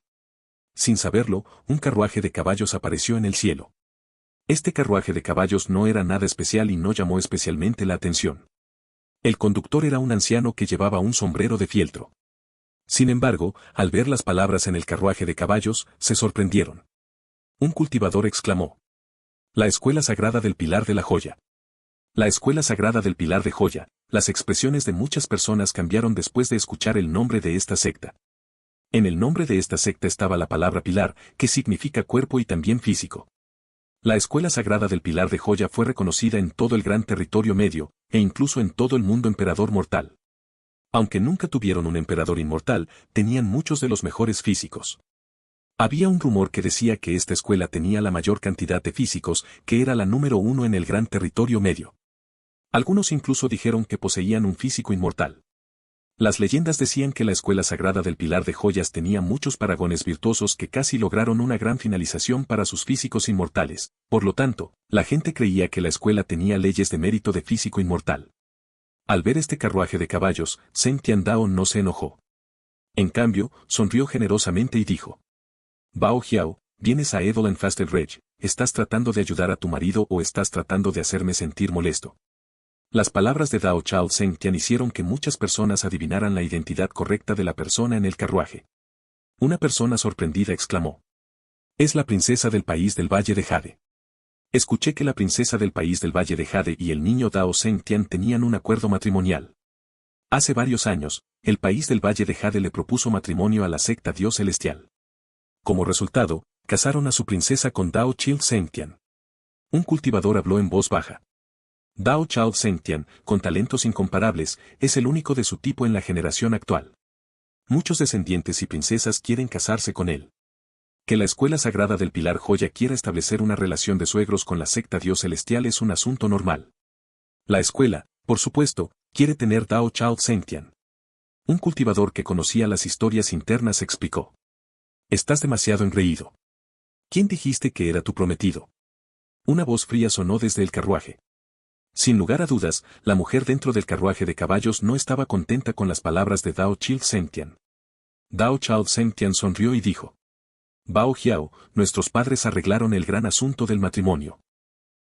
Sin saberlo, un carruaje de caballos apareció en el cielo. Este carruaje de caballos no era nada especial y no llamó especialmente la atención. El conductor era un anciano que llevaba un sombrero de fieltro. Sin embargo, al ver las palabras en el carruaje de caballos, se sorprendieron. Un cultivador exclamó: la escuela sagrada del Pilar de la Joya. La escuela sagrada del Pilar de Joya. Las expresiones de muchas personas cambiaron después de escuchar el nombre de esta secta. En el nombre de esta secta estaba la palabra pilar, que significa cuerpo y también físico. La escuela sagrada del Pilar de Joya fue reconocida en todo el gran territorio medio, e incluso en todo el mundo emperador mortal. Aunque nunca tuvieron un emperador inmortal, tenían muchos de los mejores físicos. Había un rumor que decía que esta escuela tenía la mayor cantidad de físicos, que era la número 1 en el gran territorio medio. Algunos incluso dijeron que poseían un físico inmortal. Las leyendas decían que la escuela sagrada del Pilar de Joyas tenía muchos paragones virtuosos que casi lograron una gran finalización para sus físicos inmortales, por lo tanto, la gente creía que la escuela tenía leyes de mérito de físico inmortal. Al ver este carruaje de caballos, Zheng Tiandao no se enojó. En cambio, sonrió generosamente y dijo: Bao Jiao, vienes a Edolan Fastel Reg, ¿estás tratando de ayudar a tu marido o estás tratando de hacerme sentir molesto? Las palabras de Dao Chao Zheng Tian hicieron que muchas personas adivinaran la identidad correcta de la persona en el carruaje. Una persona sorprendida exclamó: Es la princesa del país del Valle de Jade. Escuché que la princesa del país del Valle de Jade y el niño Dao Zheng Tian tenían un acuerdo matrimonial. Hace varios años, el país del Valle de Jade le propuso matrimonio a la secta Dios Celestial. Como resultado, casaron a su princesa con Dao Chil Zheng Tian. Un cultivador habló en voz baja. Dao Chao Zheng Tian, con talentos incomparables, es el único de su tipo en la generación actual. Muchos descendientes y princesas quieren casarse con él. Que la escuela sagrada del Pilar Joya quiera establecer una relación de suegros con la secta Dios Celestial es un asunto normal. La escuela, por supuesto, quiere tener Dao Chao Zheng Tian. Un cultivador que conocía las historias internas explicó: Estás demasiado engreído. ¿Quién dijiste que era tu prometido? Una voz fría sonó desde el carruaje. Sin lugar a dudas, la mujer dentro del carruaje de caballos no estaba contenta con las palabras de Dao Chil Zheng Tian. Dao Chao Zheng Tian sonrió y dijo: Bao Jiao, nuestros padres arreglaron el gran asunto del matrimonio.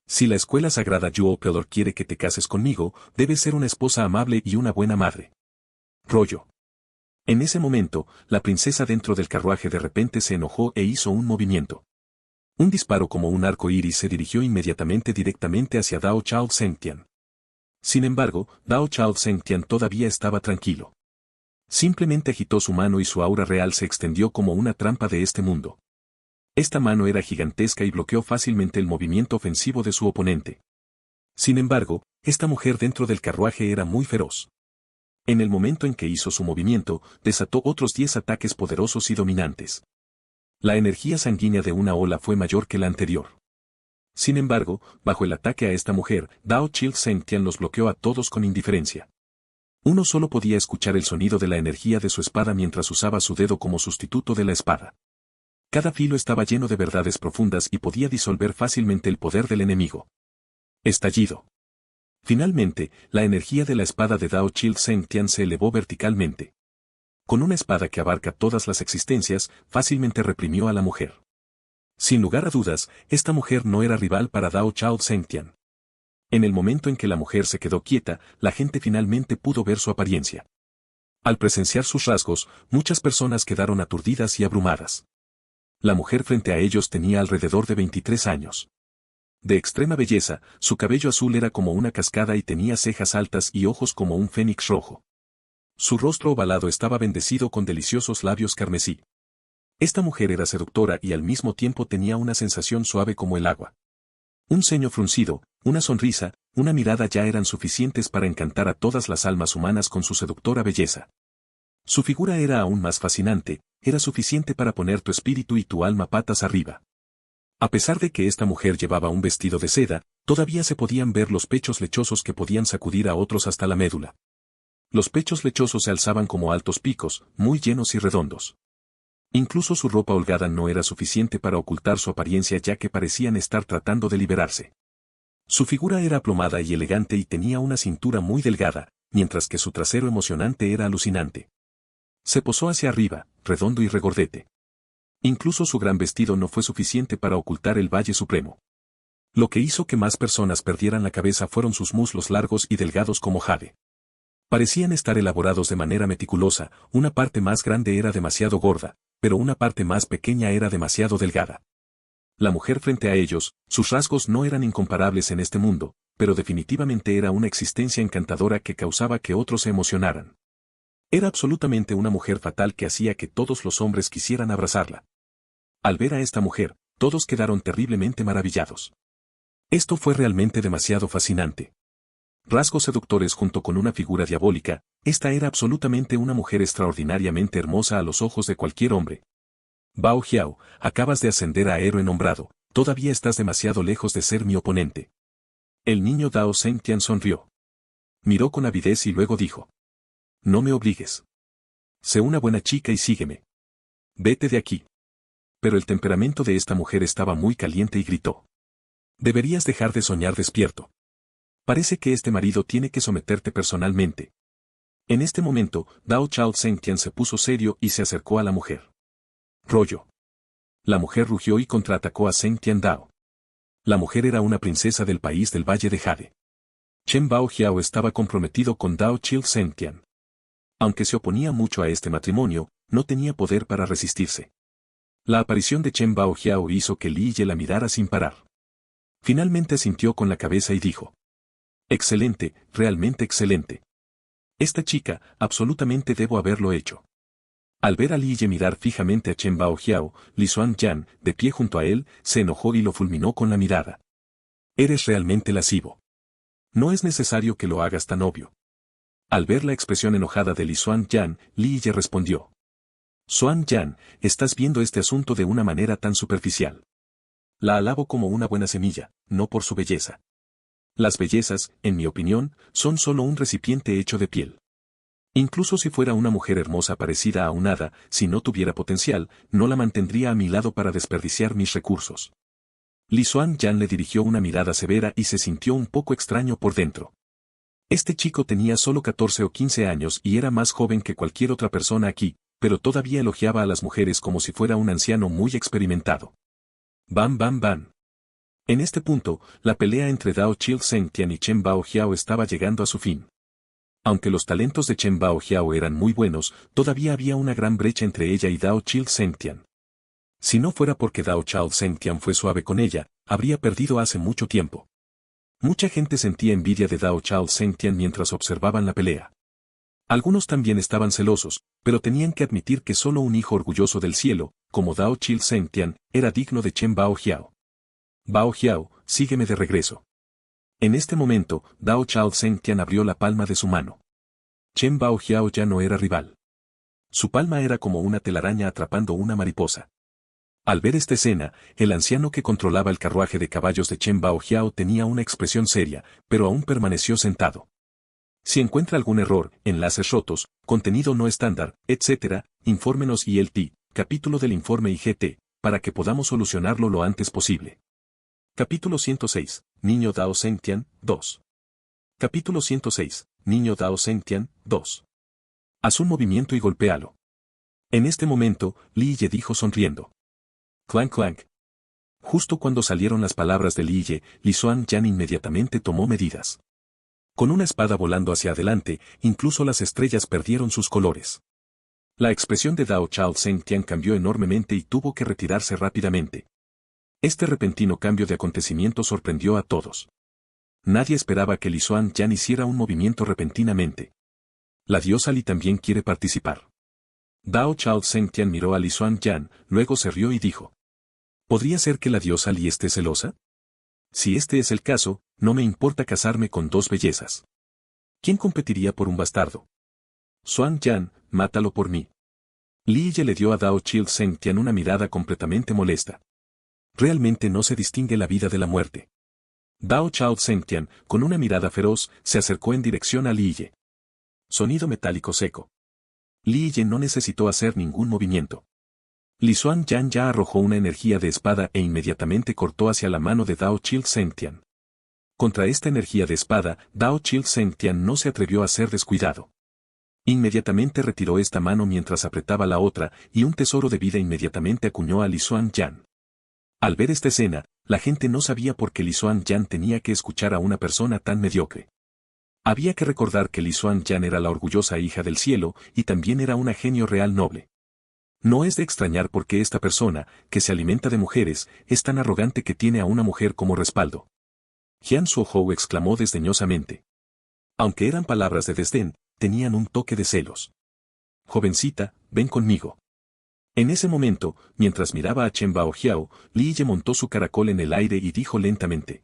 Si la escuela sagrada Yuo Pelor quiere que te cases conmigo, debes ser una esposa amable y una buena madre. Rollo. En ese momento, la princesa dentro del carruaje de repente se enojó e hizo un movimiento. Un disparo como un arco iris se dirigió inmediatamente directamente hacia Dao Chao Zheng Tian. Sin embargo, Dao Chao Zheng Tian todavía estaba tranquilo. Simplemente agitó su mano y su aura real se extendió como una trampa de este mundo. Esta mano era gigantesca y bloqueó fácilmente el movimiento ofensivo de su oponente. Sin embargo, esta mujer dentro del carruaje era muy feroz. En el momento en que hizo su movimiento, desató otros 10 ataques poderosos y dominantes. La energía sanguínea de una ola fue mayor que la anterior. Sin embargo, bajo el ataque a esta mujer, Dao Chil Zheng Tian los bloqueó a todos con indiferencia. Uno solo podía escuchar el sonido de la energía de su espada mientras usaba su dedo como sustituto de la espada. Cada filo estaba lleno de verdades profundas y podía disolver fácilmente el poder del enemigo. Estallido. Finalmente, la energía de la espada de Dao Chil Zheng Tian se elevó verticalmente. Con una espada que abarca todas las existencias, fácilmente reprimió a la mujer. Sin lugar a dudas, esta mujer no era rival para Dao Chao Zheng Tian. En el momento en que la mujer se quedó quieta, la gente finalmente pudo ver su apariencia. Al presenciar sus rasgos, muchas personas quedaron aturdidas y abrumadas. La mujer frente a ellos tenía alrededor de 23 años. De extrema belleza, su cabello azul era como una cascada y tenía cejas altas y ojos como un fénix rojo. Su rostro ovalado estaba bendecido con deliciosos labios carmesí. Esta mujer era seductora y al mismo tiempo tenía una sensación suave como el agua. Un ceño fruncido, una sonrisa, una mirada ya eran suficientes para encantar a todas las almas humanas con su seductora belleza. Su figura era aún más fascinante, era suficiente para poner tu espíritu y tu alma patas arriba. A pesar de que esta mujer llevaba un vestido de seda, todavía se podían ver los pechos lechosos que podían sacudir a otros hasta la médula. Los pechos lechosos se alzaban como altos picos, muy llenos y redondos. Incluso su ropa holgada no era suficiente para ocultar su apariencia ya que parecían estar tratando de liberarse. Su figura era aplomada y elegante y tenía una cintura muy delgada, mientras que su trasero emocionante era alucinante. Se posó hacia arriba, redondo y regordete. Incluso su gran vestido no fue suficiente para ocultar el Valle Supremo. Lo que hizo que más personas perdieran la cabeza fueron sus muslos largos y delgados como jade. Parecían estar elaborados de manera meticulosa, una parte más grande era demasiado gorda, pero una parte más pequeña era demasiado delgada. La mujer frente a ellos, sus rasgos no eran incomparables en este mundo, pero definitivamente era una existencia encantadora que causaba que otros se emocionaran. Era absolutamente una mujer fatal que hacía que todos los hombres quisieran abrazarla. Al ver a esta mujer, todos quedaron terriblemente maravillados. Esto fue realmente demasiado fascinante. Rasgos seductores junto con una figura diabólica, esta era absolutamente una mujer extraordinariamente hermosa a los ojos de cualquier hombre. Bao Jiao, acabas de ascender a héroe nombrado, todavía estás demasiado lejos de ser mi oponente. El niño Dao Zheng Tian sonrió. Miró con avidez y luego dijo: No me obligues. Sé una buena chica y sígueme. Vete de aquí. Pero el temperamento de esta mujer estaba muy caliente y gritó. Deberías dejar de soñar despierto. Parece que este marido tiene que someterte personalmente. En este momento, Dao Chao Zhengtian se puso serio y se acercó a la mujer. Rollo. La mujer rugió y contraatacó a Zhengtian Dao. La mujer era una princesa del país del Valle de Jade. Chen Baojiao estaba comprometido con Dao Chil Zhengtian. Aunque se oponía mucho a este matrimonio, no tenía poder para resistirse. La aparición de Chen Baojiao hizo que Li Ye la mirara sin parar. Finalmente asintió con la cabeza y dijo. Excelente, realmente excelente. Esta chica, absolutamente debo haberlo hecho. Al ver a Li Ye mirar fijamente a Chen Baojiao, Li Xuanyan, de pie junto a él, se enojó y lo fulminó con la mirada. Eres realmente lascivo. No es necesario que lo hagas tan obvio. Al ver la expresión enojada de Li Xuanyan, Li Ye respondió. Xuanyan, estás viendo este asunto de una manera tan superficial. La alabo como una buena semilla, no por su belleza. Las bellezas, en mi opinión, son solo un recipiente hecho de piel. Incluso si fuera una mujer hermosa parecida a un hada, si no tuviera potencial, no la mantendría a mi lado para desperdiciar mis recursos. Li Xuanyan le dirigió una mirada severa y se sintió un poco extraño por dentro. Este chico tenía solo 14 o 15 años y era más joven que cualquier otra persona aquí, pero todavía elogiaba a las mujeres como si fuera un anciano muy experimentado. Bam bam bam. En este punto, la pelea entre Dao Chil Zhengtian y Chen Baojiao estaba llegando a su fin. Aunque los talentos de Chen Baojiao eran muy buenos, todavía había una gran brecha entre ella y Dao Chil Zhengtian. Si no fuera porque Dao Chao Zhengtian fue suave con ella, habría perdido hace mucho tiempo. Mucha gente sentía envidia de Dao Chao Zhengtian mientras observaban la pelea. Algunos también estaban celosos, pero tenían que admitir que solo un hijo orgulloso del cielo, como Dao Chil Zhengtian, era digno de Chen Baojiao. Baojiao, sígueme de regreso. En este momento, Dao Chao Zhengtian abrió la palma de su mano. Chen Baojiao ya no era rival. Su palma era como una telaraña atrapando una mariposa. Al ver esta escena, el anciano que controlaba el carruaje de caballos de Chen Baojiao tenía una expresión seria, pero aún permaneció sentado. Si encuentra algún error, enlaces rotos, contenido no estándar, etc., infórmenos ILT, capítulo del informe IGT, para que podamos solucionarlo lo antes posible. Capítulo 106, Niño Dao Zhengtian, 2. Capítulo 106, Niño Dao Zhengtian, 2. Haz un movimiento y golpéalo. En este momento, Li Ye dijo sonriendo. Clank clank. Justo cuando salieron las palabras de Li Ye, Li Xuanyan inmediatamente tomó medidas. Con una espada volando hacia adelante, incluso las estrellas perdieron sus colores. La expresión de Dao Chao Zhengtian cambió enormemente y tuvo que retirarse rápidamente. Este repentino cambio de acontecimientos sorprendió a todos. Nadie esperaba que Li Xuanyan hiciera un movimiento repentinamente. La diosa Li también quiere participar. Dao Chao Zhengtian miró a Li Xuanyan, luego se rió y dijo. ¿Podría ser que la diosa Li esté celosa? Si este es el caso, no me importa casarme con dos bellezas. ¿Quién competiría por un bastardo? Xuanyan, mátalo por mí. Li Ye le dio a Dao Chil Zhengtian una mirada completamente molesta. Realmente no se distingue la vida de la muerte. Dao Chao Zhengtian, con una mirada feroz, se acercó en dirección a Li Ye. Sonido metálico seco. Li Ye no necesitó hacer ningún movimiento. Li Xuanyan ya arrojó una energía de espada e inmediatamente cortó hacia la mano de Dao Chil Zhengtian. Contra esta energía de espada, Dao Chil Zhengtian no se atrevió a ser descuidado. Inmediatamente retiró esta mano mientras apretaba la otra, y un tesoro de vida inmediatamente acuñó a Li Xuanyan. Al ver esta escena, la gente no sabía por qué Li Xuanyan tenía que escuchar a una persona tan mediocre. Había que recordar que Li Xuanyan era la orgullosa hija del cielo, y también era una genio real noble. No es de extrañar por qué esta persona, que se alimenta de mujeres, es tan arrogante que tiene a una mujer como respaldo. Jian Suohou exclamó desdeñosamente. Aunque eran palabras de desdén, tenían un toque de celos. Jovencita, ven conmigo. En ese momento, mientras miraba a Chen Baojiao, Li Ye montó su caracol en el aire y dijo lentamente.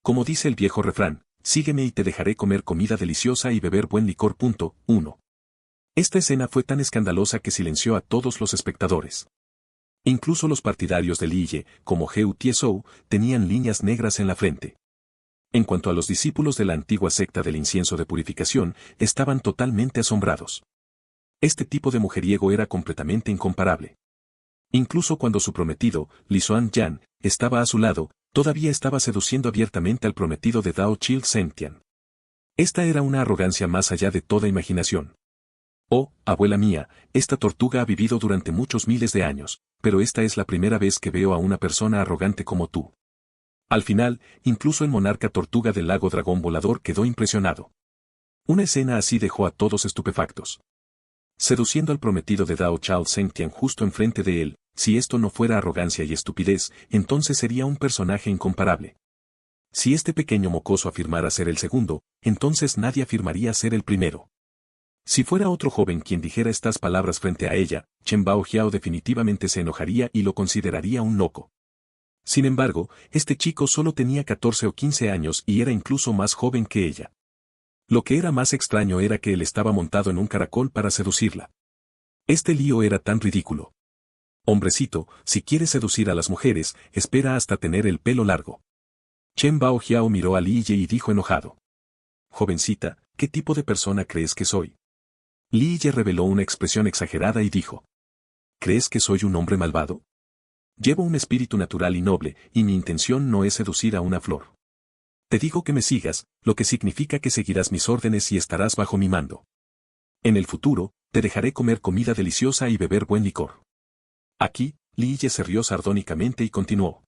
Como dice el viejo refrán, sígueme y te dejaré comer comida deliciosa y beber buen licor. 1. Esta escena fue tan escandalosa que silenció a todos los espectadores. Incluso los partidarios de Li Ye, como Heu Tiezhou, tenían líneas negras en la frente. En cuanto a los discípulos de la antigua secta del incienso de purificación, estaban totalmente asombrados. Este tipo de mujeriego era completamente incomparable. Incluso cuando su prometido, Li Xuan-yan, estaba a su lado, todavía estaba seduciendo abiertamente al prometido de Dao Chil Sengtian. Esta era una arrogancia más allá de toda imaginación. Oh, abuela mía, esta tortuga ha vivido durante muchos miles de años, pero esta es la primera vez que veo a una persona arrogante como tú. Al final, incluso el monarca tortuga del lago dragón volador quedó impresionado. Una escena así dejó a todos estupefactos. Seduciendo al prometido de Dao Chao Sengtian justo enfrente de él, si esto no fuera arrogancia y estupidez, entonces sería un personaje incomparable. Si este pequeño mocoso afirmara ser el segundo, entonces nadie afirmaría ser el primero. Si fuera otro joven quien dijera estas palabras frente a ella, Chen Baojiao definitivamente se enojaría y lo consideraría un loco. Sin embargo, este chico solo tenía 14 o 15 años y era incluso más joven que ella. Lo que era más extraño era que él estaba montado en un caracol para seducirla. Este lío era tan ridículo. Hombrecito, si quieres seducir a las mujeres, espera hasta tener el pelo largo. Chen Baojiao miró a Li Ye y dijo enojado. Jovencita, ¿qué tipo de persona crees que soy? Li Ye reveló una expresión exagerada y dijo. ¿Crees que soy un hombre malvado? Llevo un espíritu natural y noble, y mi intención no es seducir a una flor. Te digo que me sigas, lo que significa que seguirás mis órdenes y estarás bajo mi mando. En el futuro, te dejaré comer comida deliciosa y beber buen licor. Aquí, Li Ye se rió sardónicamente y continuó.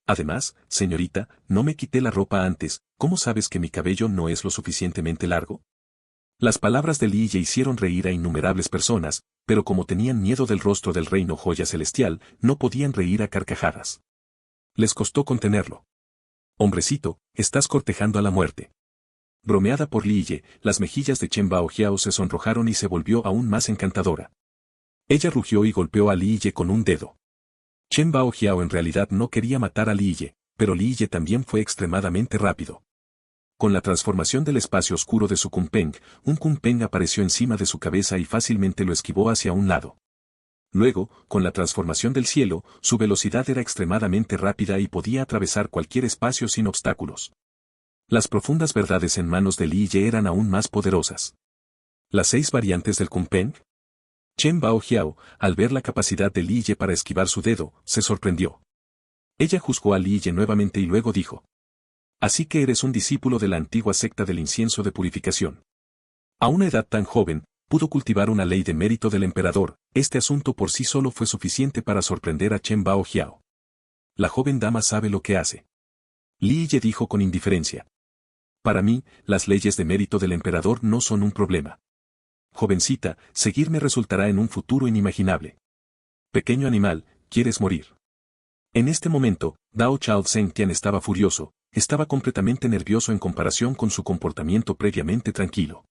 Además, señorita, no me quité la ropa antes, ¿cómo sabes que mi cabello no es lo suficientemente largo? Las palabras de Li Ye hicieron reír a innumerables personas, pero como tenían miedo del rostro del reino joya celestial, no podían reír a carcajadas. Les costó contenerlo. Hombrecito, estás cortejando a la muerte. Bromeada por Li Ye, las mejillas de Chen Baojiao se sonrojaron y se volvió aún más encantadora. Ella rugió y golpeó a Li Ye con un dedo. Chen Baojiao en realidad no quería matar a Li Ye, pero Li Ye también fue extremadamente rápido. Con la transformación del espacio oscuro de su Kunpeng, un Kunpeng apareció encima de su cabeza y fácilmente lo esquivó hacia un lado. Luego, con la transformación del cielo, su velocidad era extremadamente rápida y podía atravesar cualquier espacio sin obstáculos. Las profundas verdades en manos de Li Ye eran aún más poderosas. Las 6 variantes del Kunpeng. Chen Baojiao, al ver la capacidad de Li Ye para esquivar su dedo, se sorprendió. Ella juzgó a Li Ye nuevamente y luego dijo. Así que eres un discípulo de la antigua secta del incienso de purificación. A una edad tan joven, pudo cultivar una ley de mérito del emperador, este asunto por sí solo fue suficiente para sorprender a Chen Baojiao. La joven dama sabe lo que hace. Li Ye dijo con indiferencia. Para mí, las leyes de mérito del emperador no son un problema. Jovencita, seguirme resultará en un futuro inimaginable. Pequeño animal, ¿quieres morir? En este momento, Dao Chao Sengtian estaba furioso, estaba completamente nervioso en comparación con su comportamiento previamente tranquilo.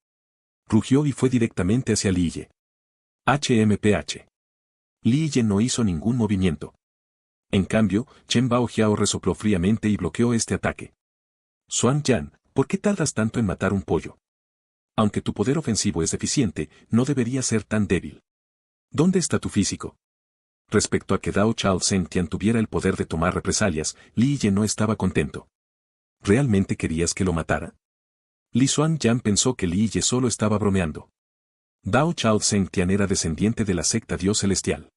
Rugió y fue directamente hacia Li Ye. HMPH. Li Ye no hizo ningún movimiento. En cambio, Chen Baojiao resopló fríamente y bloqueó este ataque. Xuan Yan, ¿por qué tardas tanto en matar un pollo? Aunque tu poder ofensivo es deficiente, no debería ser tan débil. ¿Dónde está tu físico? Respecto a que Dao Chao Sengtian tuviera el poder de tomar represalias, Li Ye no estaba contento. ¿Realmente querías que lo matara? Li Xuan Yan pensó que Li Ye solo estaba bromeando. Dao Chao Sengtian era descendiente de la secta Dios Celestial.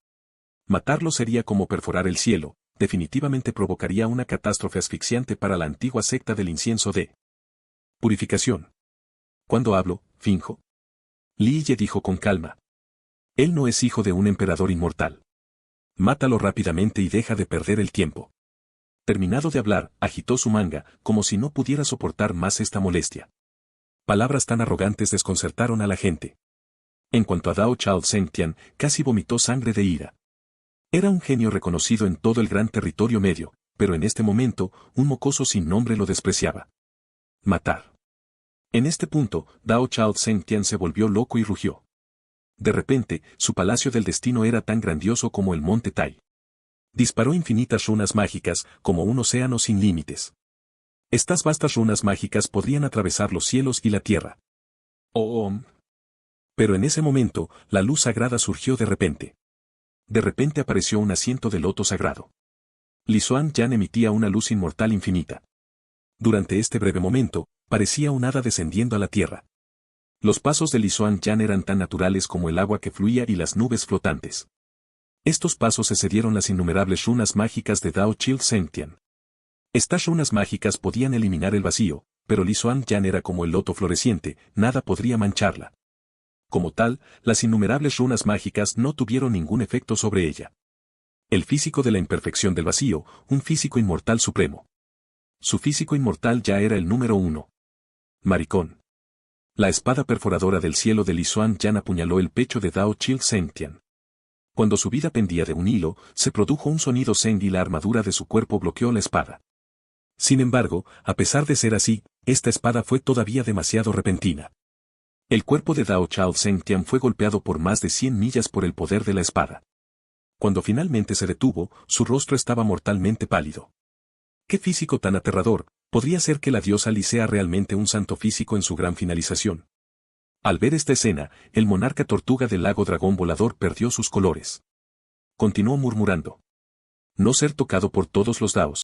Matarlo sería como perforar el cielo, definitivamente provocaría una catástrofe asfixiante para la antigua secta del incienso de purificación. Cuando hablo, finjo. Li Ye dijo con calma. Él no es hijo de un emperador inmortal. Mátalo rápidamente y deja de perder el tiempo. Terminado de hablar, agitó su manga, como si no pudiera soportar más esta molestia. Palabras tan arrogantes desconcertaron a la gente. En cuanto a Dao Chao Sengtian, casi vomitó sangre de ira. Era un genio reconocido en todo el gran territorio medio, pero en este momento, un mocoso sin nombre lo despreciaba. Matar. En este punto, Dao Chao Sengtian se volvió loco y rugió. De repente, su palacio del destino era tan grandioso como el monte Tai. Disparó infinitas runas mágicas, como un océano sin límites. Estas vastas runas mágicas podrían atravesar los cielos y la tierra. ¡Oh! Pero en ese momento, la luz sagrada surgió de repente. De repente apareció un asiento de loto sagrado. Li Xuan Yan emitía una luz inmortal infinita. Durante este breve momento, parecía un hada descendiendo a la tierra. Los pasos de Li Xuanyan eran tan naturales como el agua que fluía y las nubes flotantes. Estos pasos excedieron las innumerables runas mágicas de Dao Chil Sengtian. Estas runas mágicas podían eliminar el vacío, pero Li Xuanyan era como el loto floreciente, nada podría mancharla. Como tal, las innumerables runas mágicas no tuvieron ningún efecto sobre ella. El físico de la imperfección del vacío, un físico inmortal supremo. Su físico inmortal ya era el número 1. Maricón. La espada perforadora del cielo de Li Xuanyan apuñaló el pecho de Dao Chil Sengtian. Cuando su vida pendía de un hilo, se produjo un sonido zeng y la armadura de su cuerpo bloqueó la espada. Sin embargo, a pesar de ser así, esta espada fue todavía demasiado repentina. El cuerpo de Dao Chil Sengtian fue golpeado por más de 100 millas por el poder de la espada. Cuando finalmente se detuvo, su rostro estaba mortalmente pálido. ¡Qué físico tan aterrador! Podría ser que la diosa Li sea realmente un santo físico en su gran finalización. Al ver esta escena, el monarca tortuga del lago dragón volador perdió sus colores. Continuó murmurando. No ser tocado por todos los daos.